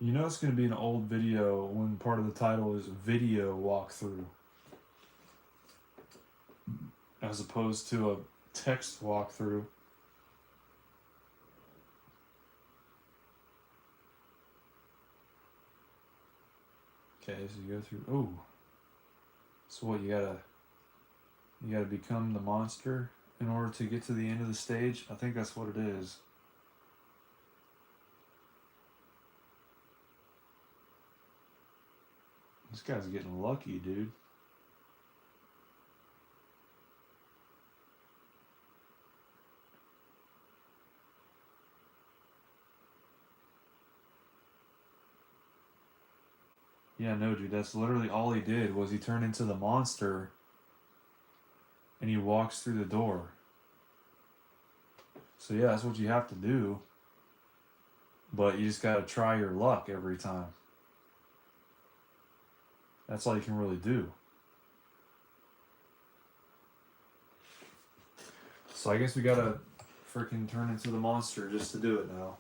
You know it's going to be an old video when part of the title is video walkthrough, as opposed to a text walkthrough. Okay, so you go through. Oh, so what? You gotta become the monster in order to get to the end of the stage. I think that's what it is. This guy's getting lucky, dude. Yeah, no, dude, that's literally all he did was he turned into the monster and he walks through the door. So yeah, that's what you have to do. But you just gotta try your luck every time. That's all you can really do. So I guess we gotta freaking turn into the monster just to do it now.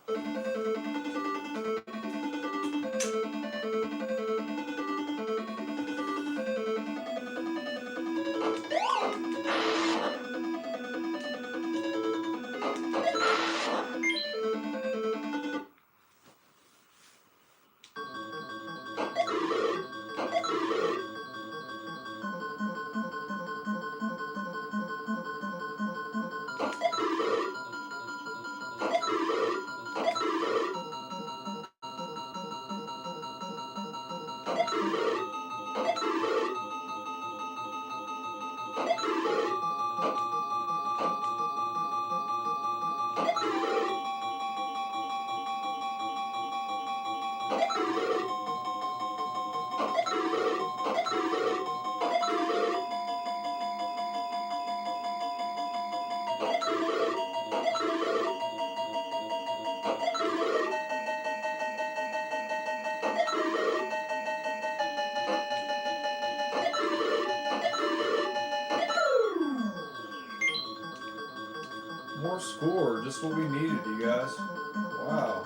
More score, just what we needed, you guys. Wow.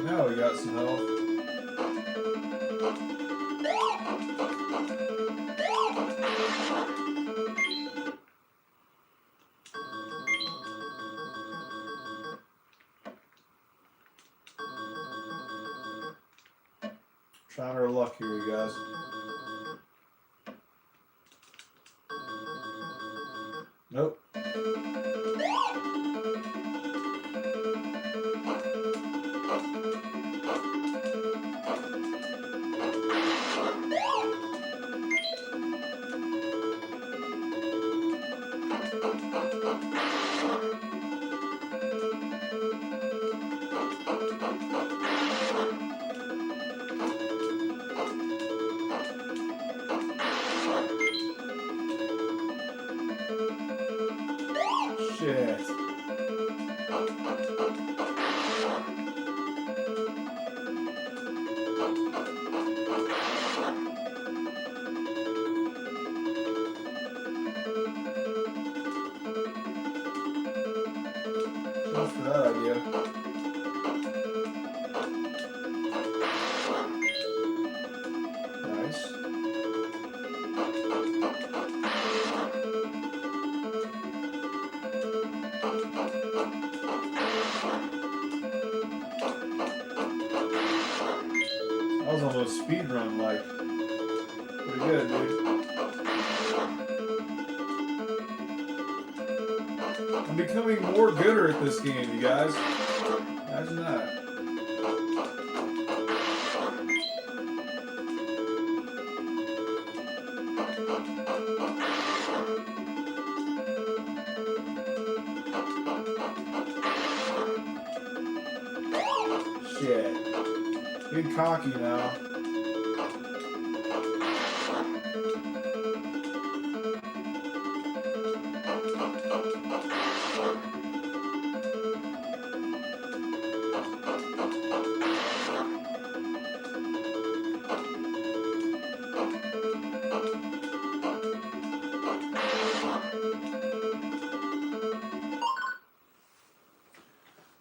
Now we got some health. Trying our luck here, you guys. Nope. That was almost speedrun like. Pretty good, dude. I'm becoming more gooder at this game, you guys. Imagine that. Shit. Getting cocky now.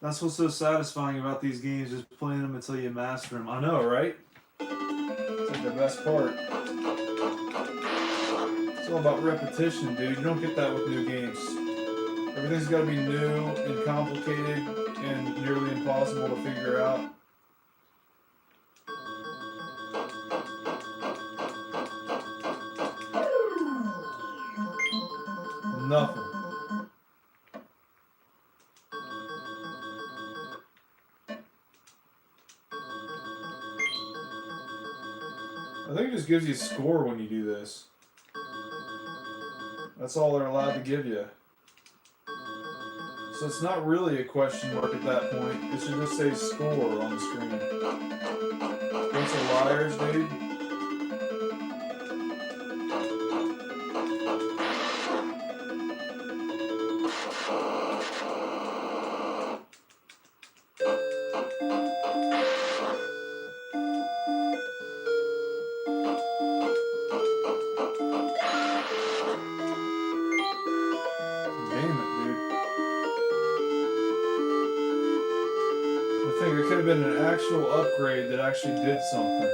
That's what's so satisfying about these games, is playing them until you master them. I know, right? It's like the best part. It's all about repetition, dude. You don't get that with new games. Everything's got to be new and complicated and nearly impossible to figure out. Nothing. I think it just gives you a score when you do this. That's all they're allowed to give you. So it's not really a question mark at that point. It should just say score on the screen. Bunch of liars, dude. I think it could have been an actual upgrade that actually did something.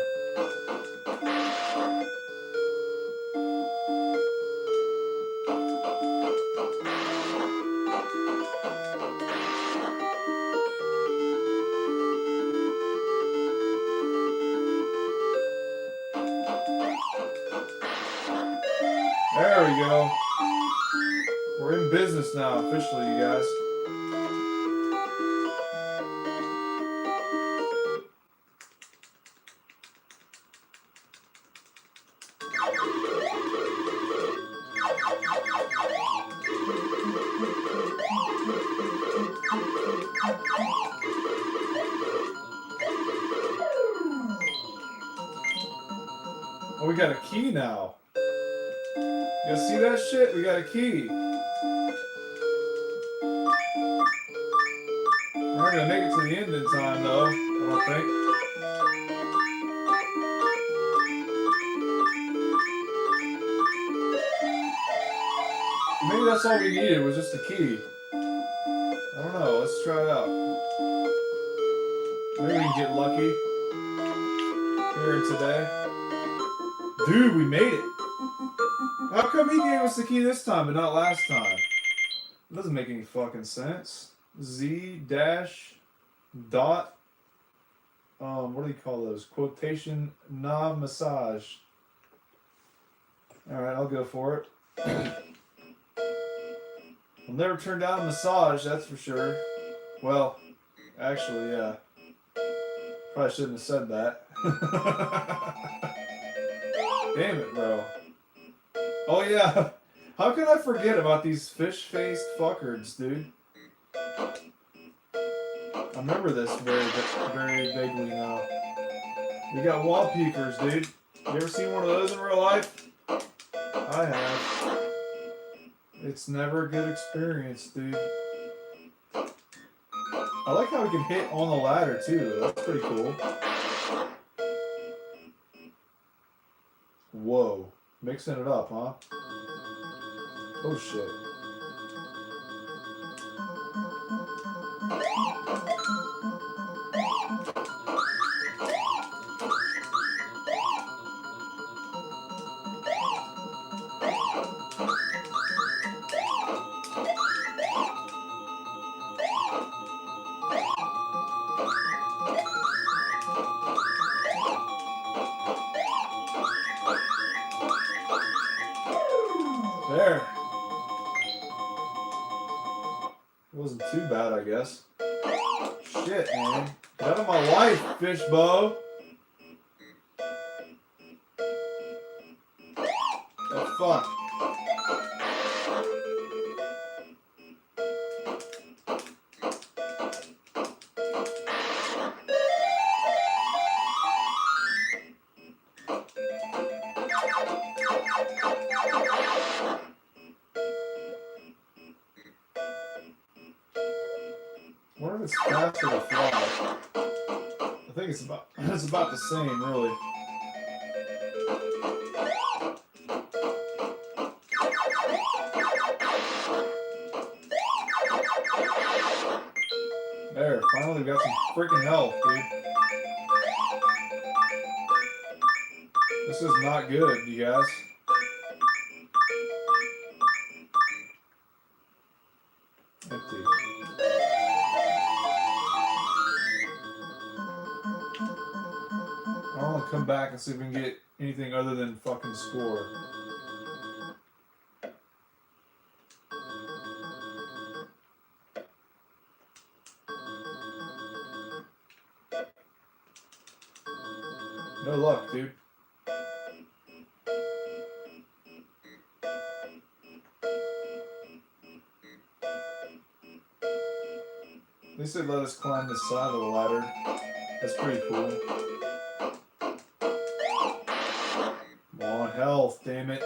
There we go. We're in business now, officially, you guys. Oh, we got a key now. You guys see that shit? We got a key. We're not gonna make it to the end in time, though, I don't think. Maybe that's all we needed, was just a key. I don't know, let's try it out. Maybe we can get lucky here today. Dude, we made it. How come he gave us the key this time but not last time? It doesn't make any fucking sense. Z dash dot what do you call those? Quotation na massage. Alright, I'll go for it. I'll never turn down a massage, that's for sure. Well, actually, yeah. Probably shouldn't have said that. Damn it, bro. Oh yeah. How could I forget about these fish-faced fuckers, dude? I remember this very vaguely now. We got wall peekers, dude. You ever seen one of those in real life? I have. It's never a good experience, dude. I like how we can hit on the ladder, too. That's pretty cool. Whoa. Mixing it up, huh? Oh, shit. too bad, I guess. Shit, man. Get out of my life, fish Beau. Oh, fuck. I wonder if it's faster to fly. I think it's about the same, really. There, finally got some freaking health, dude. This is not good, you guys. Empty. I want to come back and see if we can get anything other than fucking score. No luck, dude. At least they let us climb the side of the ladder. That's pretty cool. Come on, health, damn it.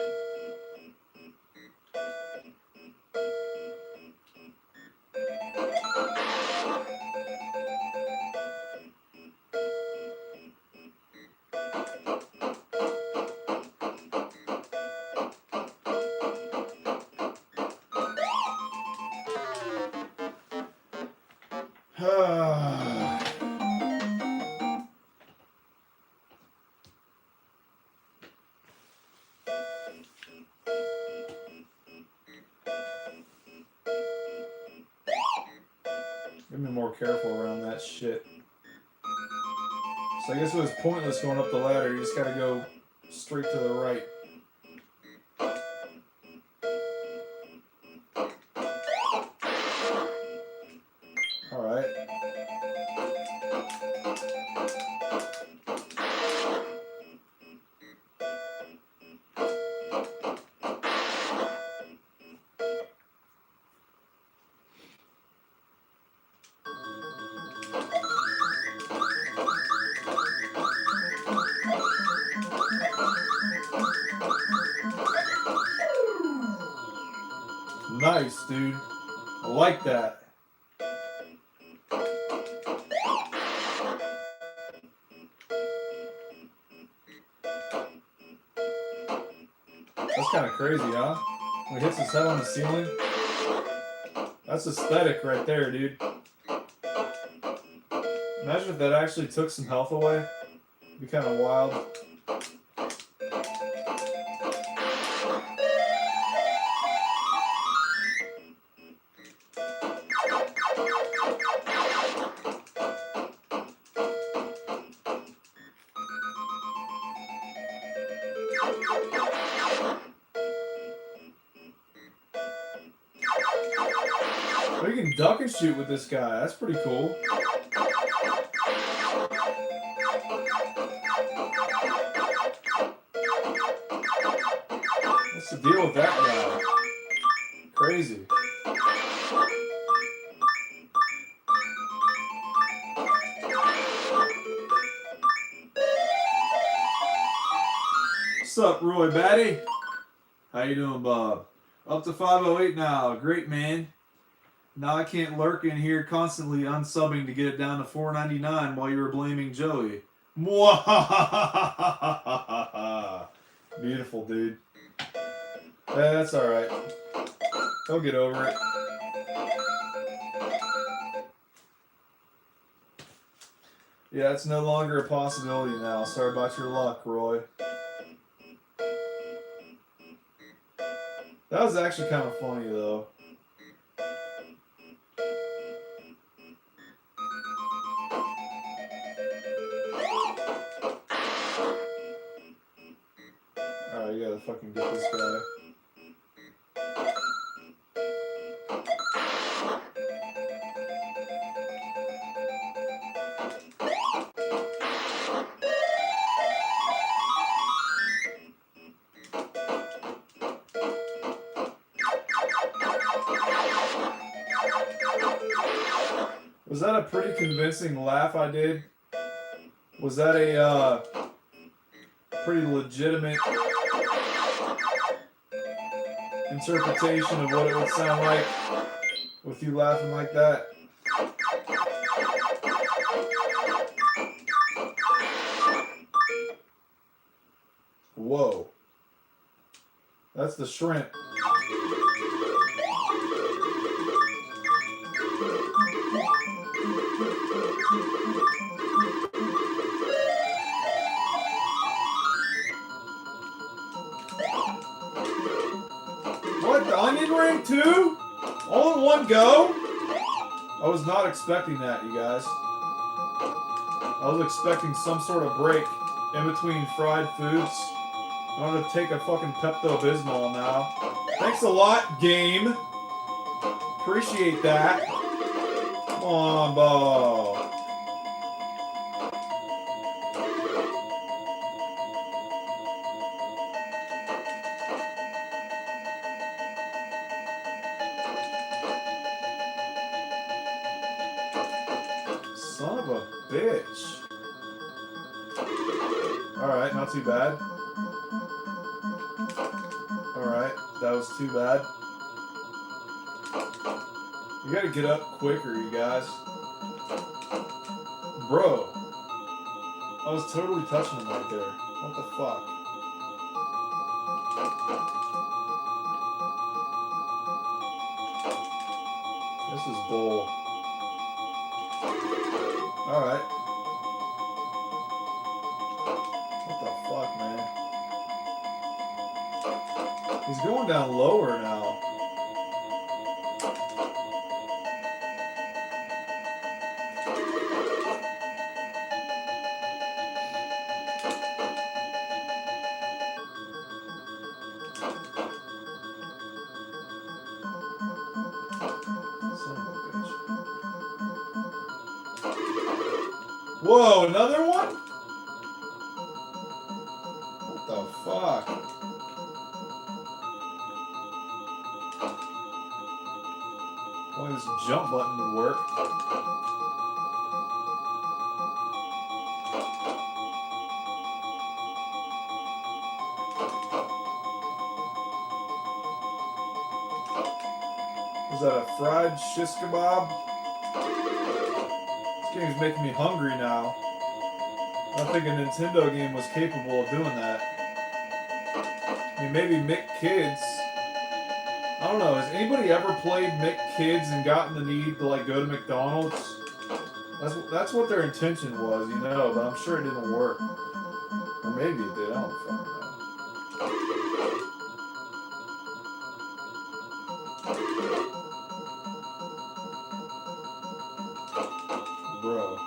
Gotta be more careful around that shit. So I guess it was pointless going up the ladder. You just gotta go straight to the right. Alright. Nice, dude. I like that. That's kind of crazy, huh? When he hits his head on the ceiling. That's aesthetic right there, dude. Imagine if that actually took some health away. It'd be kind of wild. We can duck and shoot with this guy. That's pretty cool. What's the deal with that guy? Crazy. What's up, Roy Batty? How you doing, Bob? Up to 508 now. Great, man. Now I can't lurk in here constantly unsubbing to get it down to $4.99 while you were blaming Joey. Mwahahahaha. Beautiful, dude. That's alright. He'll get over it. Yeah, it's no longer a possibility now. Sorry about your luck, Roy. That was actually kind of funny, though. Alright, you gotta fucking get this guy. pretty convincing laugh I did? Was that a pretty legitimate interpretation of what it would sound like with you laughing like that? Whoa. That's the shrimp. What, the onion ring too? All in one go? I was not expecting that, you guys. I was expecting some sort of break in between fried foods. I'm gonna take a fucking Pepto-Bismol now. Thanks a lot, game. Appreciate that. Come on, Beau. Son of a bitch. Alright, not too bad. Alright, that was too bad. You gotta get up quicker, you guys. Bro. I was totally touching him right there. What the fuck? This is bull. Alright. What the fuck, man? He's going down lower now. Whoa, another one? What the fuck? Why this jump button would work? Is that a fried shish kebab? This game's making me hungry now. I don't think a Nintendo game was capable of doing that. I mean, maybe Mick Kids. I don't know. Has anybody ever played Mick Kids and gotten the need to like go to McDonald's? That's what their intention was, you know. But I'm sure it didn't work. Or maybe it did. I don't fucking know. Bro.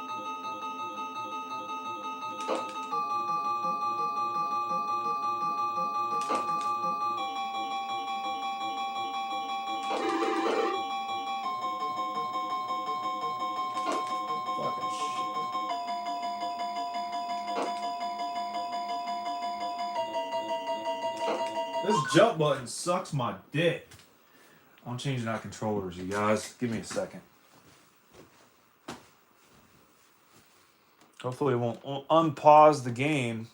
Fucking shit. This jump button sucks my dick. I'm changing out controllers, you guys. Give me a second. Hopefully it won't unpause the game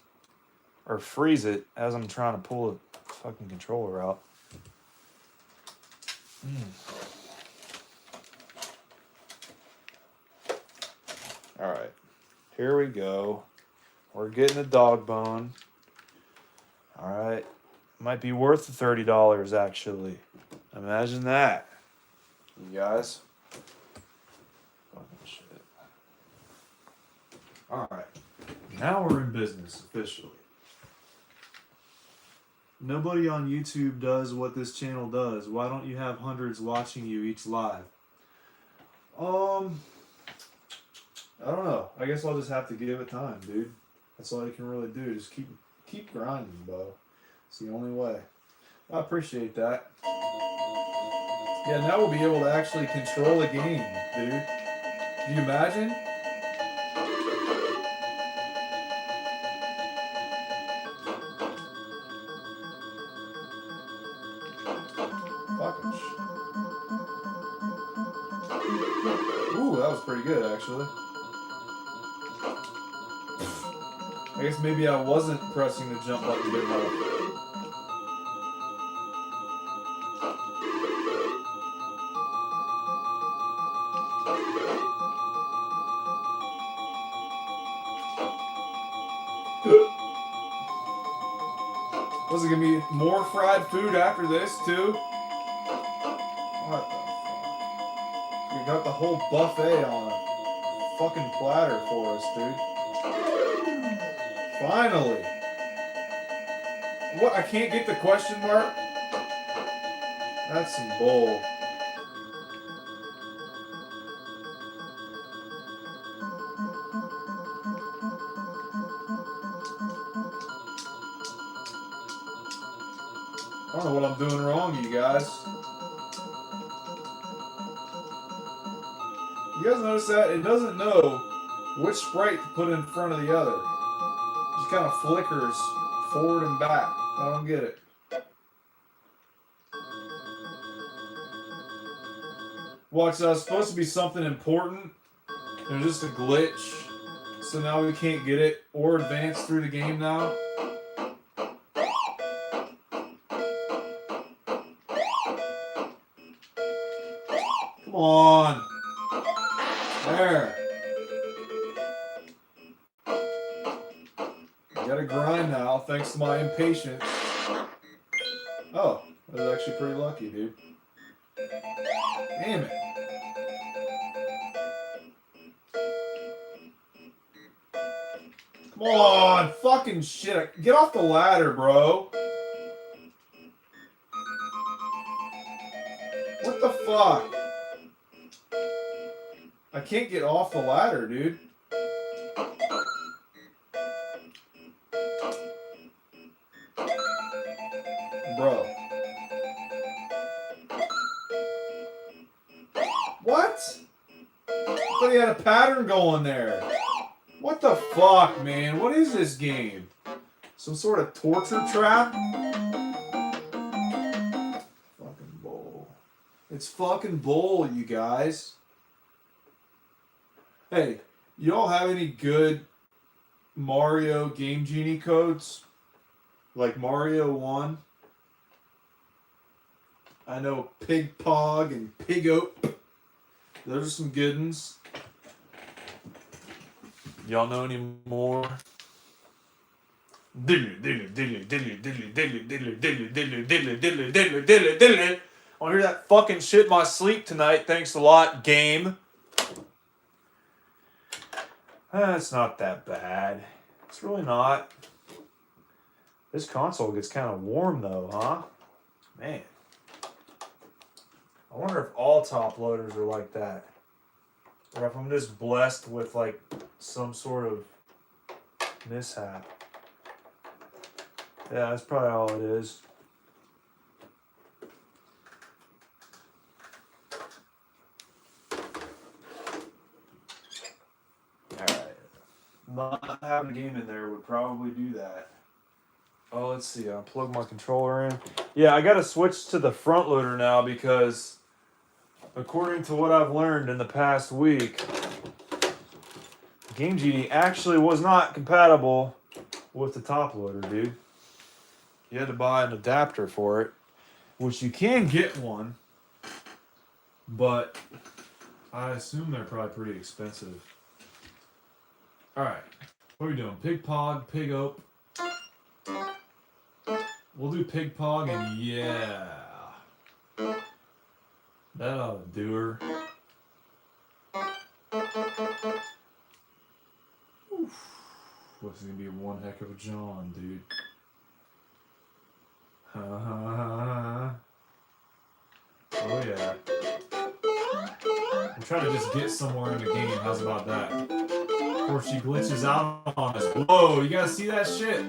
or freeze it as I'm trying to pull the fucking controller out. All right, here we go. We're getting a dog bone. All right, might be worth the $30 actually. Imagine that, you guys. Fucking shit. All right, now we're in business officially. Nobody on YouTube does what this channel does. Why don't you have hundreds watching you each live? I don't know. I guess I'll just have to give it time, dude. That's all you can really do. Just keep grinding, Beau. It's the only way. I appreciate that. Yeah, now we'll be able to actually control a game, dude. Can you imagine? Fucking shit. Ooh, that That was pretty good, actually. I guess maybe I wasn't pressing the jump button good enough. Was it gonna be more fried food after this too? What the fuck? We got the whole buffet on a fucking platter for us, dude. Finally. What? I can't get the question mark? That's some bull. I don't know what I'm doing wrong, you guys. You guys notice that? It doesn't know which sprite to put in front of the other. It just kind of flickers forward and back. I don't get it. Watch, that was supposed to be something important. There's just a glitch. So now we can't get it or advance through the game now. Come on. There. I gotta grind now, thanks to my impatience. Oh, that was actually pretty lucky, dude. Damn it. Come on, fucking shit. Get off the ladder, bro. What the fuck? I can't get off the ladder, dude. Bro. What? I thought he had a pattern going there. What the fuck, man? What is this game? Some sort of torture trap? Fucking bull. It's fucking bull, you guys. Hey, you all have any good Mario Game Genie codes? Like Mario 1? I know Pig Pog and Pig Ope. Those are some good ones. Y'all know any more? Diddly, diddly, diddly, diddly, diddly, diddly, diddly, diddly, diddly, diddly, diddly, diddly, diddly, diddly. I want to hear that fucking shit in my sleep tonight. Thanks a lot, game. It's not that bad. It's really not. This console gets kind of warm though, huh? Man. I wonder if all top loaders are like that. Or if I'm just blessed with like some sort of mishap. Yeah, that's probably all it is. Alright. Not having a game in there would probably do that. Oh, let's see. I'll plug my controller in. Yeah, I got to switch to the front loader now because according to what I've learned in the past week, Game Genie actually was not compatible with the top loader, dude. You had to buy an adapter for it, which you can get one, but I assume they're probably pretty expensive. Alright, what are we doing? Pig Pog, Pig Ope. We'll do Pig Pog and yeah. That ought to do her. Oof. This is gonna be one heck of a John, dude. Oh yeah. I'm trying to just get somewhere in the game. How's about that? Of course, she glitches out on us. Whoa, you guys see that shit?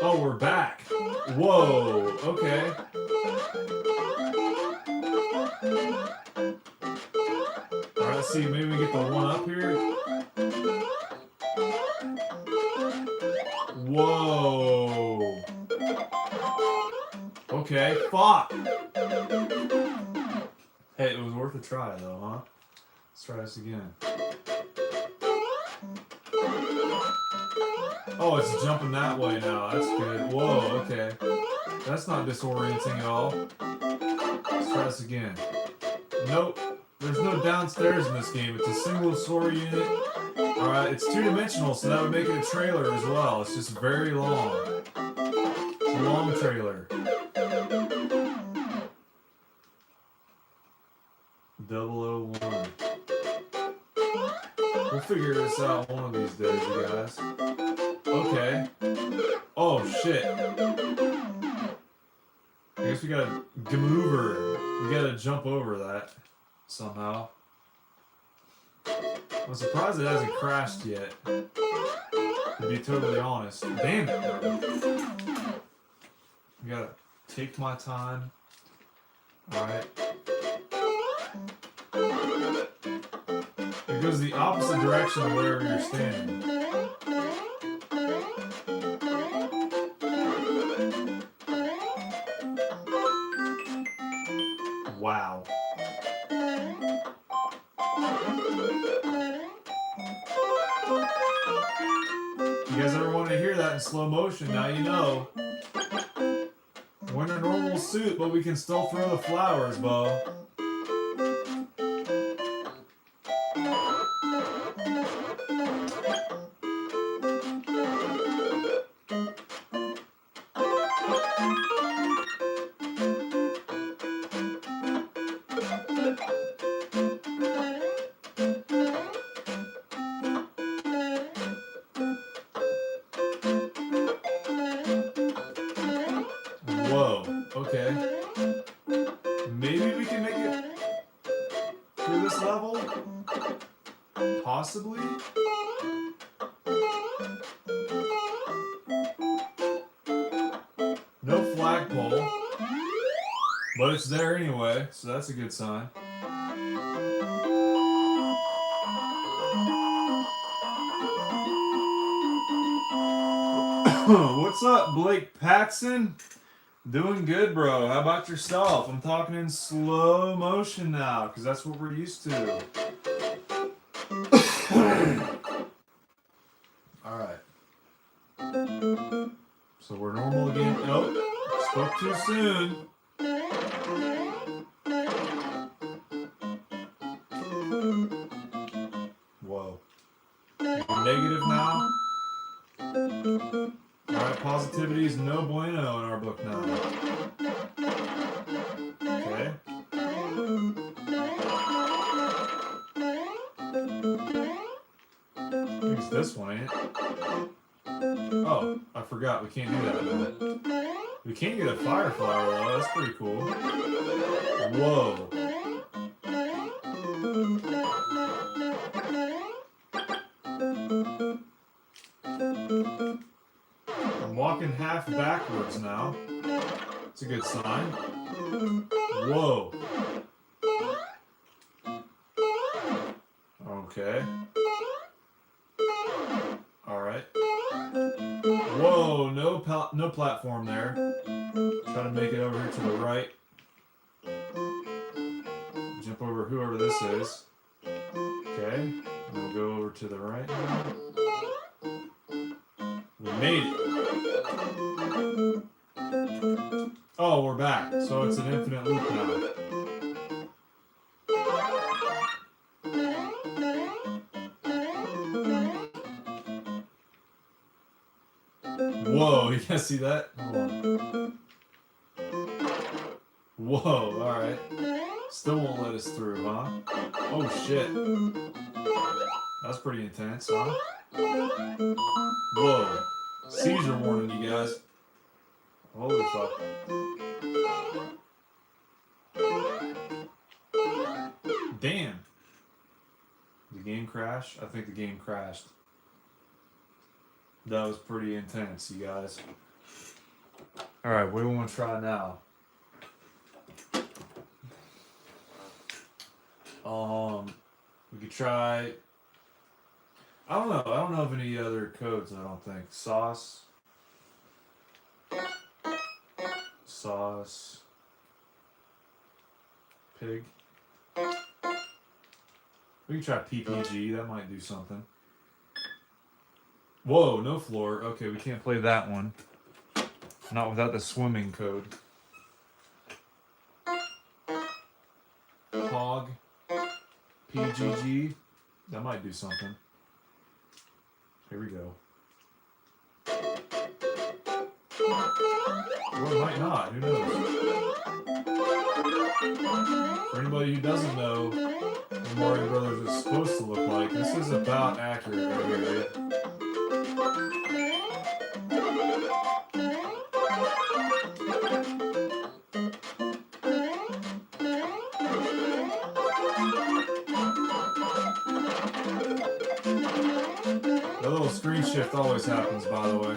Oh, we're back. Whoa, okay. Alright, let's see. Maybe we get the one up here. Whoa. Okay, fuck. Hey, it was worth a try, though, huh? Let's try this again. Oh, it's jumping that way now. That's good. Whoa, okay. That's not disorienting at all. Let's try this again. Nope. There's no downstairs in this game. It's a single story unit. Alright, it's two-dimensional, so that would make it a trailer as well. It's just very long. It's a long trailer. 001. We'll figure this out one of these days, you guys. Okay. Oh, shit. I guess we gotta maneuver. We gotta jump over that somehow. I'm surprised it hasn't crashed yet. To be totally honest. Damn it, bro. I gotta take my time. Alright. It goes the opposite direction of wherever you're standing. Wow. You guys ever want to hear that in slow motion? Now you know. We're in a normal suit, but we can still throw the flowers, Beau. Whoa, okay. Maybe we can make it through this level? Possibly? No flagpole. But it's there anyway, so that's a good sign. What's up, Blake Paxson? Doing good, bro. How about yourself? I'm talking in slow motion now, because that's what we're used to. Alright. So we're normal again. Nope. Spoke too soon. Whoa. We're negative now. Alright, positivity is no bueno in our book now. Okay. I think it's this one, ain't it? Oh, I forgot. We can't do that. We can't get a fire flower though. That's pretty cool. Whoa. I'm walking half backwards now. It's a good sign. Whoa. Okay. Alright. Whoa, no platform there. Try to make it over here to the right. Jump over whoever this is. Okay. We'll go over to the right now. We made it. Oh, we're back. So it's an infinite loop now. Whoa, you guys see that? Hold on. Whoa, alright. Still won't let us through, huh? Oh shit. That's pretty intense, huh? Whoa. Seizure warning, you guys. Holy fuck. Damn. Did the game crash? I think the game crashed. That was pretty intense, you guys. Alright, what do we want to try now? We could try... I don't know. I don't know of any other codes, I don't think. Sauce. Pig. We can try PPG. That might do something. Whoa, no floor. Okay, we can't play that one. Not without the swimming code. Hog. PGG. That might do something. Here we go. Or it might not. Who knows? For anybody who doesn't know what Mario Brothers is supposed to look like, this is about accurate right here. The little screen shift always happens, by the way.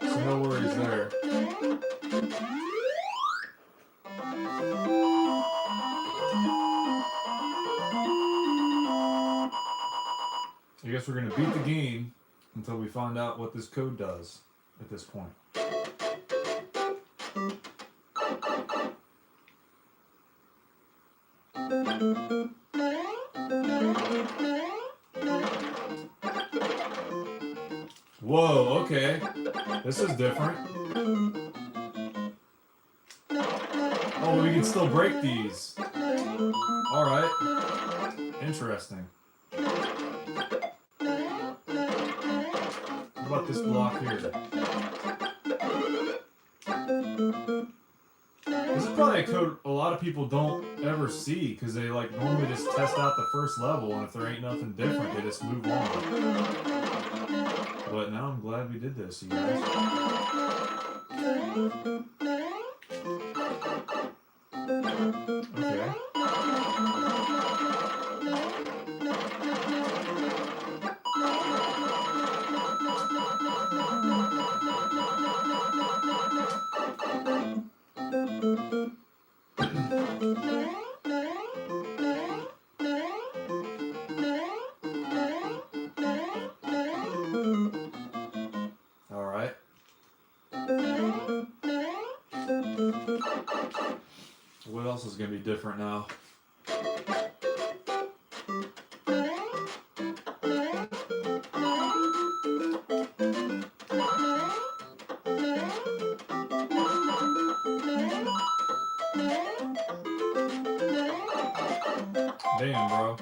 So no worries there. I guess we're going to beat the game until we find out what this code does at this point. Whoa, okay. This is different. Oh, we can still break these. Alright. Interesting. What about this block here? This is probably a code a lot of people don't ever see because they like normally just test out the first level, and if there ain't nothing different, they just move on. But now I'm glad we did this, you guys. Okay. All right. What else is going to be different now? Damn, bro.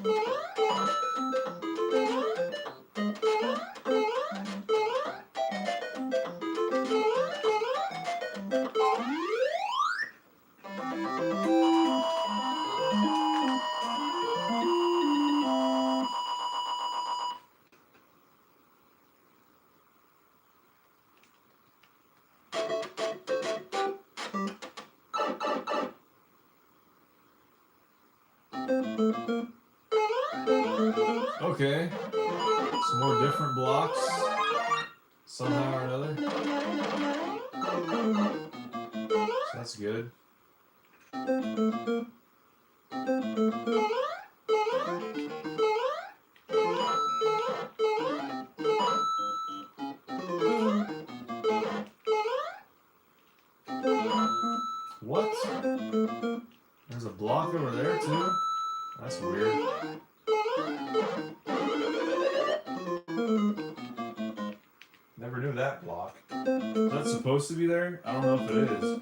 Okay. Some more different blocks. Somehow or another. So that's good. What? There's a block over there too? That's weird. Never knew that block. Is that supposed to be there? I don't know if it is.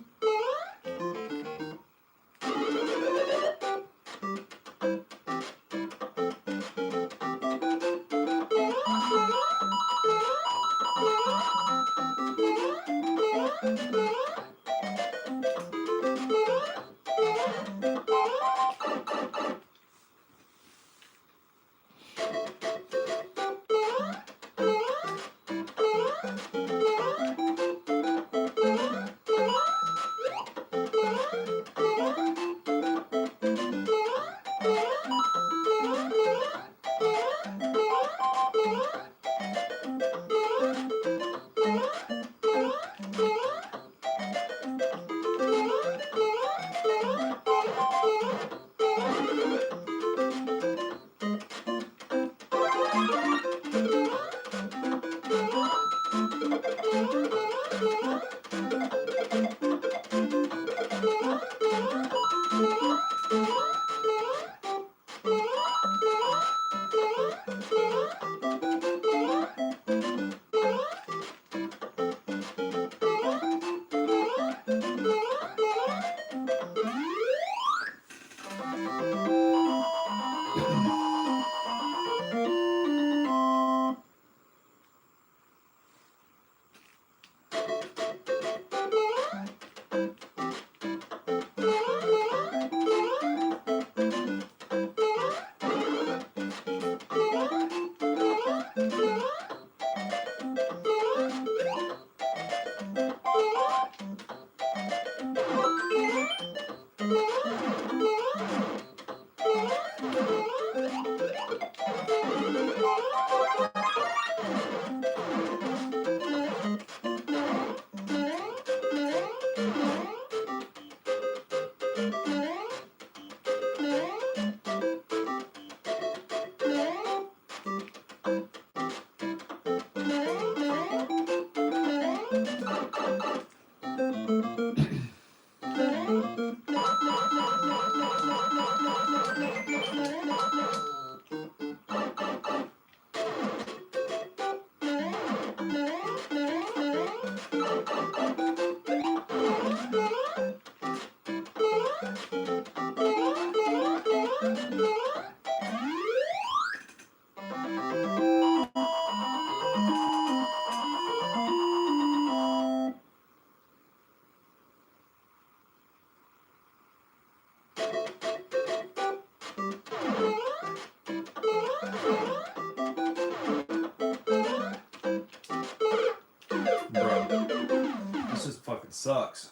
fucking sucks.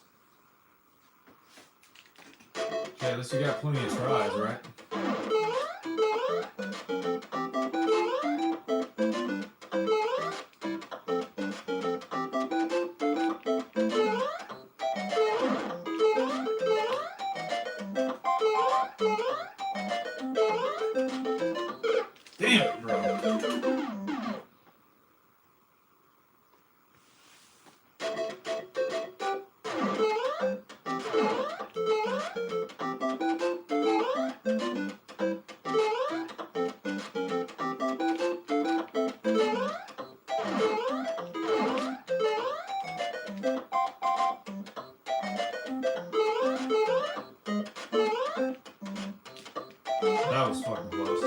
Okay, at least you got plenty of tries, right? Damn it, bro. That was fucking close.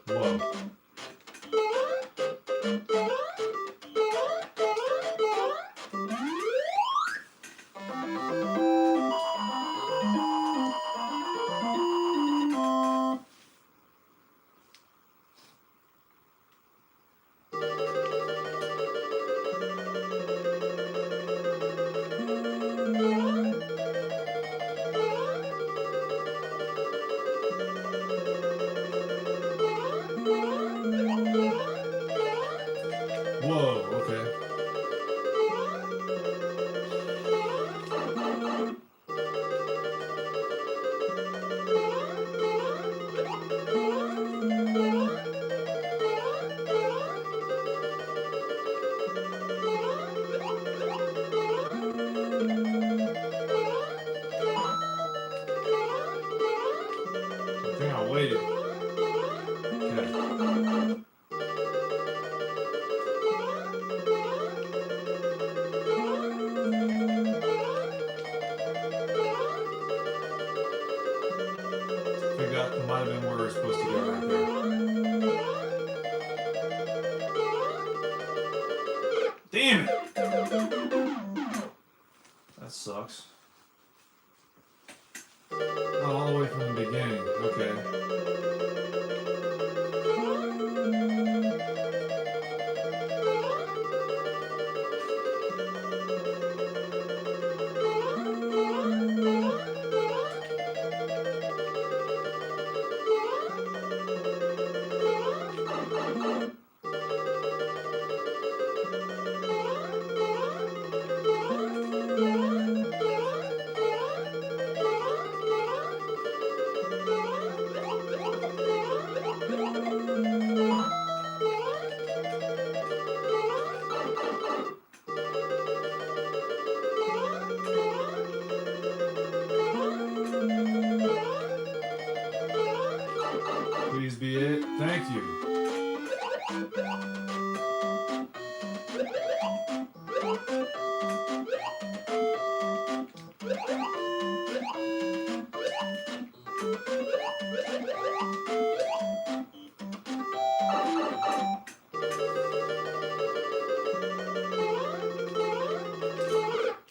Whoa. Whoa, okay. I think I waited. Okay. I think that might have been where we're supposed to go right there. Damn it! That sucks. Oh, all the way from the beginning. Okay. Please be it. Thank you.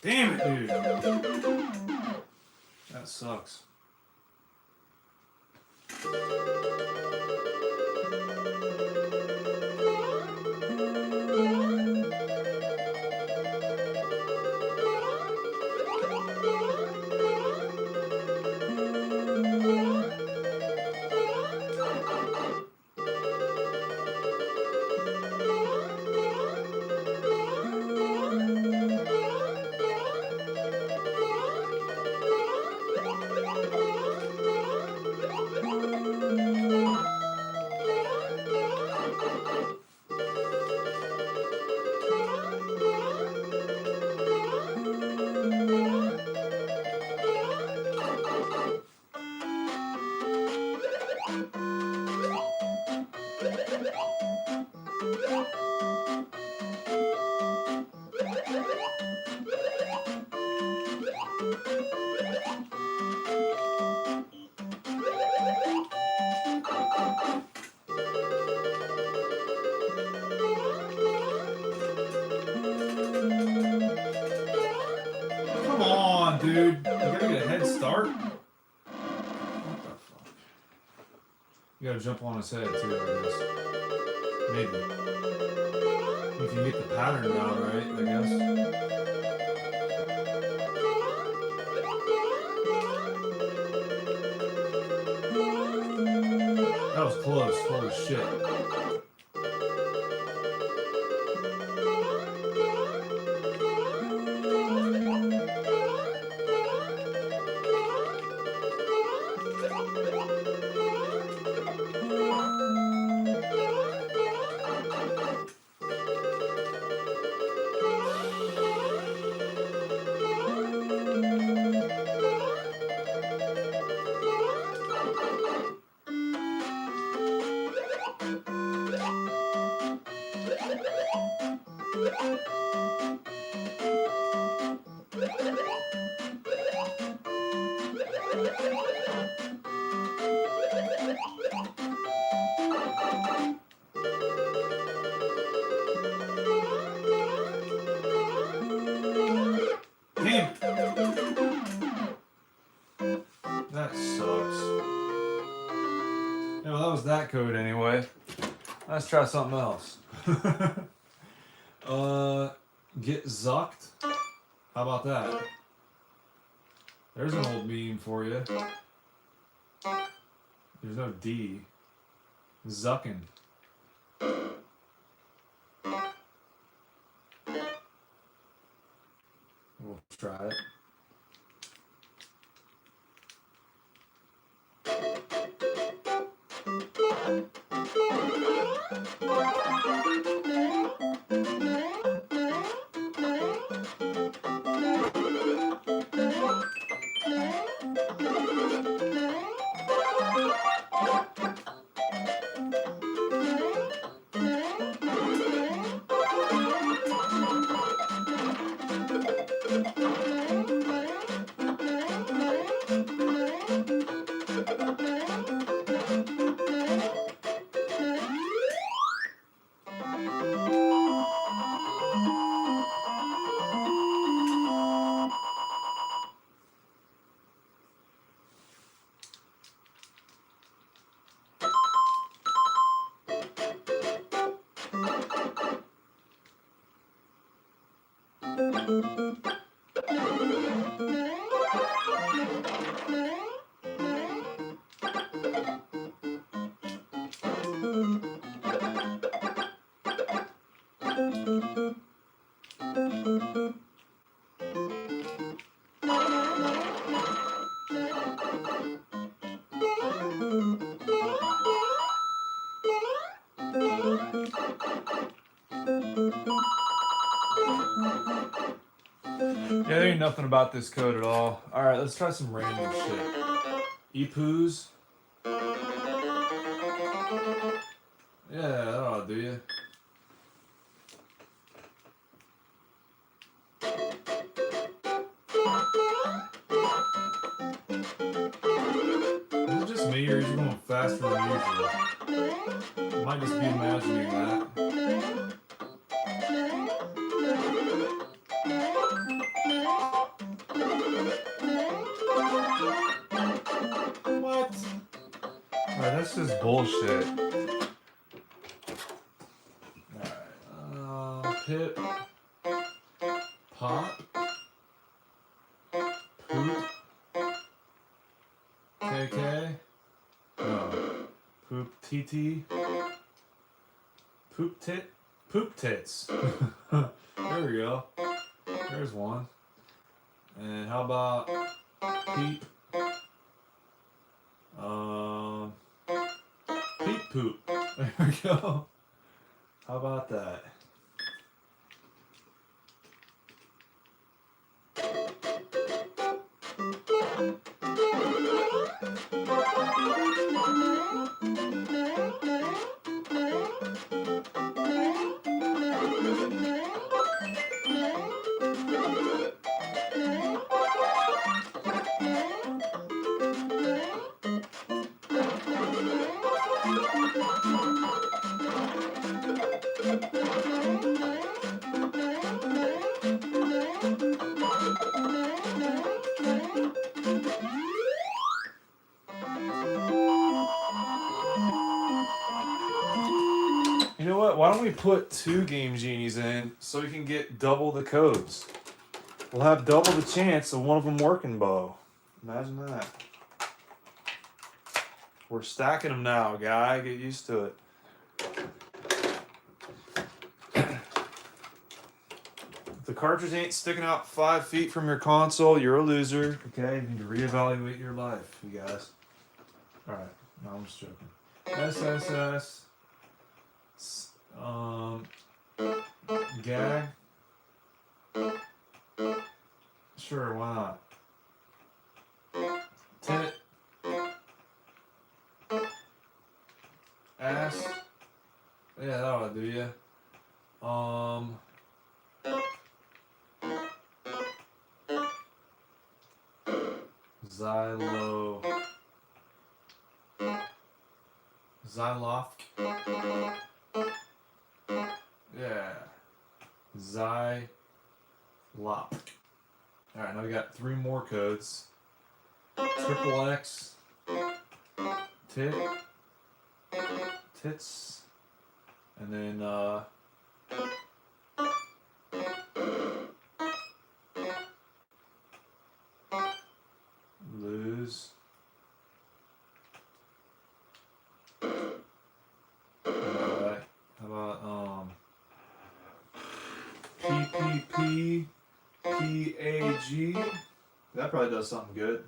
Damn it, dude. That sucks. Come on, dude. You gotta get a head start. What the fuck? You gotta jump on his head too, I guess. Maybe. If you get the pattern down right, I guess. That was close. Holy shit. Damn. That sucks. Yeah, well, that was that code anyway. Let's try something else. Get zucked. How about that? There's an old meme for you. There's no D. Zucking. We'll try it. Yeah, there ain't nothing about this code at all. Alright, let's try some random shit. Epoos. Yeah, that ought to do you. Is it just me or is it going faster than usual? Might just be imagining that. What? Alright, that's just bullshit. Alright, pip. Pop. Poop. KK. No. Poop TT. Poop tit. Poop tits. There we go. There's one. And how about peep? Peep poop. There we go. How about that? we put 2 Game Genies in so we can get double the codes? We'll have double the chance of one of them working, Beau. Imagine that. We're stacking them now, guy. Get used to it. If the cartridge ain't sticking out 5 feet from your console, you're a loser. Okay, you need to reevaluate your life, you guys. All right, no, I'm just joking. SSS. Gag. Sure, why not? Tenant. Ass. Yeah, that ought to do ya. Xyloft. Yeah. Xylop. Alright, now we got 3 more codes. Triple X. Tits. And then, lose. Alright, how about, PPP, PAG. That probably does something good.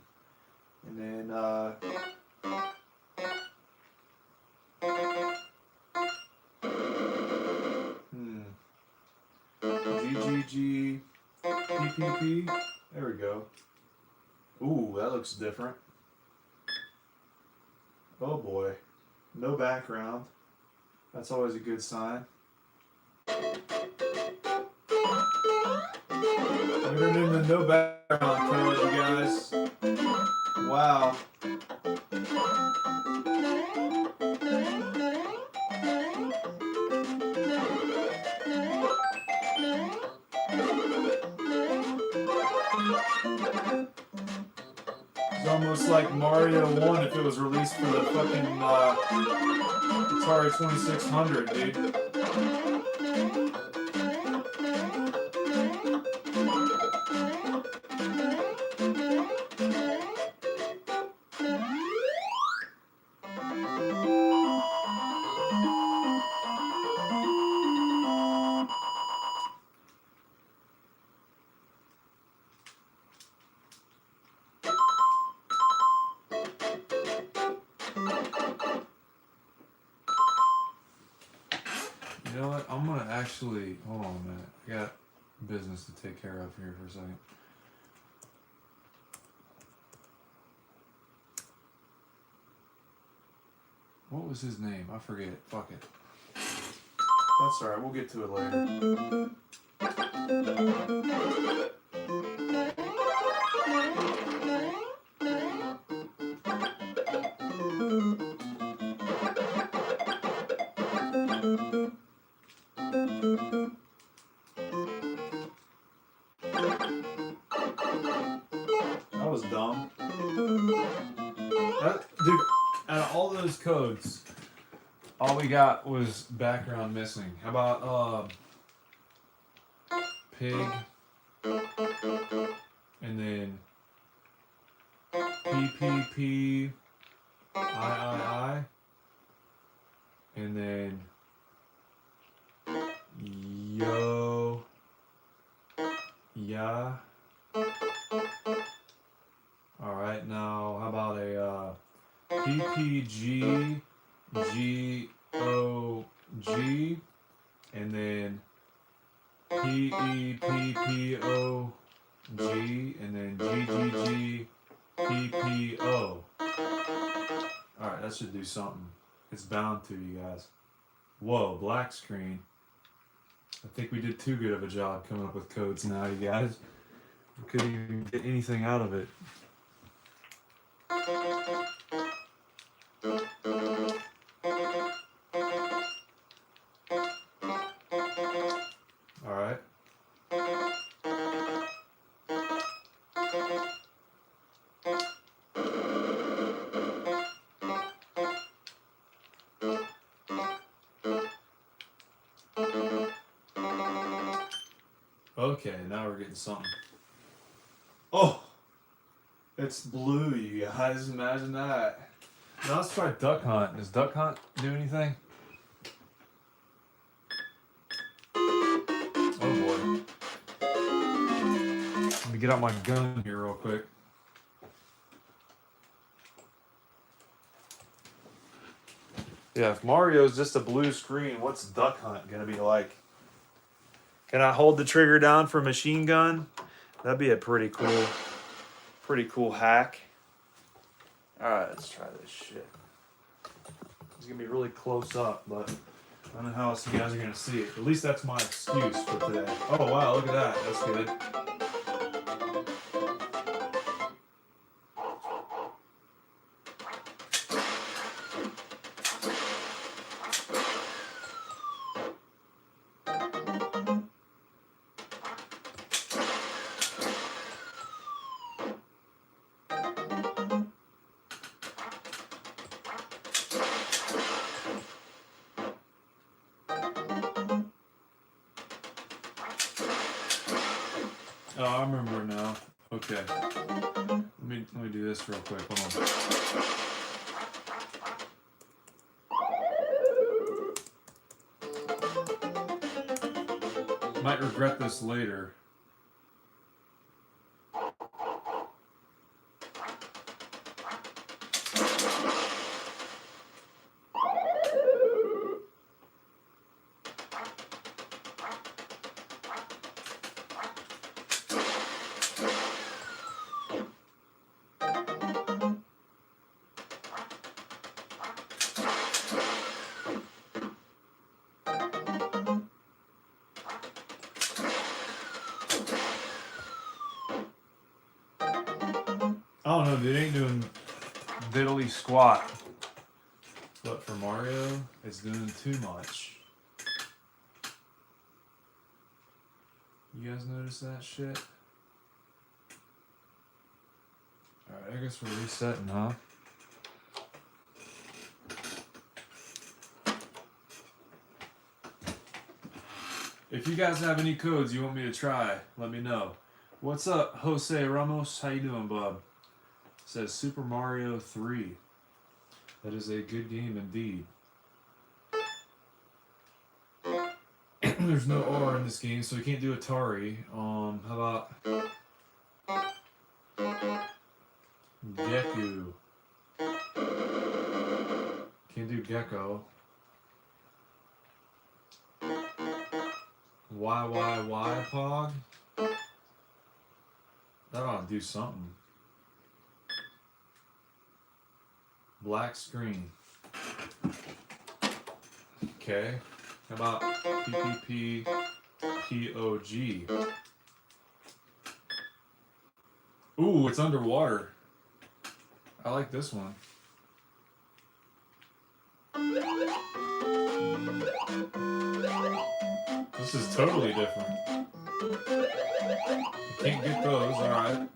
And then, GGG, PPP. There we go. Ooh, that looks different. Oh boy. No background. That's always a good sign. We're in the no background code, you guys. Wow. It's almost like Mario 1 if it was released for the fucking Atari 2600, dude. You know what? I'm gonna actually hold on a minute. I got business to take care of here for a second. What was his name? I forget. Fuck it. That's alright. We'll get to it later. That was dumb. Dude, out of all those codes, all we got was background missing. How about pig, and then PPP, I, and then yo, yeah. All right, now how about a PPG, GOG, and then PEPPOG, and then GGG, Alright, that should do something. It's bound to, you guys. Whoa, black screen. I think we did too good of a job coming up with codes now, you guys. We couldn't even get anything out of it. Alright. Okay, now we're getting something. Oh, it's blue, you guys. Imagine that. Now let's try duck hunt. Does duck hunt do anything? Oh boy. Let me get out my gun here real quick. Yeah, if Mario's just a blue screen, what's duck hunt gonna be like? Can I hold the trigger down for a machine gun? That'd be a pretty cool hack. Alright, let's try this shit. It's gonna be really close up, but I don't know how else you guys are gonna see it. At least that's my excuse for today. Oh wow, look at that. That's good. Oh, I remember now. Okay. Let me do this real quick. Hold on. Might regret this later. I don't know, dude. It ain't doing diddly squat. But for Mario, it's doing too much. You guys notice that shit? Alright, I guess we're resetting, huh? If you guys have any codes you want me to try, let me know. What's up, Jose Ramos? How you doing, bub? Says Super Mario 3. That is a good game indeed. There's no R in this game, so we can't do Atari. How about Geku? Can't do Gecko. YYY Pog? That ought to do something. Black screen. Okay. How about PPP-POG? Ooh, it's underwater. I like this one. This is totally different. You can't get those, alright.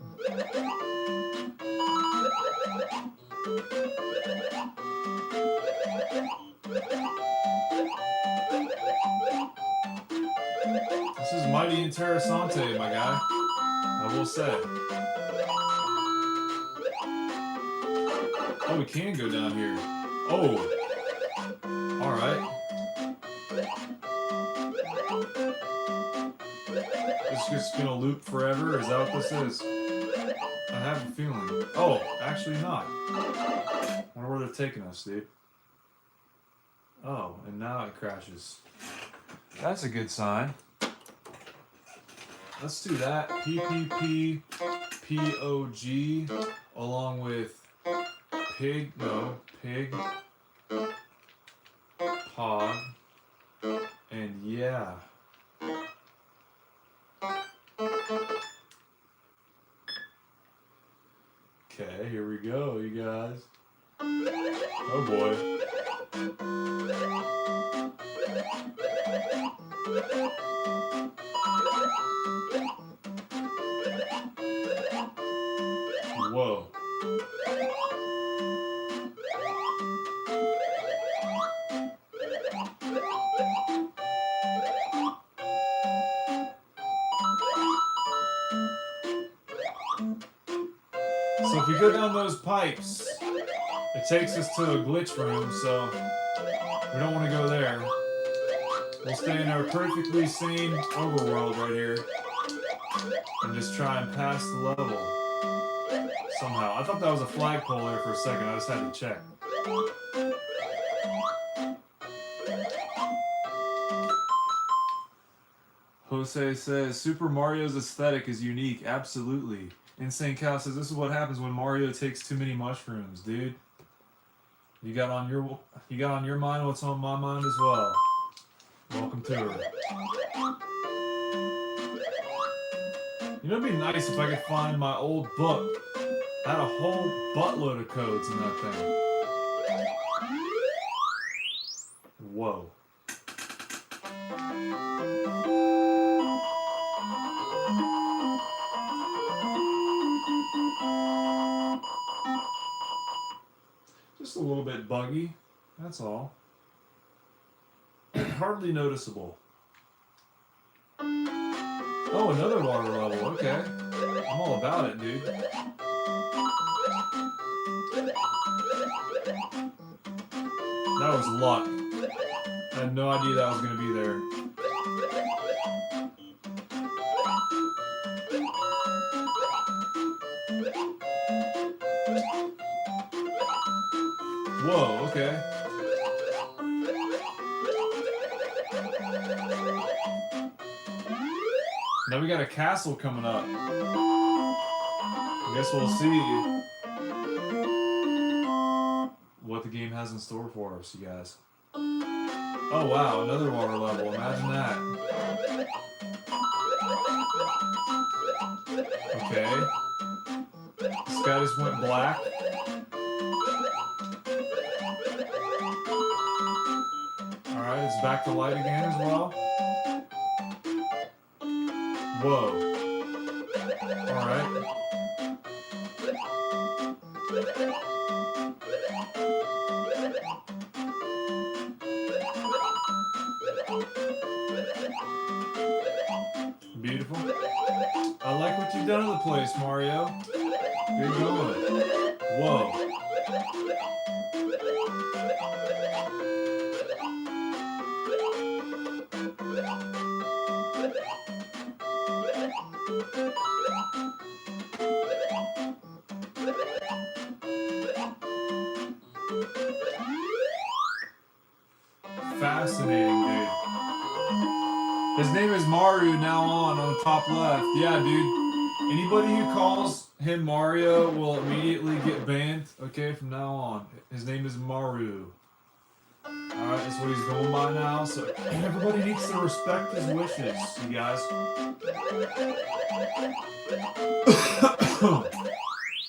This is mighty interessante, my guy. I will say. Oh, we can go down here. Oh. Alright. It's just gonna loop forever? Is that what this is? I have a feeling. Oh, actually not. I wonder where they're taking us, dude. Oh, and now it crashes. That's a good sign. Let's do that. PPP, POG, along with pig, Pog, and yeah. Okay, here we go, you guys. Oh boy. Whoa. So if you go down those pipes, it takes us to a glitch room, so we don't want to go there. We'll stay in our perfectly sane overworld right here and just try and pass the level somehow. I thought that was a flagpole there for a second. I just had to check. Jose says, Super Mario's aesthetic is unique. Absolutely. Insane Cow says, this is what happens when Mario takes too many mushrooms, dude. You got on your mind what's on my mind as well. Welcome to her. You know, it'd be nice if I could find my old book. I had a whole buttload of codes in that thing. Whoa. Just a little bit buggy, that's all. Hardly noticeable. Oh, another water level, okay. I'm all about it, dude. That was luck. I had no idea that was going to be there. Whoa, okay. Now we got a castle coming up. I guess we'll see what the game has in store for us, you guys. Oh wow, another water level. Imagine that. Okay. This guy just went black. Alright, it's back to light again as well. Whoa. Alright. Beautiful. I like what you've done to the place, Mario. Good going. Whoa. Fascinating, dude. His name is Maru now on the top left. Yeah, dude. Anybody who calls him Mario will immediately get banned, okay, from now on. His name is Maru. Alright, that's what he's going by now, so everybody needs to respect his wishes, you guys.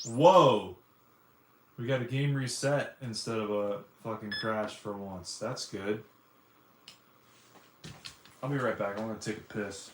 Whoa! We got a game reset instead of a fucking crash for once. That's good. I'll be right back. I'm gonna take a piss.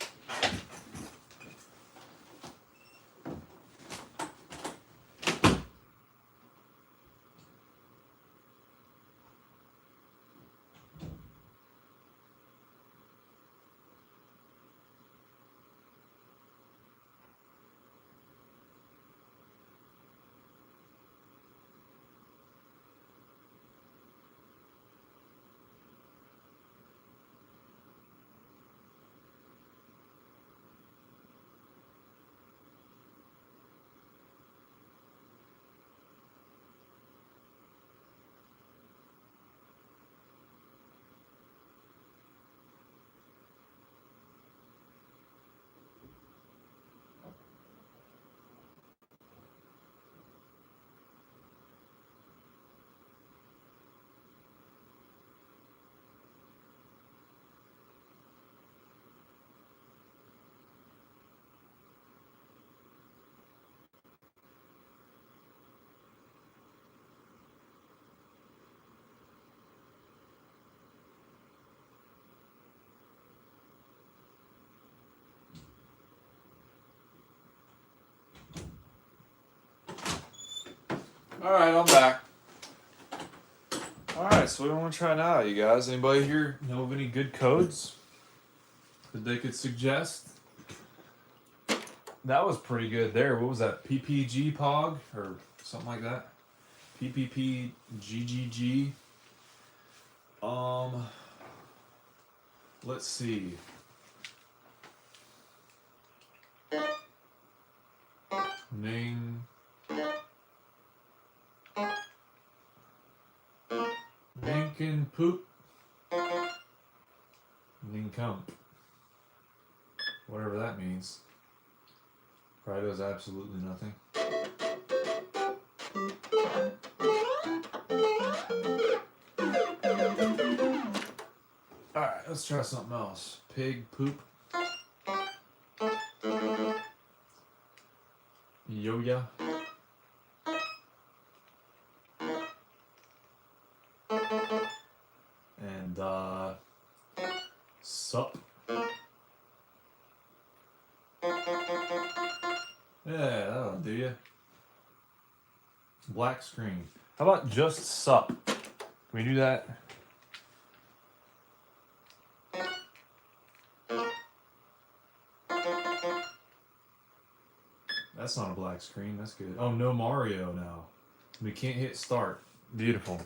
Alright, I'm back. Alright, so what do we want to try now, you guys? Anybody here know of any good codes that they could suggest? That was pretty good there. What was that? PPG Pog or something like that? PPPGGG. Let's see. Ning. Nincompoop. Nincomp. Whatever that means. Probably does absolutely nothing. Alright, let's try something else. Pig poop. Yo-ya. And sup. Yeah, that'll do ya. Black screen. How about just sup? Can we do that? That's not a black screen. That's good. Oh, no Mario now. We can't hit start. Beautiful.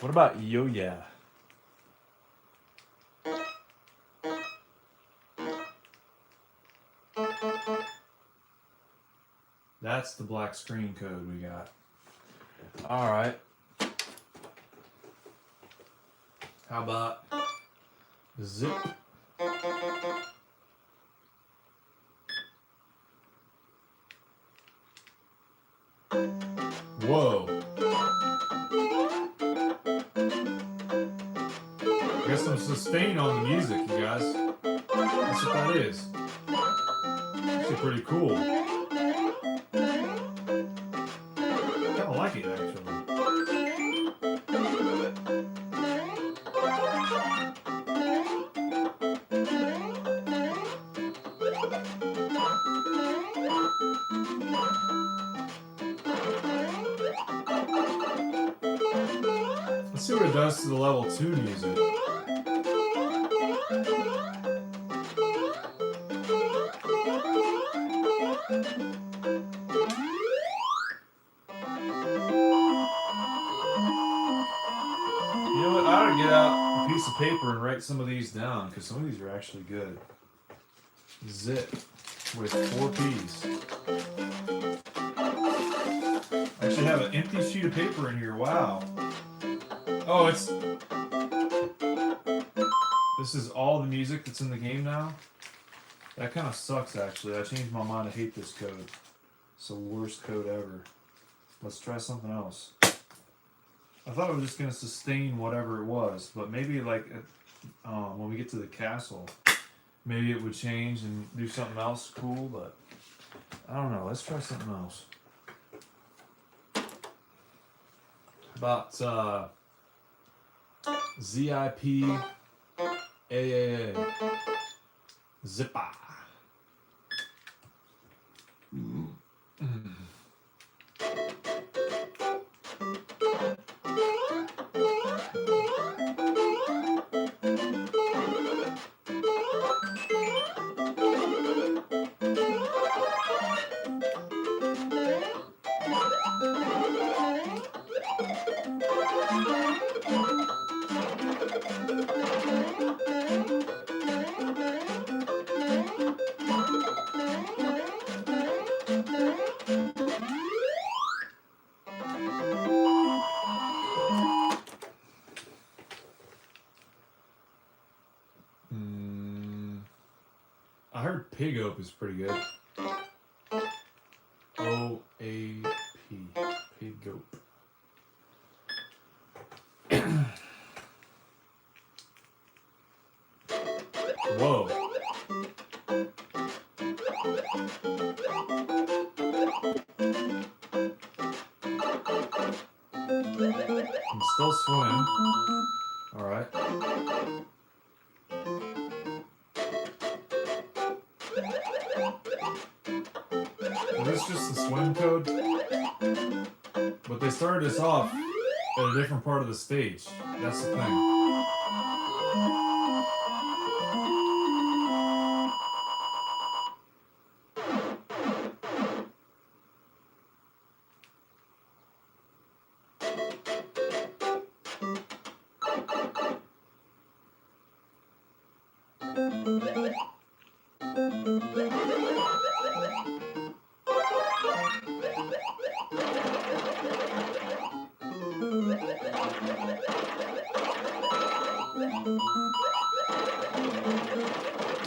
What about yo-ya? That's the black screen code we got. All right. How about zip? Whoa. Got some sustain on the music, you guys. That's what that is. Actually pretty cool. I like it actually. Let's see what it does to the level 2 music. You know what? I ought to get out a piece of paper and write some of these down because some of these are actually good. Zip with 4 P's. I actually have an empty sheet of paper in here. Wow. Oh, this is all the music that's in the game now? That kind of sucks actually. I changed my mind. I hate this code. It's the worst code ever. Let's try something else. I thought it was just going to sustain whatever it was, but maybe like when we get to the castle, maybe it would change and do something else cool, but I don't know. Let's try something else. How about ZIP AAA Zippa. I heard Pig Ope is pretty good. O-A-P. Pig Ope. Whoa. I'm still swimming. Alright. Is this just the swim code? But they started us off at a different part of the stage. That's the thing.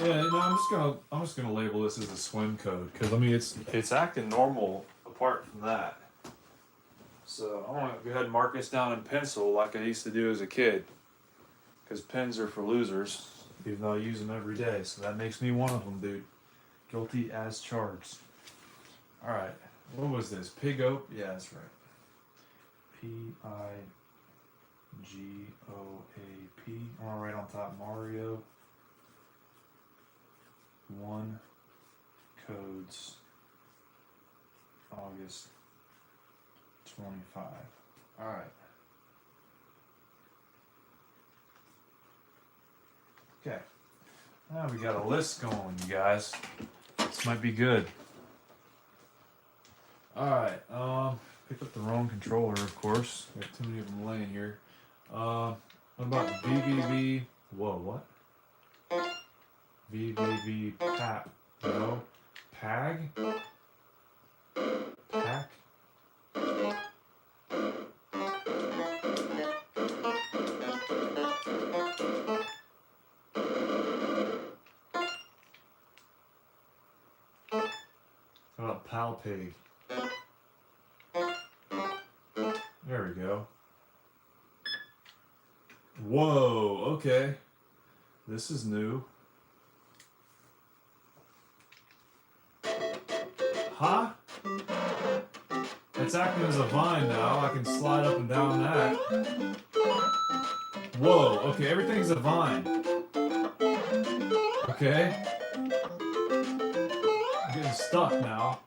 Yeah, you know, I'm just gonna label this as a swim code because I mean it's acting normal apart from that. So I want to go ahead and mark this down in pencil like I used to do as a kid, because pens are for losers, even though I use them every day. So that makes me one of them, dude. Guilty as charged. All right, what was this? Pig ope? Yeah, that's right. P-I-G-O-A-P. I want to write on top Mario. 1 codes August 25. All right. Okay. Now we got a list going, you guys. This might be good. All right. Picked up the wrong controller, of course. Got too many of them laying here. What about VVV? Whoa, what? VVV PAP. No. PAG? PAC? How about Pal Pig? There we go. Whoa, okay. This is new. Huh? It's acting as a vine now. I can slide up and down that. Whoa, okay, everything's a vine. Okay. I'm getting stuck now.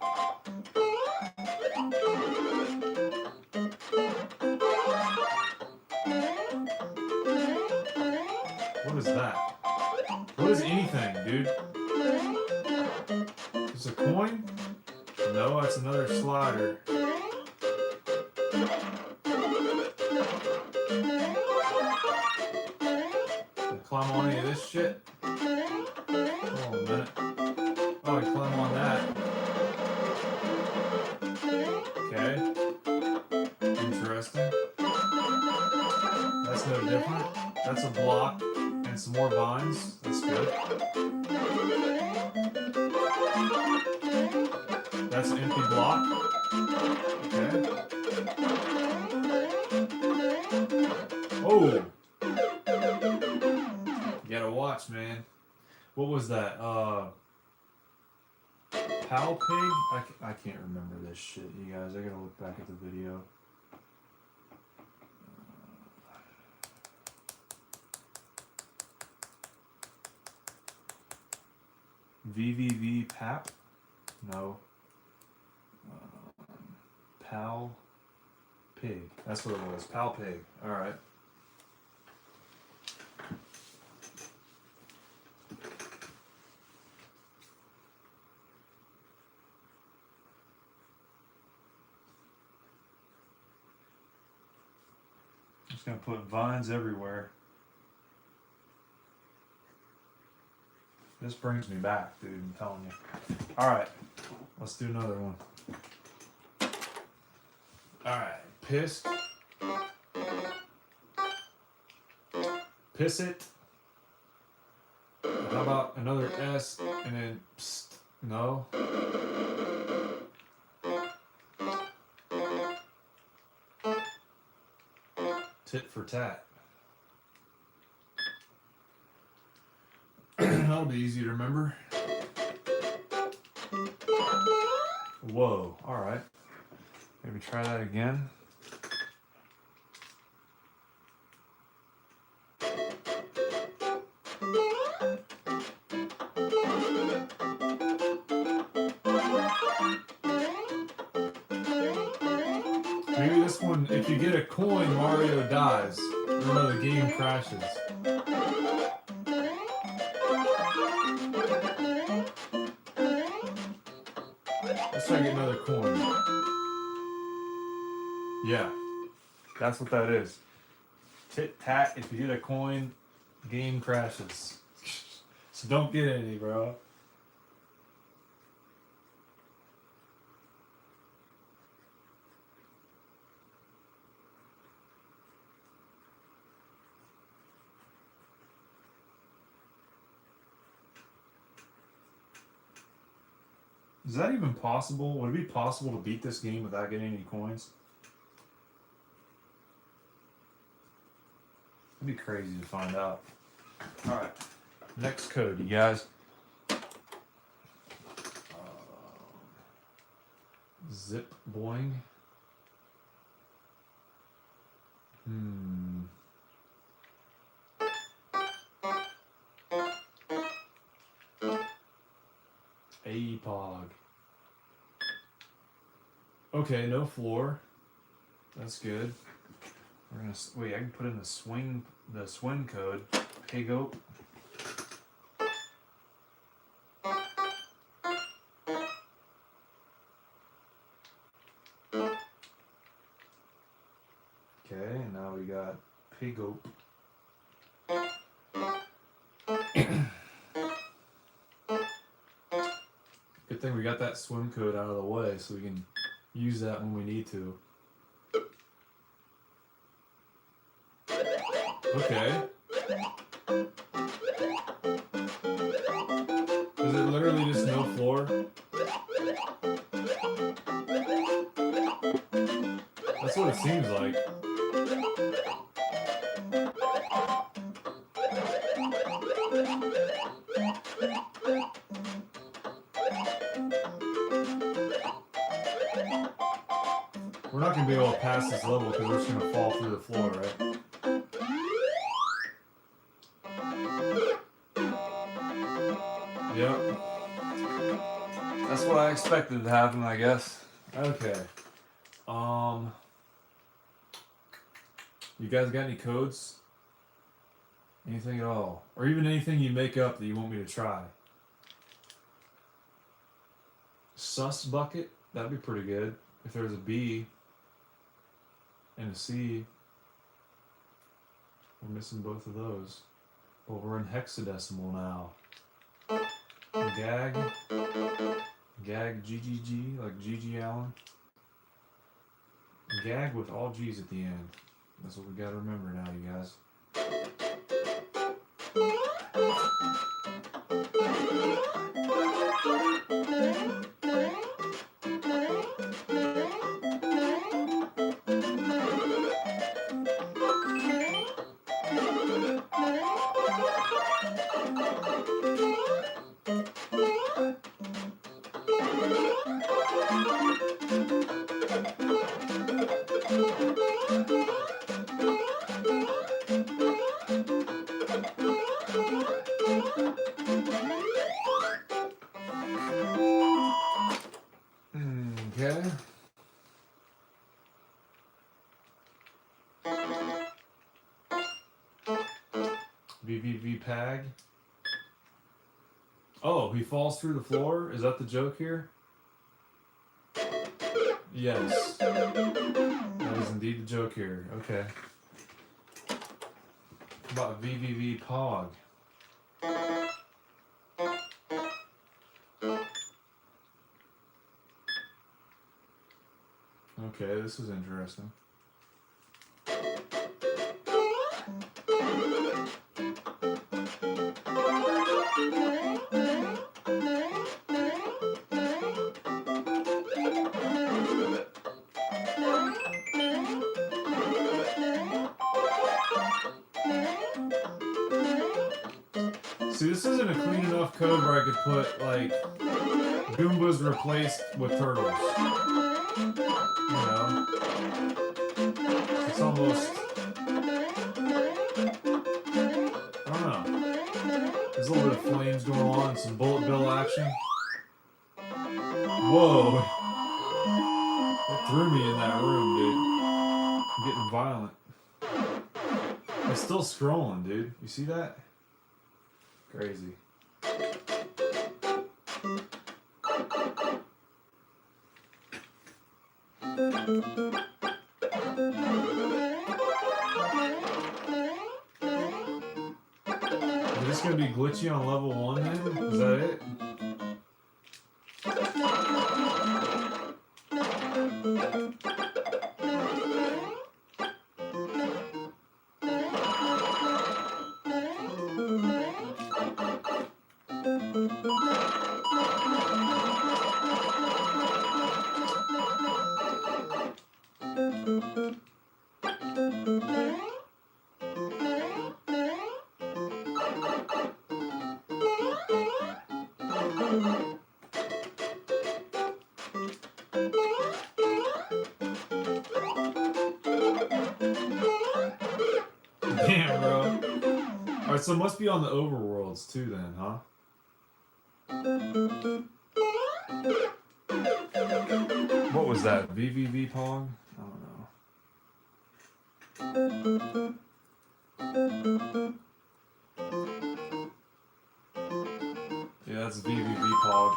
What is that? What is anything, dude? Is it a coin? No, that's another slider. Can I climb on any of this shit? Hold on a minute. Oh, I can climb on that. Okay. Interesting. That's no different. That's a block and some more vines. That's good. That's an empty block. Okay. Oh! You gotta watch, man. What was that? Pal Pig? I can't remember this shit, you guys. I gotta look back at the video. VVV Pap? No. Pal Pig. That's what it was. Pal Pig. Alright. Just gonna put vines everywhere. This brings me back, dude, I'm telling you. Alright, let's do another one. Alright, pissed. Piss it. How about another S and then psst? No. Tit for tat. That'll be easy to remember. Whoa, alright. Maybe try that again. Maybe this one, if you get a coin, Mario dies. Or no, the game crashes. Let's try to get another coin. Yeah, that's what that is. Tit tat, if you get a coin, game crashes. So don't get any, bro. Is that even possible? Would it be possible to beat this game without getting any coins? It'd be crazy to find out. Alright. Next code, you guys. Zip boing. APOG. Okay, no floor. That's good. We're gonna wait. I can put in the swing code. Hangout. Okay, and now we got Hangout. Good thing we got that swim code out of the way, so we can use that when we need to. Okay. Is it literally just no floor? That's what it seems like. We're not going to be able to pass this level because we're just going to fall through the floor, right? Yep. That's what I expected to happen, I guess. Okay. You guys got any codes? Anything at all? Or even anything you make up that you want me to try? Sus bucket? That'd be pretty good. If there's a B and a C. We're missing both of those. But we're in hexadecimal now. Gag GGG, like GG Allen. Gag with all G's at the end. That's what we gotta remember now, you guys. Okay. VVV Pag. Oh, he falls through the floor? Is that the joke here? Yes. That is indeed the joke here. Okay. How about VVV Pog? Okay, this is interesting. See, this isn't a clean enough code where I could put, like, Goombas replaced with turtles. You know? It's almost... I don't know. There's a little bit of flames going on and some bullet bill action. Whoa! That threw me in that room, dude. I'm getting violent. It's still scrolling, dude. You see that? Crazy. Is this gonna be glitchy on level 1 then? Is that it? Damn, bro. Alright, so it must be on the overworlds too then, huh? What was that? VVV Pong? I don't know. Yeah, that's VVV Pog.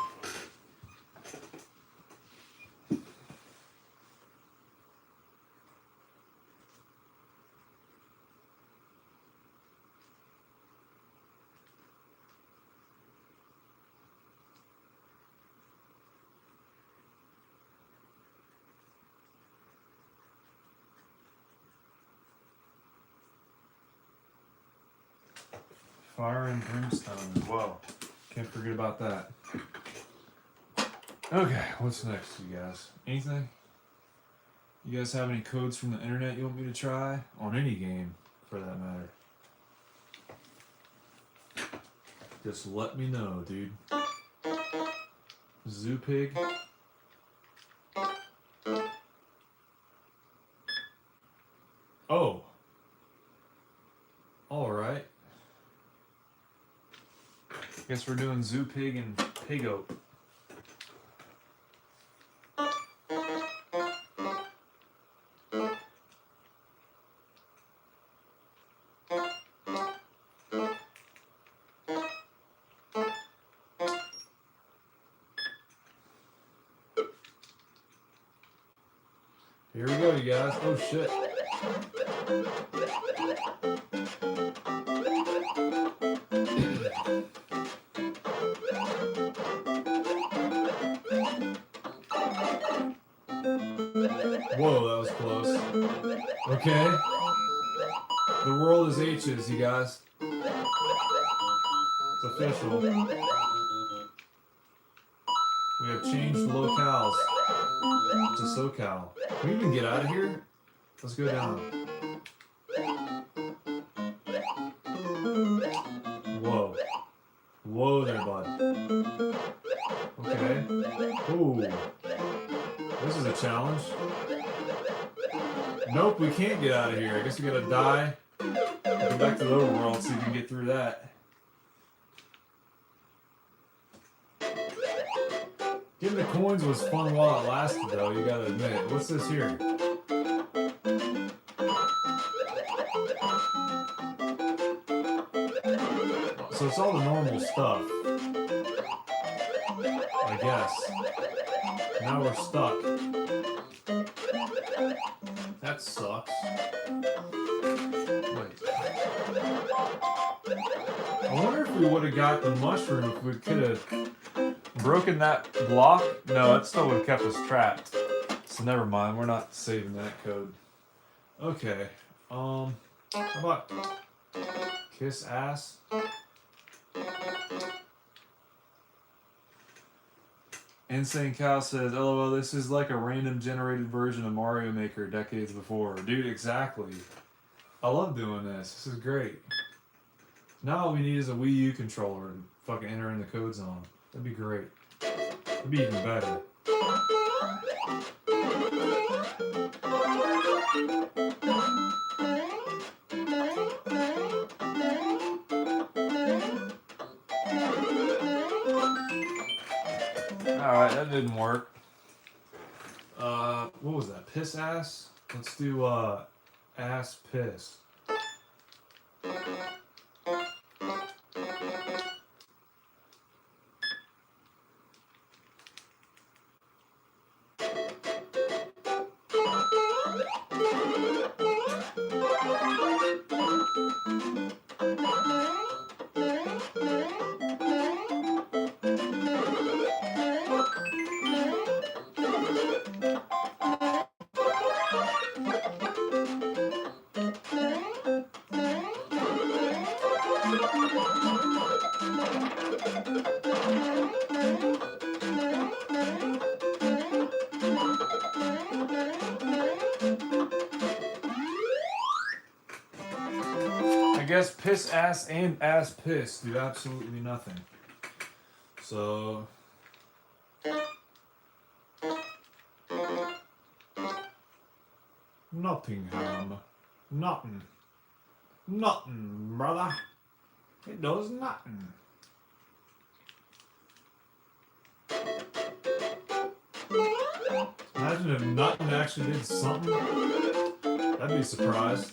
Fire and brimstone as well. Can't forget about that. Okay, what's next, you guys? Anything? You guys have any codes from the internet you want me to try? On any game, for that matter. Just let me know, dude. Zoo Pig. Oh. Alright. Guess we're doing Zoo Pig and Pigo. Here we go, you guys. Oh shit. Whoa, that was close. Okay. The world is H's, you guys. It's official. We have changed locales to SoCal. Can we even get out of here? Let's go down. Whoa. Whoa there, bud. Okay. Ooh. This is a challenge. Nope, we can't get out of here. I guess we gotta die. Go back to the overworld so we can get through that. Getting the coins was fun while it lasted, though, you gotta admit. What's this here? So it's all the normal stuff. I guess. Now we're stuck. That sucks. Wait. I wonder if we would have got the mushroom if we could have broken that block. No, that still would have kept us trapped. So never mind, we're not saving that code. Okay. How about kiss ass? Insane Cow says, LOL, this is like a random generated version of Mario Maker decades before. Dude, exactly. I love doing this. This is great. Now all we need is a Wii U controller and fucking enter in the codes on. That'd be great. It'd be even better. Alright, that didn't work. What was that? Piss ass? Let's do ass piss. guess piss ass and ass piss do absolutely nothing. So Nottingham. Nothing. Nothing, brother. It does nothing. Imagine if nothing actually did something. I'd be surprised.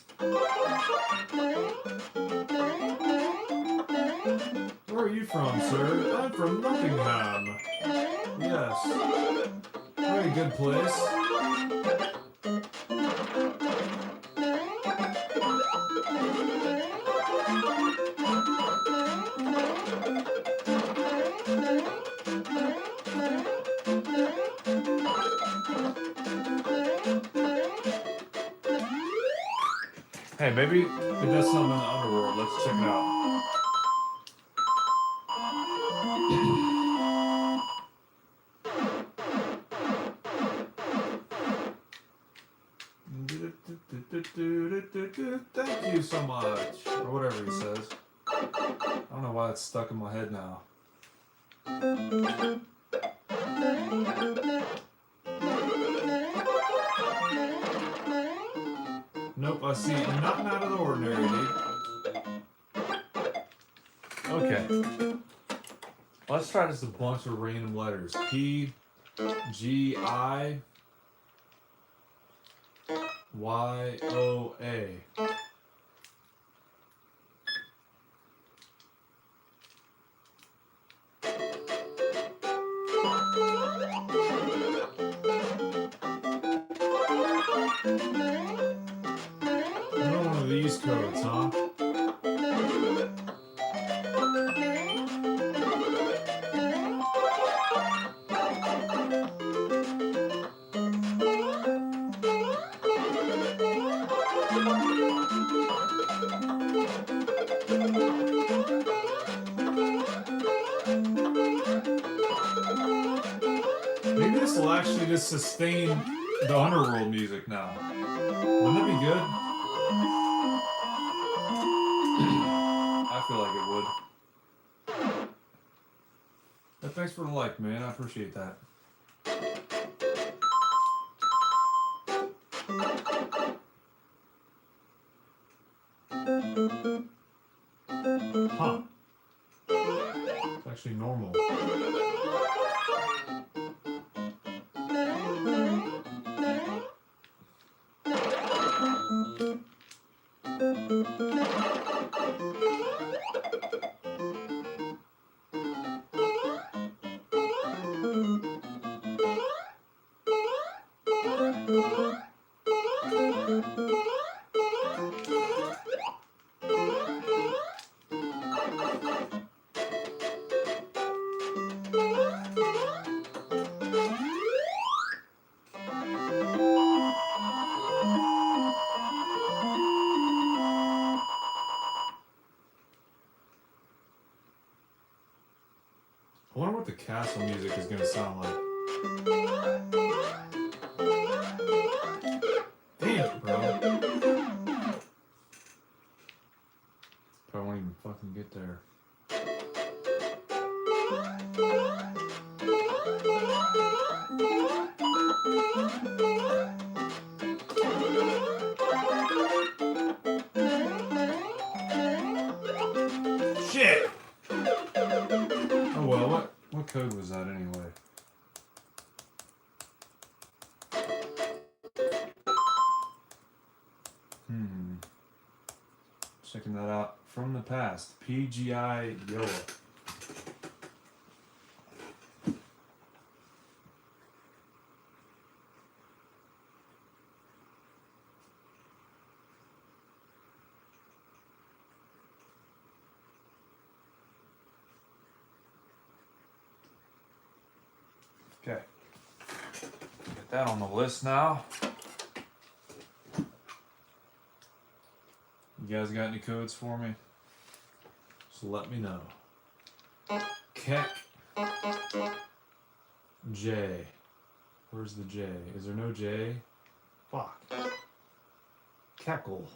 Where are you from, sir? I'm from Nottingham. Yes. Very good place. Hey, maybe it does something in the underworld. Let's check it out. Thank you so much. Or whatever he says. I don't know why it's stuck in my head now. Nope, I see nothing out of the ordinary, dude. Okay. Let's try just a bunch of random letters. P, G, I, Y, O, A. Another one of these codes, huh? Maybe this will actually just sustain the underworld music now. Wouldn't that be good? I feel like it would. But thanks for the like, man. I appreciate that. Huh. It's actually normal. I wonder what the castle music is gonna sound like. Damn it, bro. Probably won't even fucking get there. Shit! Oh well, what code was that anyway? Checking that out from the past. PGI Yoa. Okay. Get that on the list now. You guys got any codes for me? So let me know. Keck J. Where's the J? Is there no J? Fuck. Keckle.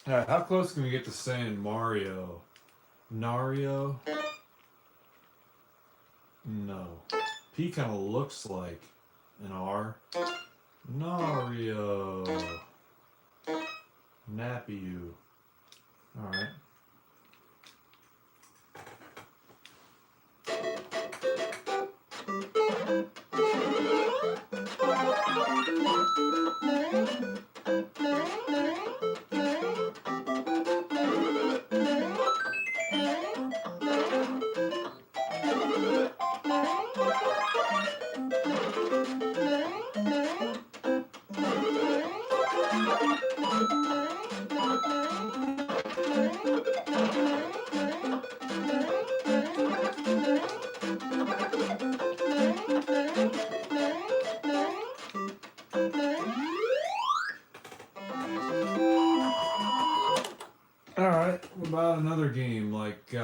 All right, how close can we get to saying Mario? Nario? No. P kind of looks like an R. Nario. Nappy you. All right. All right. What about another game like poop?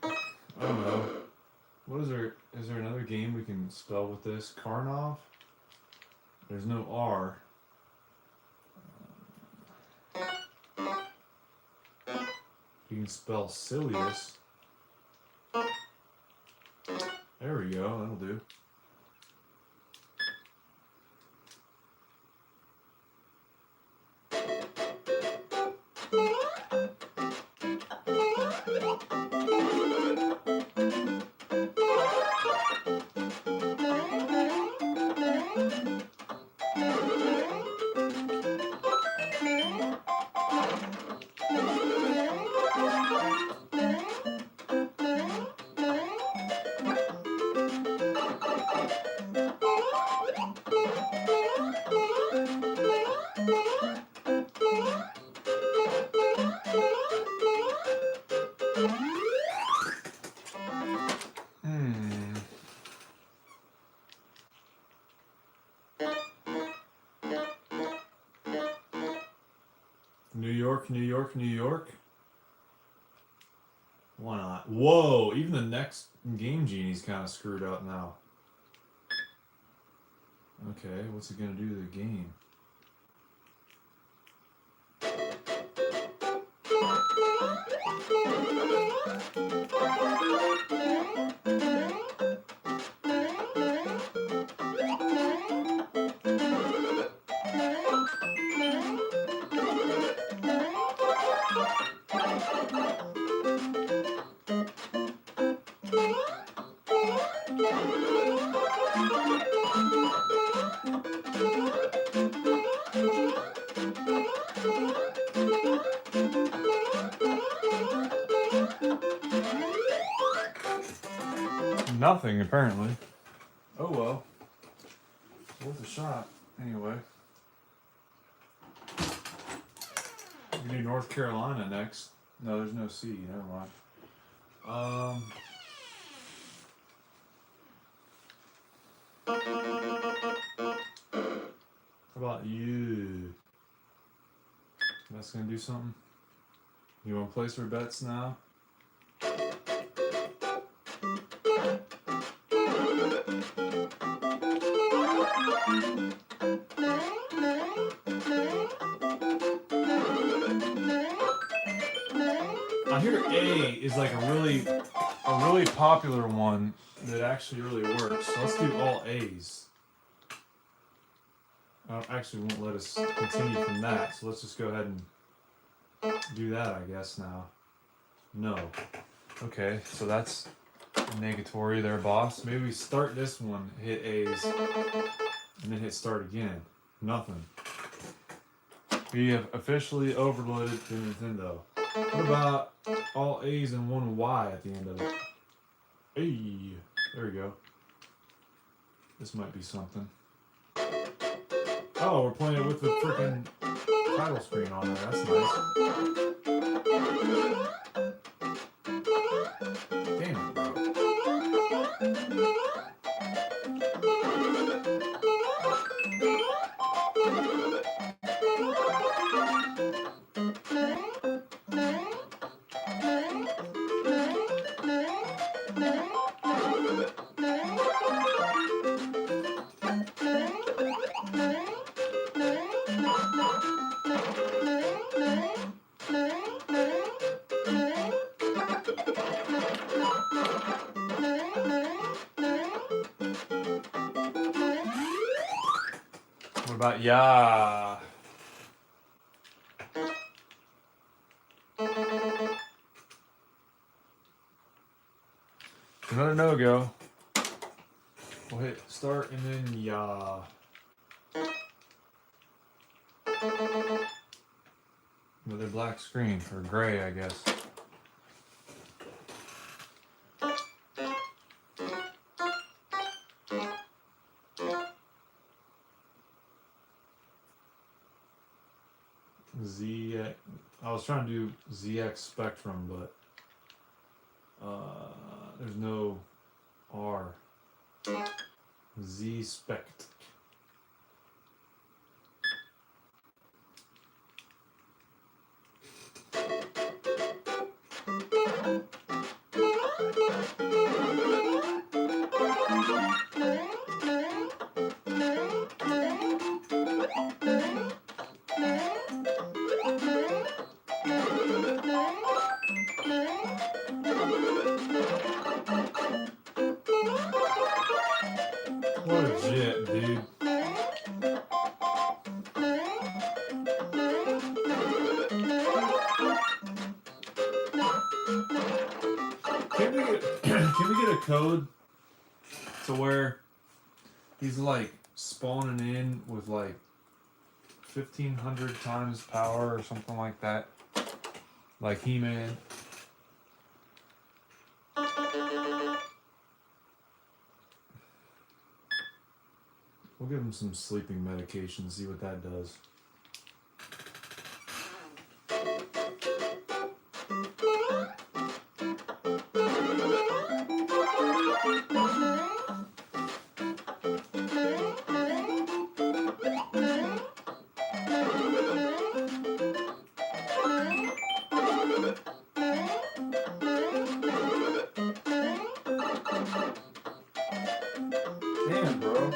I don't know. What is there? Is there another game we can spell with this? Karnov? There's no R. You can spell Silius. There we go. That'll do. New York, New York, New York. Why not? Whoa, even the next Game Genie's kind of screwed up now. Okay, what's it gonna do to the game? Nothing, apparently. Oh well. Worth a shot, anyway. We do North Carolina next. No, there's no C. Never mind. How about you? That's gonna do something. You want to place our bets now? I hear A is like a really popular one that actually really works. So let's do all A's. Actually won't let us continue from that, so let's just go ahead and do that, I guess, now. No. Okay, so that's negatory there, boss. Maybe we start this one, hit A's, and then hit start again. Nothing. We have officially overloaded the Nintendo. What about all A's and one Y at the end of it? Hey, there we go. This might be something. Oh, we're playing it with the freaking title screen on there. That's nice. Damn it, bro. What about ya? Another no-go. We'll hit start and then ya. Another black screen, or gray, I guess. I was trying to do ZX Spectrum, but there's no R. Z Spect. What a jet, dude. Can we get a code to where he's like spawning in with like 1,500 times power or something like that? Like He-Man. We'll give him some sleeping medication, see what that does. Damn, bro.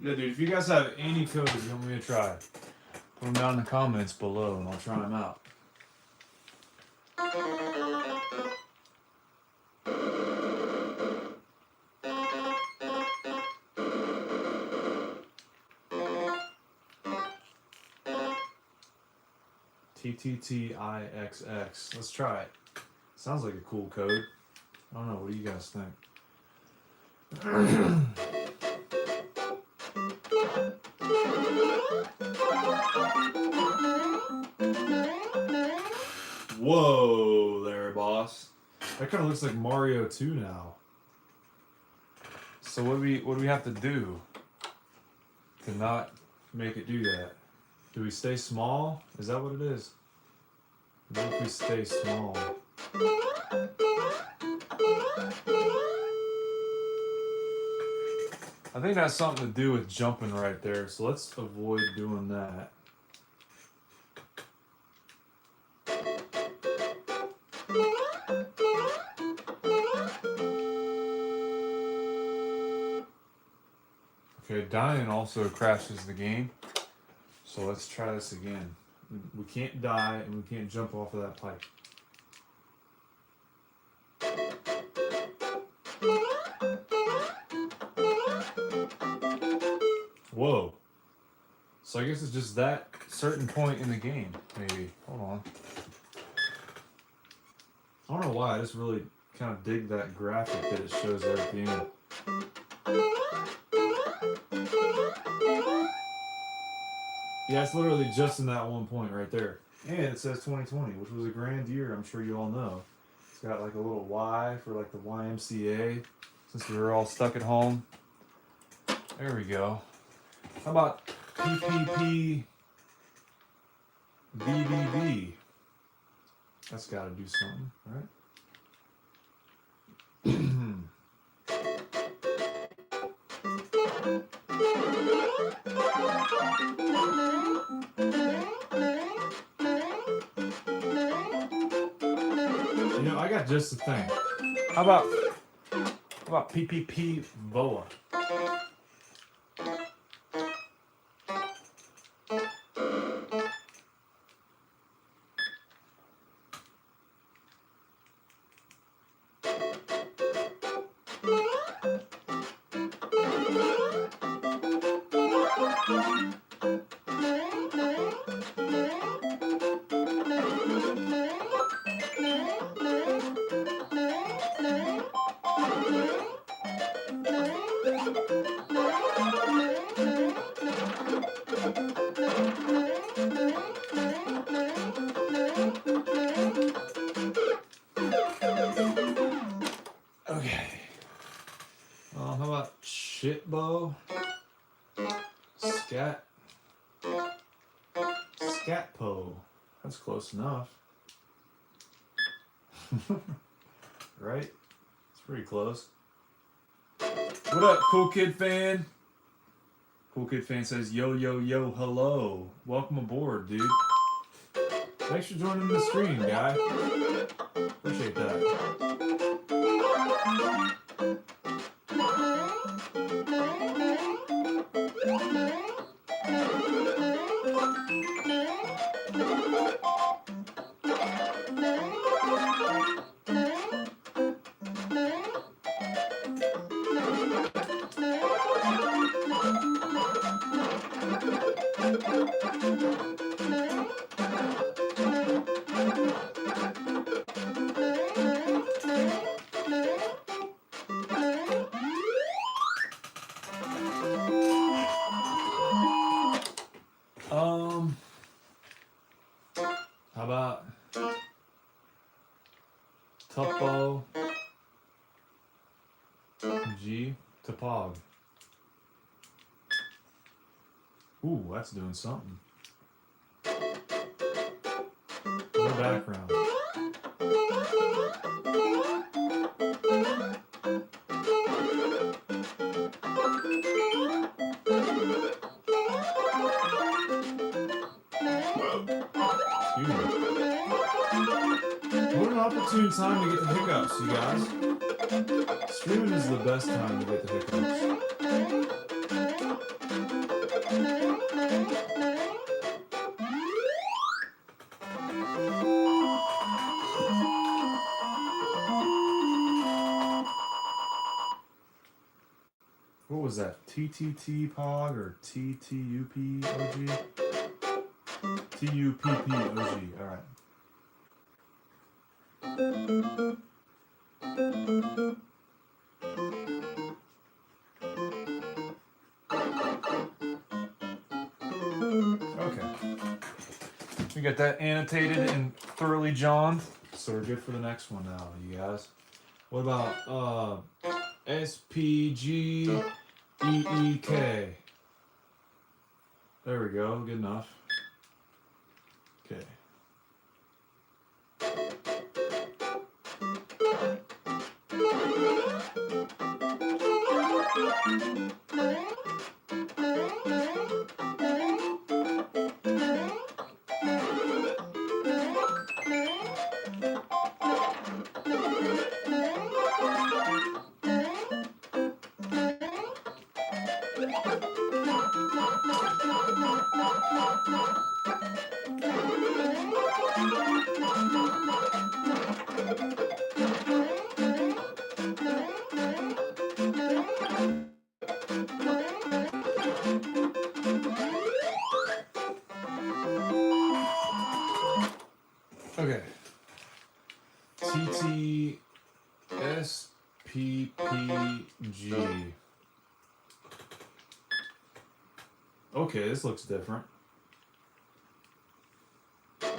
Yeah, dude, if you guys have any codes you want me to try, put them down in the comments below and I'll try them out. TTTIXX. Let's try it. Sounds like a cool code. I don't know. What do you guys think? Whoa there, boss. That kind of looks like Mario 2 now. So what do we have to do to not make it do that? Do we stay small? Is that what it is? What if we stay small? I think that's something to do with jumping right there, so let's avoid doing that. Okay, dying also crashes the game, so let's try this again. We can't die and we can't jump off of that pipe. Whoa. So I guess it's just that certain point in the game, maybe. Hold on. I don't know why, I just really kind of dig that graphic that it shows there at the end. Yeah, it's literally just in that one point right there. And it says 2020, which was a grand year, I'm sure you all know. It's got like a little Y for like the YMCA, since we were all stuck at home. There we go. How about PPP BBB? That's got to do something, right? You know, I got just the thing. How about PPP Boa? Okay. How about shit Beau? Scatpo. That's close enough. Right? It's pretty close. What up, Cool Kid Fan? Cool Kid Fan says, yo, yo, yo, hello. Welcome aboard, dude. Thanks for joining the stream, guy. Appreciate that. How about Tupo G Topog? Ooh, that's doing something. No background. What an opportune time to get the hiccups, you guys. Streaming is the best time to get the hiccups. What was that? TTT Pog or TTUP OG? TUPP OG. All right. Okay. We got that annotated and thoroughly Johned, so we're good for the next one now, you guys. What about SPGEEK? There we go, good enough. Okay. Okay, this looks different. Is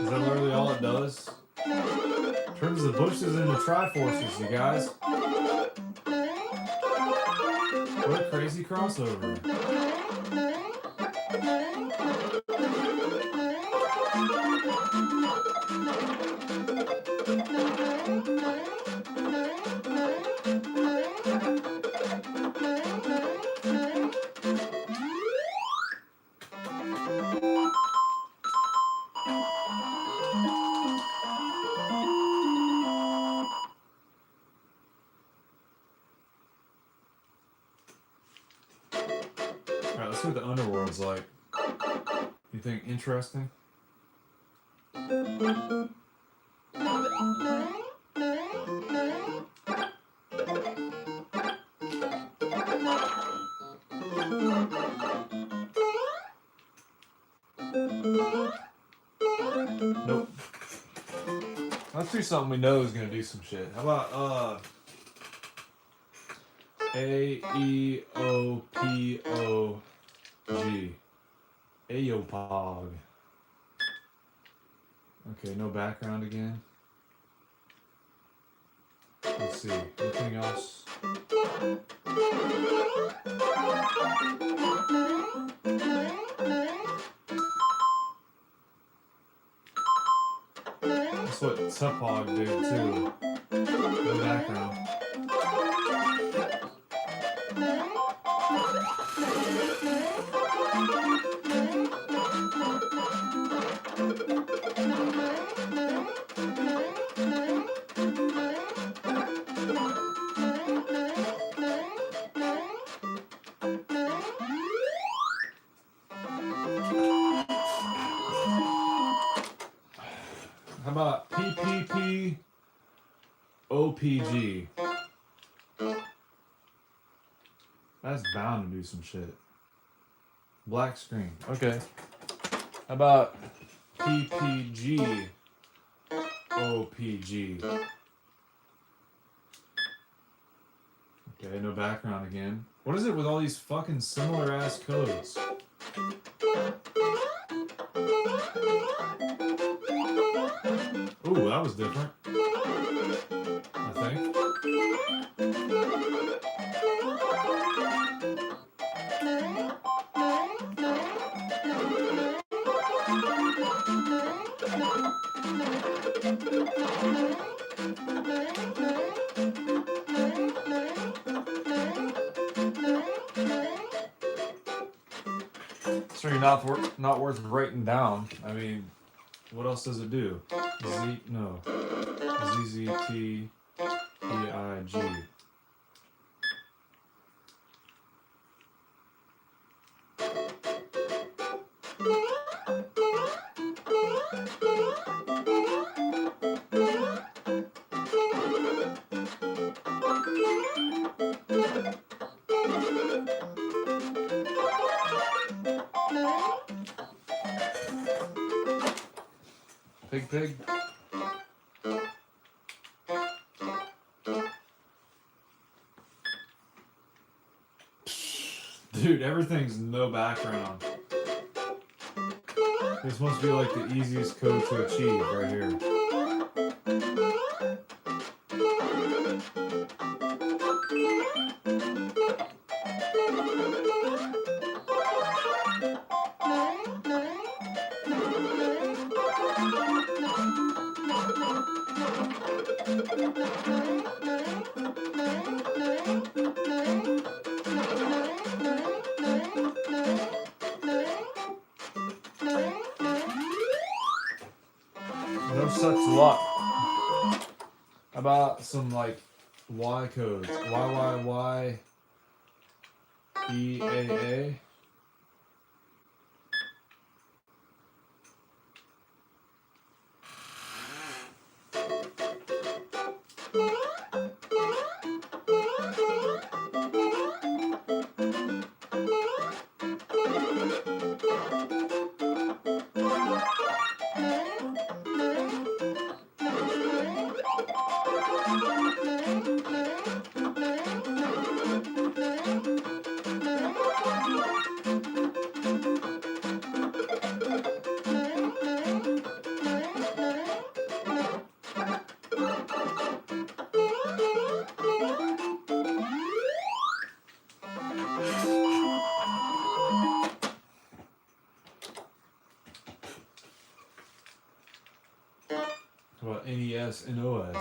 that literally all it does? Turns the bushes into Triforces, you guys. What a crazy crossover. Alright, let's see what the underworld's like. You think interesting? Nope. Let's do something we know is gonna do some shit. How about A-E-O-P-O-G. Aeopog. Okay, no background again. Let's see. Anything else? That's what Tupog did too. No background. How about PPP-OPG? That's bound to do some shit. Black screen. Okay. How about PPG-OPG? Okay, no background again. What is it with all these fucking similar ass codes? Ooh, that was different. I think. So you're not worth writing down. I mean, what else does it do? ZZTPIG. Pig. Dude, everything's no background. This must be like the easiest code to achieve right here. No such luck. How about some like Y codes? YYYEAA. What about NES and OS?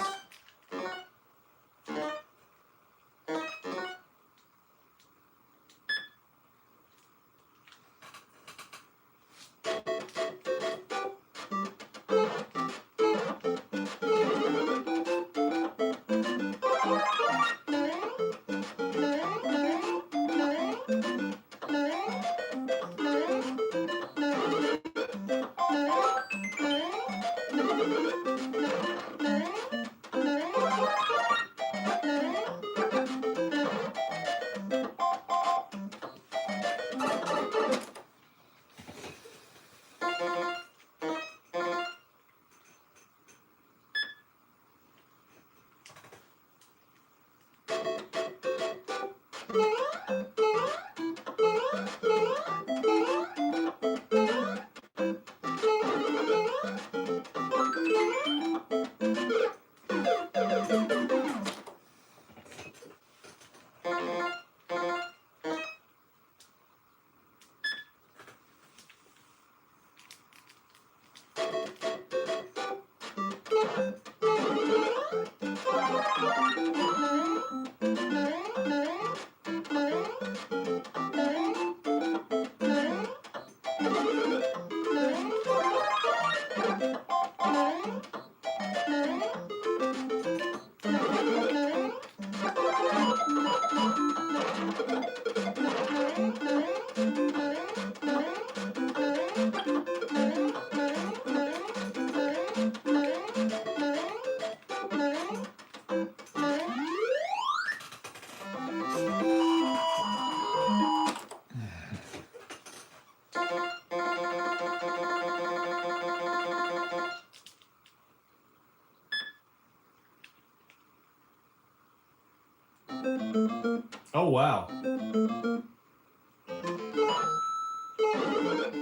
Oh wow.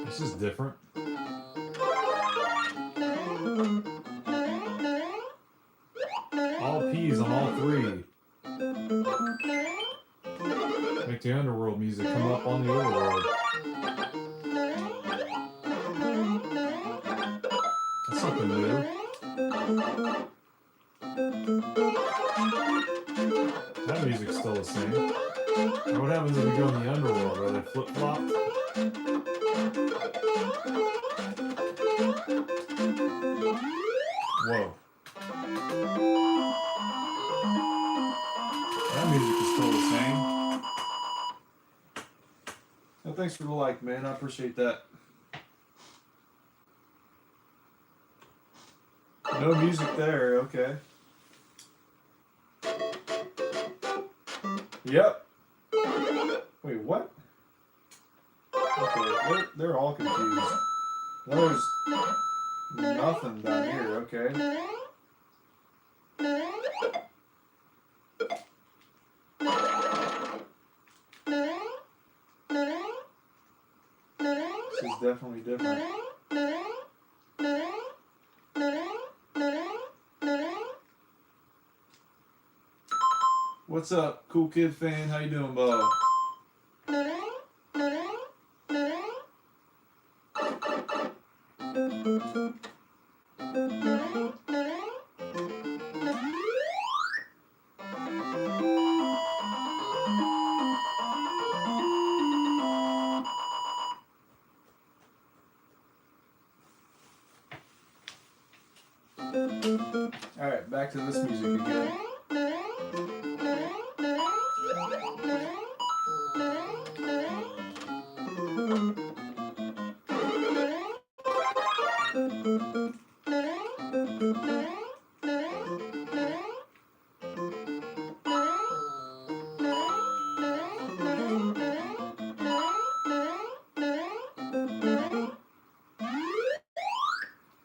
This is different. All P's on all three. Make the underworld music come up on the overworld. That's something new. That music's still the same. Now what happens if we go in the underworld? Are they flip-flop? Whoa. That music is still the same. Well, thanks for the like, man. I appreciate that. No music there, okay. Yep. Wait, what? Okay, they're all confused. There's nothing down here, okay. This is definitely different. What's up, cool kid fan? How you doing, Beau? All right, back to this music again.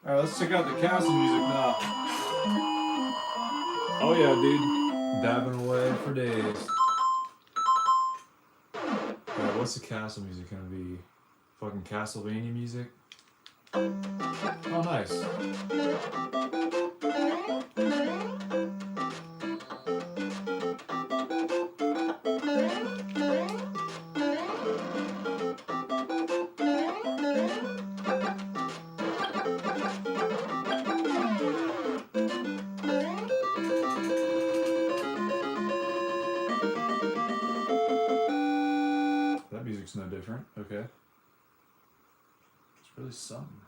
Alright, let's check out the castle music now. Oh yeah, dude. Dabbing away for days. Alright, what's the castle music gonna be? Fucking Castlevania music? Oh, nice. Really something.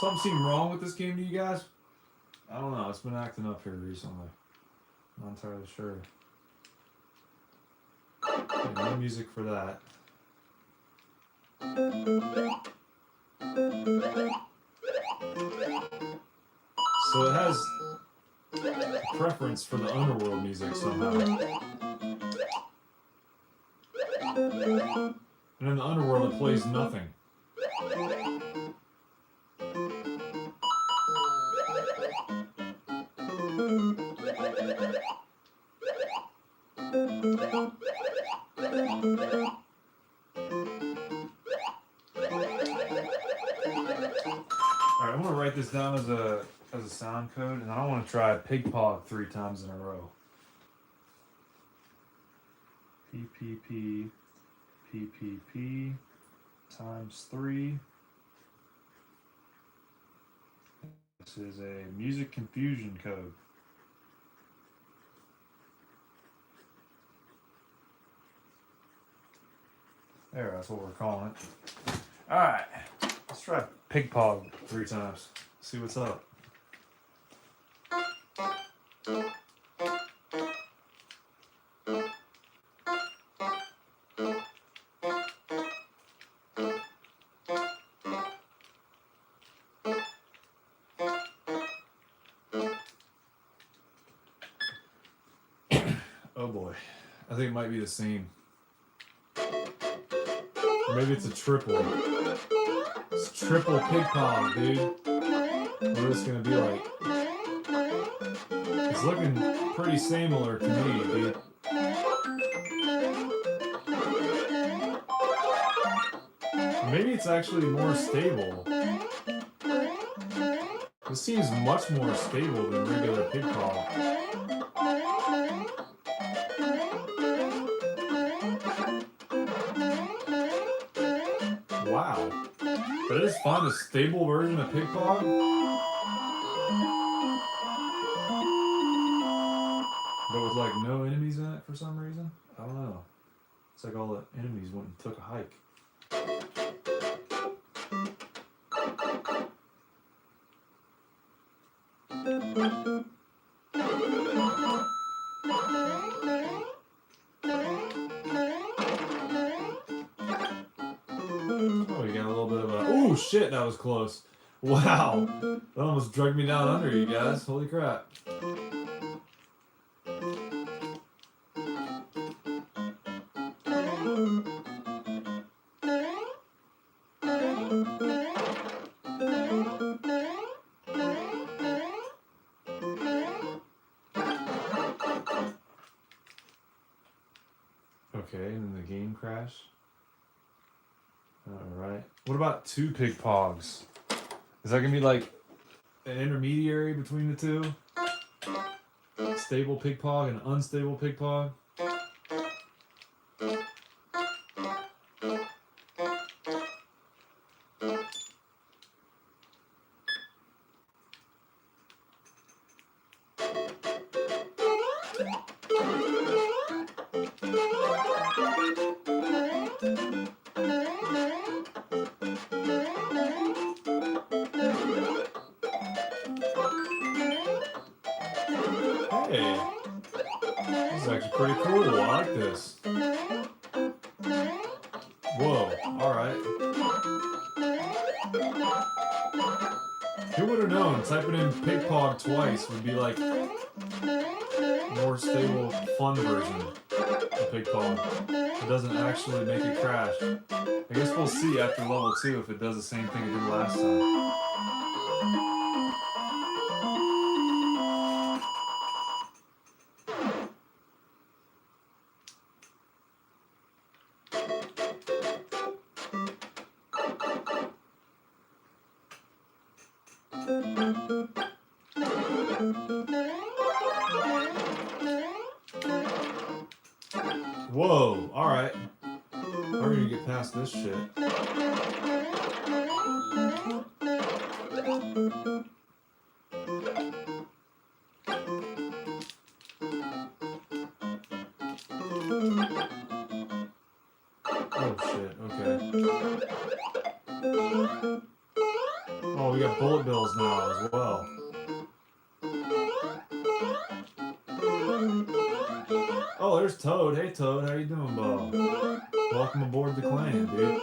Something seem wrong with this game to you guys? I don't know. It's been acting up here recently. I'm not entirely sure. Okay, no music for that. So it has a preference for the underworld music somehow. And in the underworld it plays nothing. Alright, I'm gonna write this down as a sound code, and I want to try pigpog 3 times in a row. PPP PPP times 3. This is a music confusion code. There, that's what we're calling it. Alright, let's try pigpog 3 times. See what's up. Oh boy, I think it might be the same. Or maybe it's a triple. It's triple pigpog, dude. What is this gonna be like? It's looking pretty similar to me, dude. Maybe it's actually more stable. This seems much more stable than regular pigpog. Wow. But I just find a stable version of pigpog. But with like no enemies in it for some reason. I don't know. It's like all the enemies went and took a hike. Oh, you got a little bit of a... Oh, shit, that was close. Wow. That almost dragged me down under, you guys. Holy crap. Okay, and then the game crashed. Alright. What about 2 pigpogs? Is that gonna be like an intermediary between the two? Stable pigpog and unstable pigpog? Hey, this is actually pretty cool. I like this. Whoa, alright. Who would have known typing in pigpog twice would be like more stable, fun version of pigpog. It doesn't actually make it crash. I guess we'll see after level 2 if it does the same thing it did last time. Whoa, alright. We're gonna get past this shit. Oh shit, okay. Oh, we got bullet bills now as well. Oh, there's Toad. Hey Toad, how you doing, Beau? Welcome aboard the clan, dude.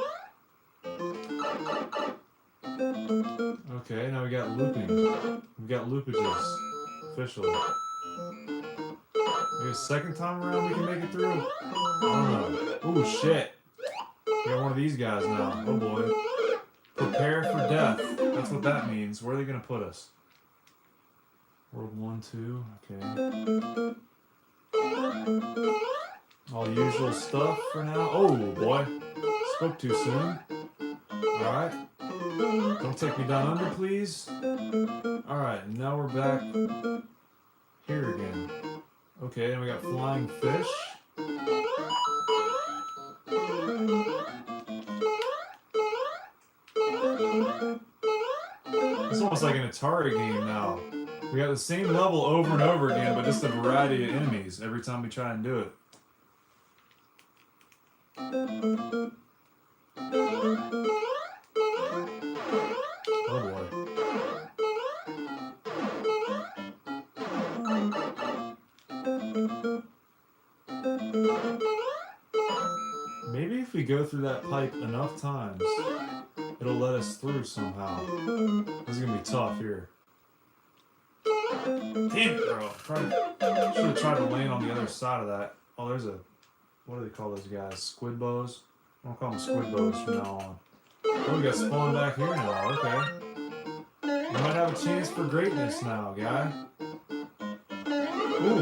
Okay, now we got looping. We got loopages. Officially. Maybe a second time around we can make it through? I don't know. Ooh, shit. We got one of these guys now. Oh boy. Prepare for death. That's what that means. Where are they gonna put us? World 1, 2. Okay. All the usual stuff for now. Oh boy. Spoke too soon. Alright. Don't take me down under, please. Alright, now we're back here again. Okay, and we got flying fish. It's almost like an Atari game now. We got the same level over and over again, but just a variety of enemies every time we try and do it. Oh boy. Maybe if we go through that pipe enough times, it'll let us through somehow. This is gonna be tough here. Damn it, bro. Should have tried to land on the other side of that. Oh, there's a... What do they call those guys? Squid bows? I don't call them squid bows from now on. Oh, we got spawned back here now. Okay. We might have a chance for greatness now, guy. Ooh.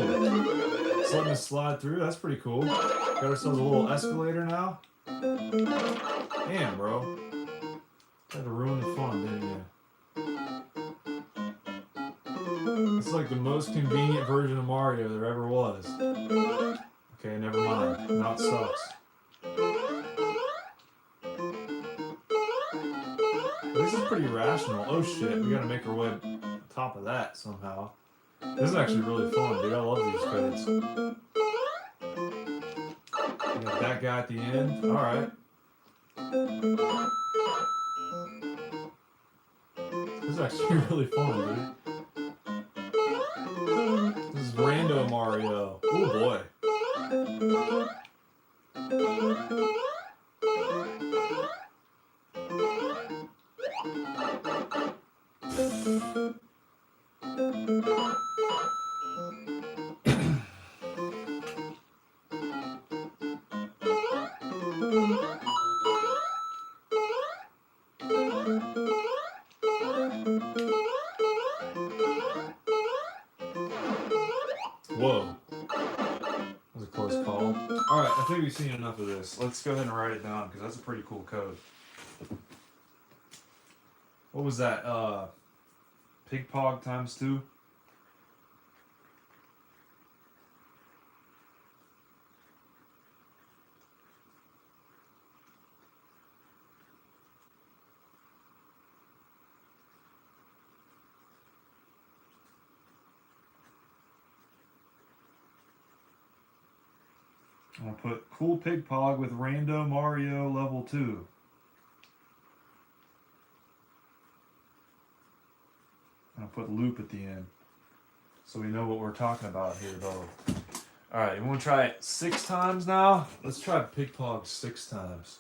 It's letting us slide through. That's pretty cool. Got ourselves a little escalator now. Damn, bro. Had to ruin the fun, didn't you? It's like the most convenient version of Mario there ever was. Okay, never mind. Now it sucks. This is pretty rational. Oh shit, we gotta make our way on top of that somehow. This is actually really fun, dude. I love these codes. We got that guy at the end. Alright. This is actually really fun, dude. This is Rando Mario. Oh boy. Whoa. That was a close call. Alright, I think we've seen enough of this. Let's go ahead and write it down, because that's a pretty cool code. What was that? Pig Pog times 2? I'm going to put Cool Pig Pog with Rando Mario level 2. I'm going to put loop at the end, so we know what we're talking about here, though. Alright, you want to try it 6 times now? Let's try Pig Pog 6 times.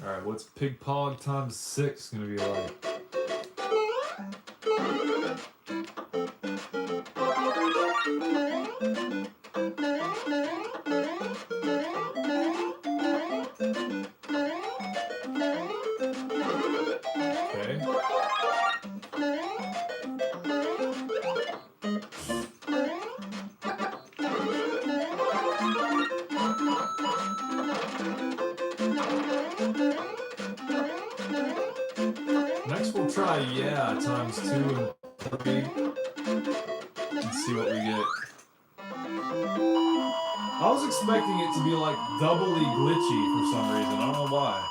Alright, what's Pig Pog times 6 gonna be like? try yeah times 2 and 3 and see what we get. I was expecting it to be like doubly glitchy for some reason. I don't know why.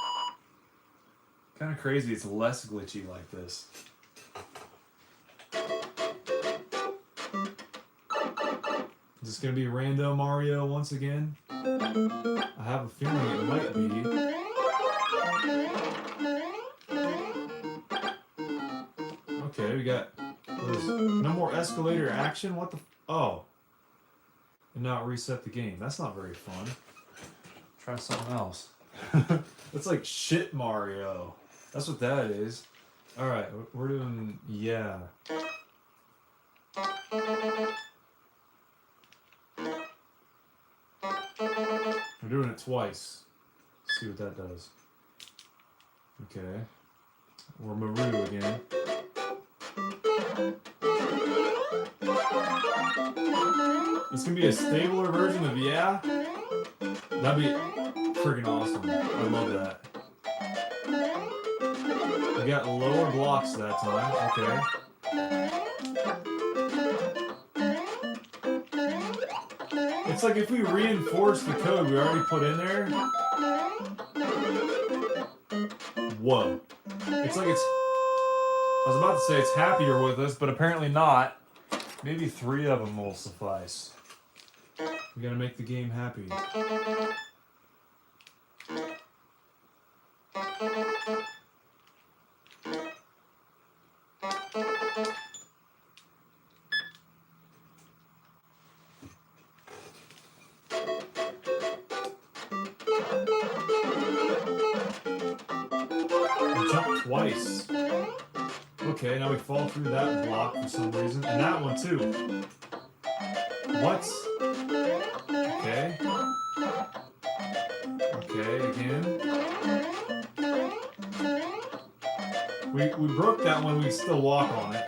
Kind of crazy it's less glitchy like this. Is this going to be Rando Mario once again? I have a feeling it might be. Okay, we got no more escalator action. What the? Oh. And now it reset the game. That's not very fun. Try something else. It's like shit Mario. That's what that is. Alright, we're doing, yeah. We're doing it twice. Let's see what that does. Okay. We're Maru again. This can be a stabler version of yeah. That'd be freaking awesome. I love that. We got lower blocks that time. Okay. It's like if we reinforce the code we already put in there. Whoa. It's like it's... I was about to say it's happier with us, but apparently not. Maybe 3 of them will suffice. We gotta make the game happy. We jumped twice. Okay, now we fall through that block for some reason. And that one too. What? Okay. Okay, again. We broke that one, we still walk on it.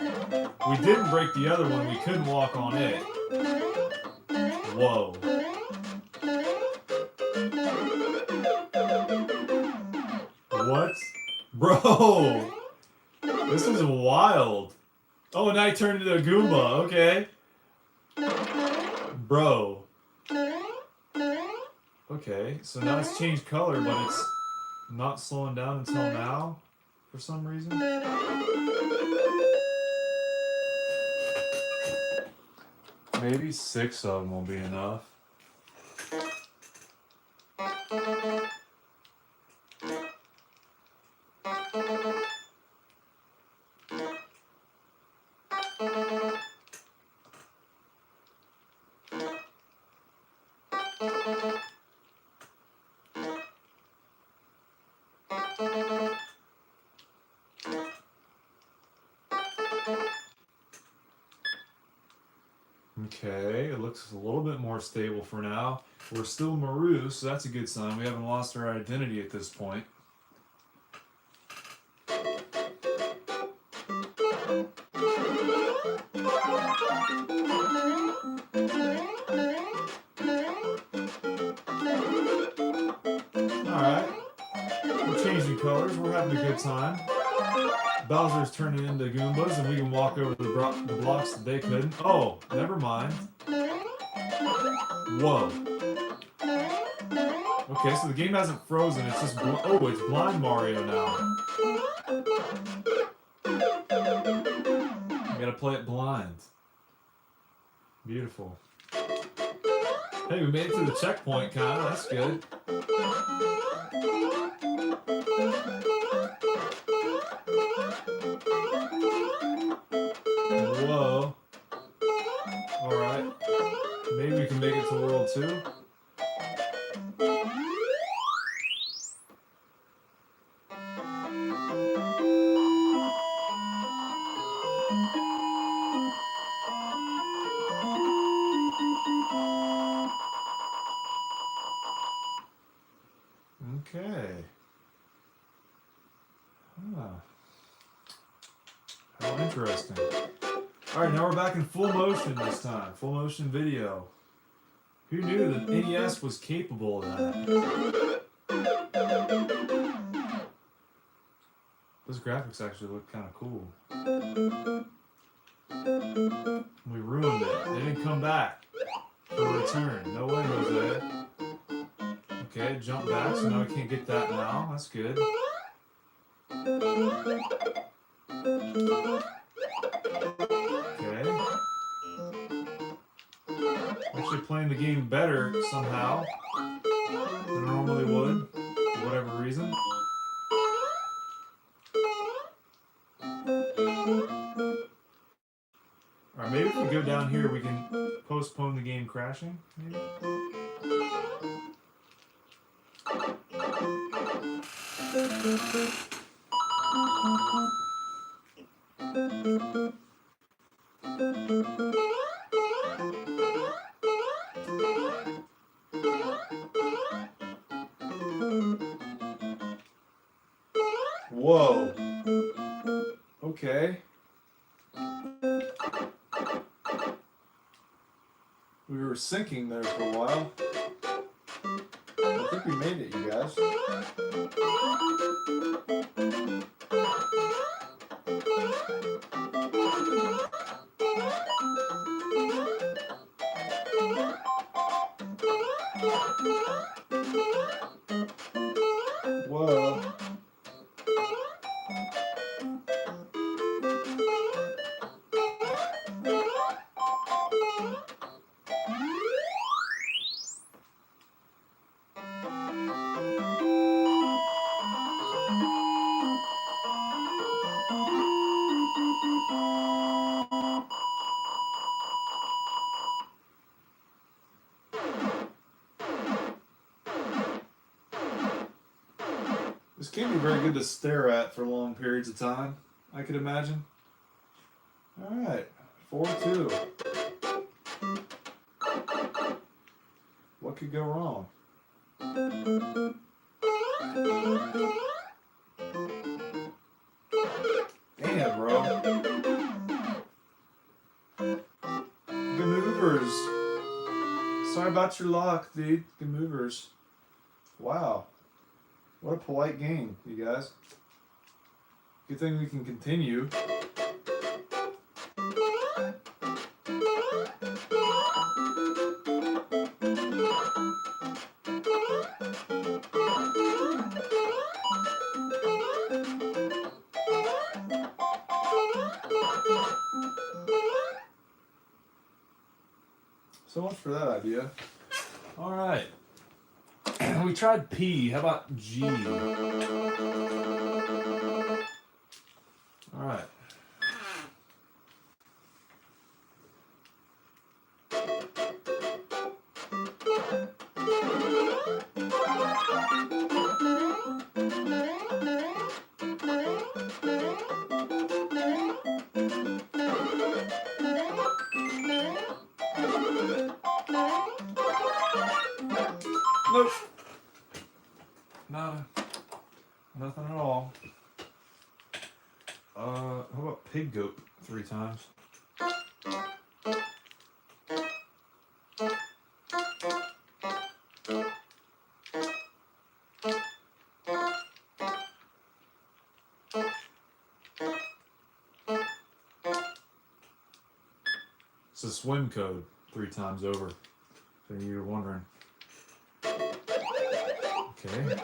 We didn't break the other one, we couldn't walk on it. Whoa. What? Bro! This is wild. Oh, and I turned into a Goomba, okay. Bro. Okay, so now it's changed color, but it's not slowing down until now, for some reason. Maybe 6 of them will be enough. Okay, it looks a little bit more stable for now. We're still Maru, so that's a good sign. We haven't lost our identity at this point. Alright, we're changing colors, we're having a good time. Bowser's turning into Goombas, and we can walk over the blocks that they couldn't. Oh, never mind. Whoa. Okay, so the game hasn't frozen, it's just... oh, it's blind Mario now. You gotta play it blind. Beautiful. Hey, we made it to the checkpoint, kinda. That's good. Whoa. Alright. Maybe we can make it to World 2. Okay. Huh. How interesting. Alright, now we're back in full motion this time. Full motion video. Who knew that NES was capable of that? Those graphics actually look kind of cool. We ruined it. They didn't come back for a return. No way, Jose. Okay, jump back, so now we can't get that now. That's good. Okay. Actually playing the game better somehow than I normally would, for whatever reason. Alright, maybe if we go down here we can postpone the game crashing, maybe? Whoa. Okay. We were sinking there for a while. I think we made it, you guys. Whoa. This can't be very good to stare at for long periods of time, I could imagine. Alright, 4-2. What could go wrong? Damn, bro. Good movers. Sorry about your luck, dude. Good movers. Wow. What a polite game, you guys. Good thing we can continue. So much for that idea. All right. We tried P. How about G? All right. Nope. Nothing at all. How about pig goat 3 times? It's a swim code 3 times over, if you were wondering. Okay.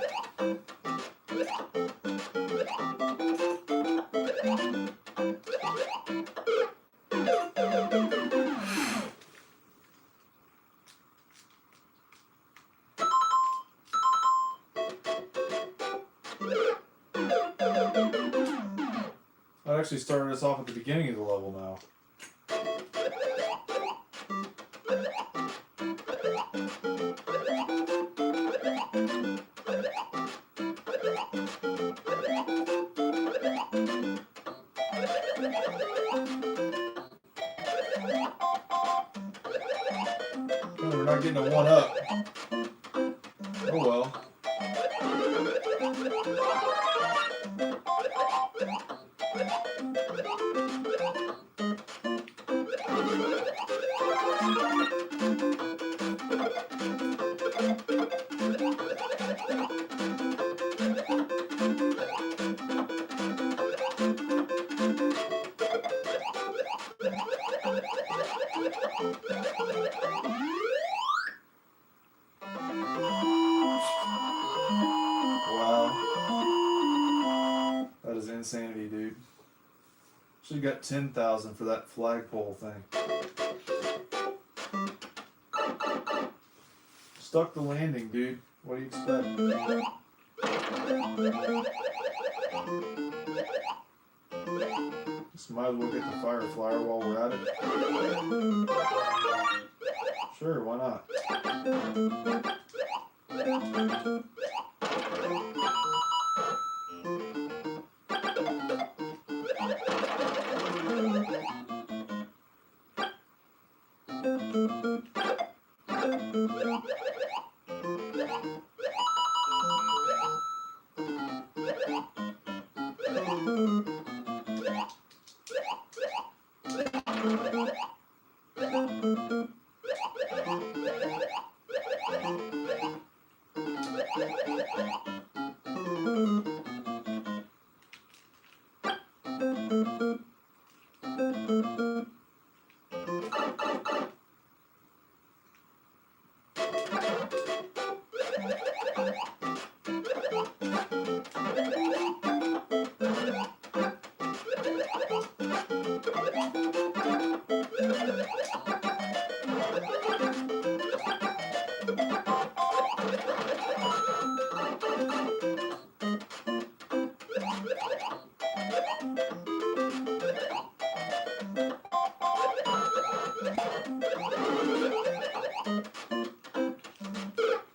That actually started us off at the beginning of the level now. Oh, we're not getting a 1-up. Oh well. got 10,000 for that flagpole thing. Stuck the landing, dude. What do you expect? Just might as well get the fire flyer while we're at it. Sure, why not?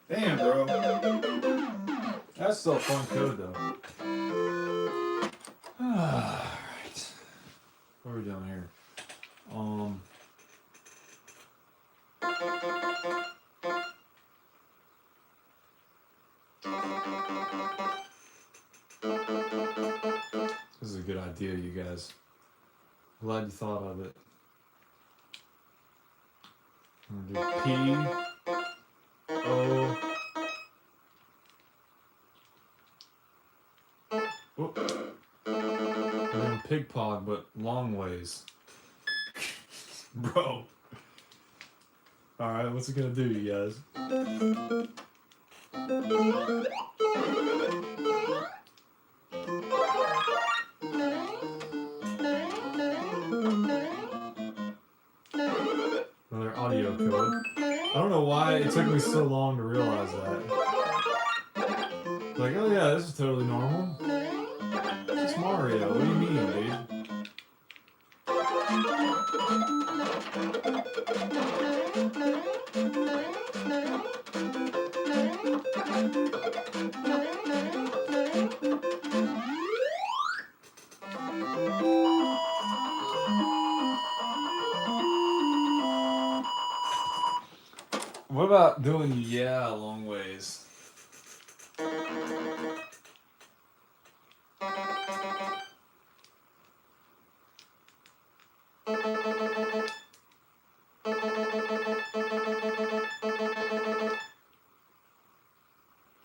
Damn, bro. That's still a fun code, though. Alright. What are we doing here? This is a good idea, you guys. Glad you thought of it. I'm gonna do P, O, whoop. And then pig pod, but long ways. Bro. Alright, what's it gonna do, you guys? Another audio code. I don't know why it took me so long to realize that. Like, oh yeah, this is totally normal. It's Mario. What do you mean, dude? What about doing yeah a long ways?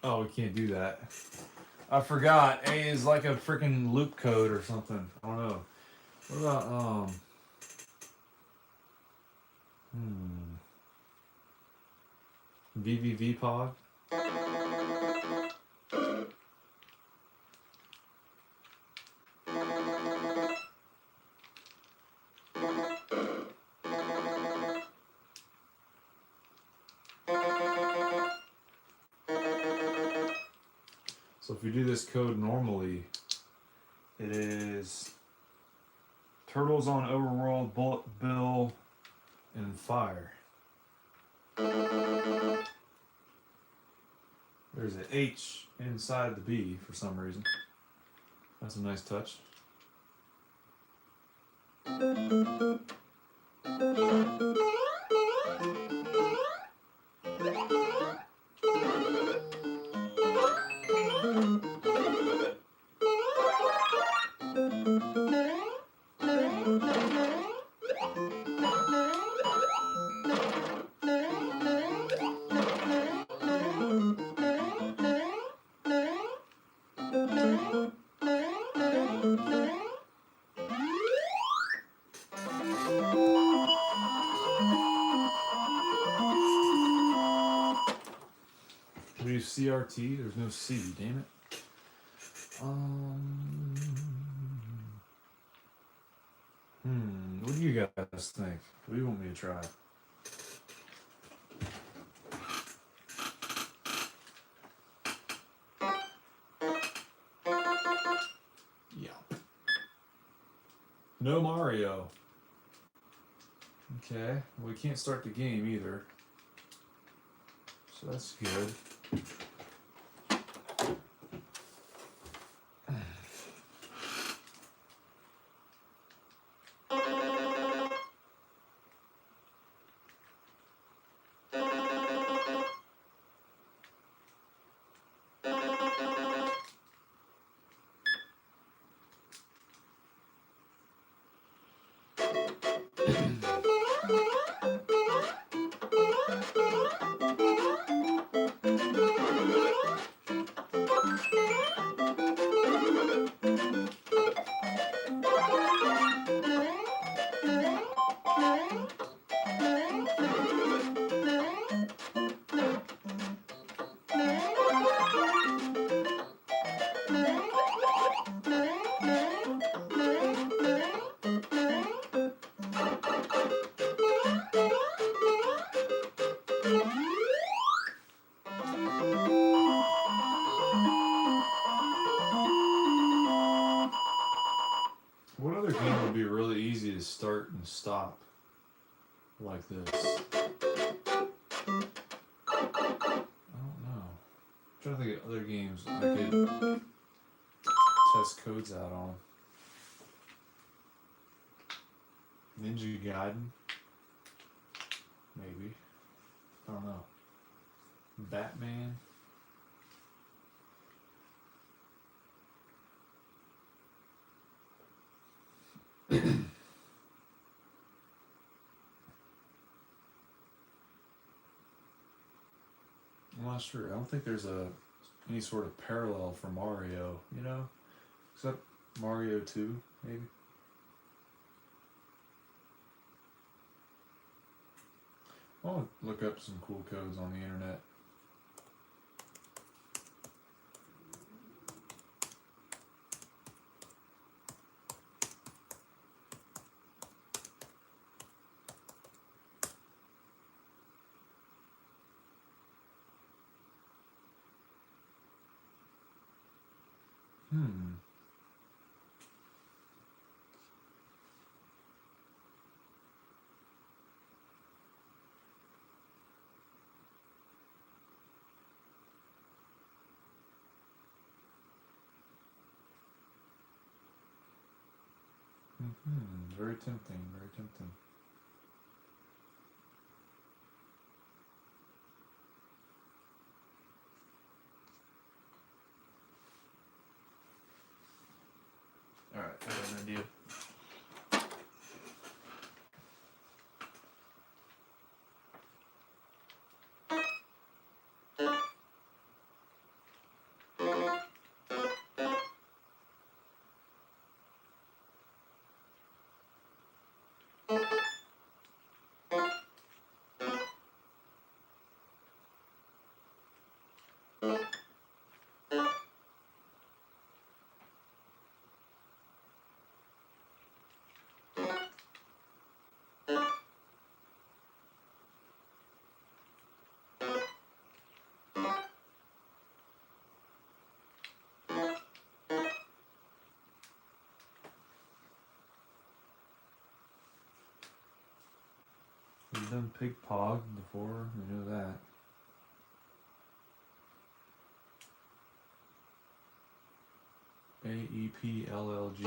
Oh, we can't do that. I forgot. A is like a freaking loop code or something. I don't know. What about VVV pod? So if you do this code normally, it is turtles on overworld, bullet bill, and fire. There's an H inside the B for some reason. That's a nice touch. We do CRT, there's no C, damn it. What do you guys think? What do you want me to try? Yup. No Mario. Okay, well, we can't start the game either. So that's good. What other game would be really easy to start and stop like this? I don't know. I'm trying to think of other games I could test codes out on. Ninja Gaiden? Maybe. I don't know. Batman? I'm not sure. I don't think there's any sort of parallel for Mario, you know? Except Mario 2, maybe? I'll look up some cool codes on the internet. Very tempting, very tempting. Alright, I got an idea. We've done Pig Pog before, we know that. AEPLLG.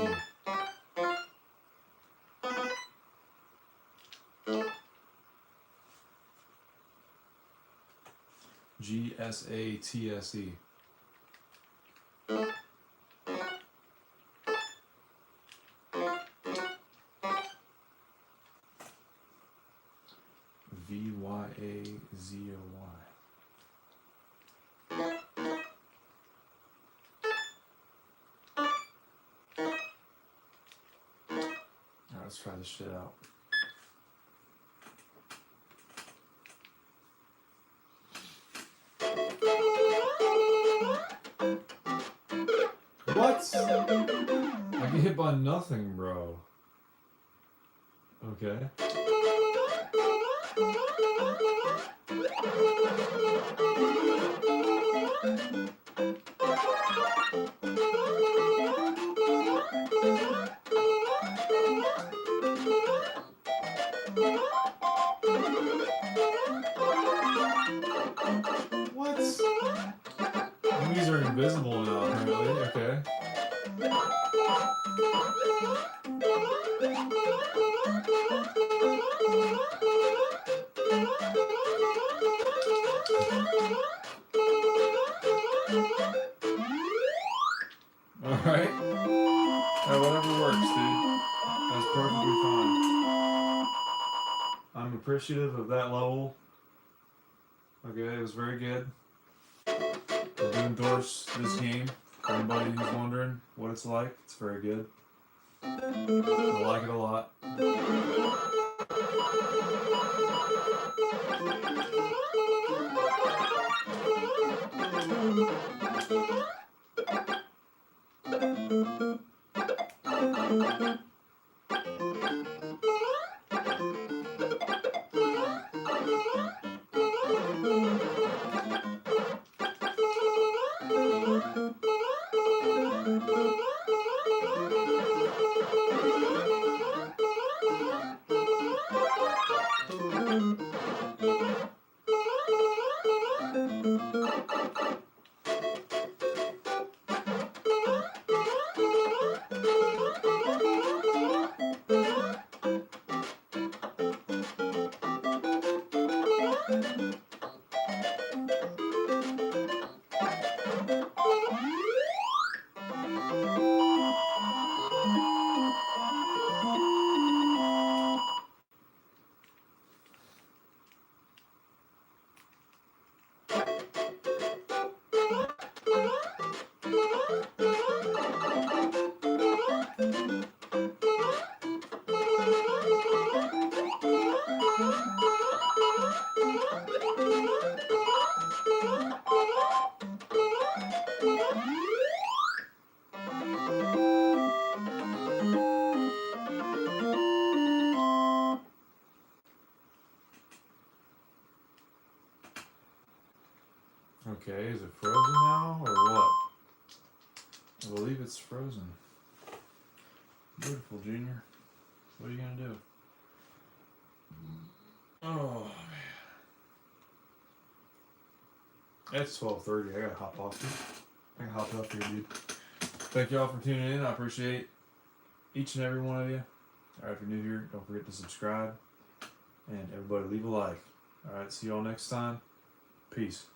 GSATSE. VYAZOY. Alright, let's try this shit out. What? I get hit by nothing, bro. Okay. What? These are invisible now, apparently. Okay. Alright. Whatever works, dude. That's perfectly fine. I'm appreciative of that level. Okay, it was very good. I do endorse this game. For anybody who's wondering what it's like, it's very good. I like it a lot. Okay, is it frozen now or what? I believe it's frozen. Beautiful, Junior. What are you gonna do? Oh man. It's 12:30. I gotta hop off here. I gotta hop off here, dude. Thank y'all for tuning in. I appreciate each and every one of you. Alright, if you're new here, don't forget to subscribe. And everybody leave a like. Alright, see y'all next time. Peace.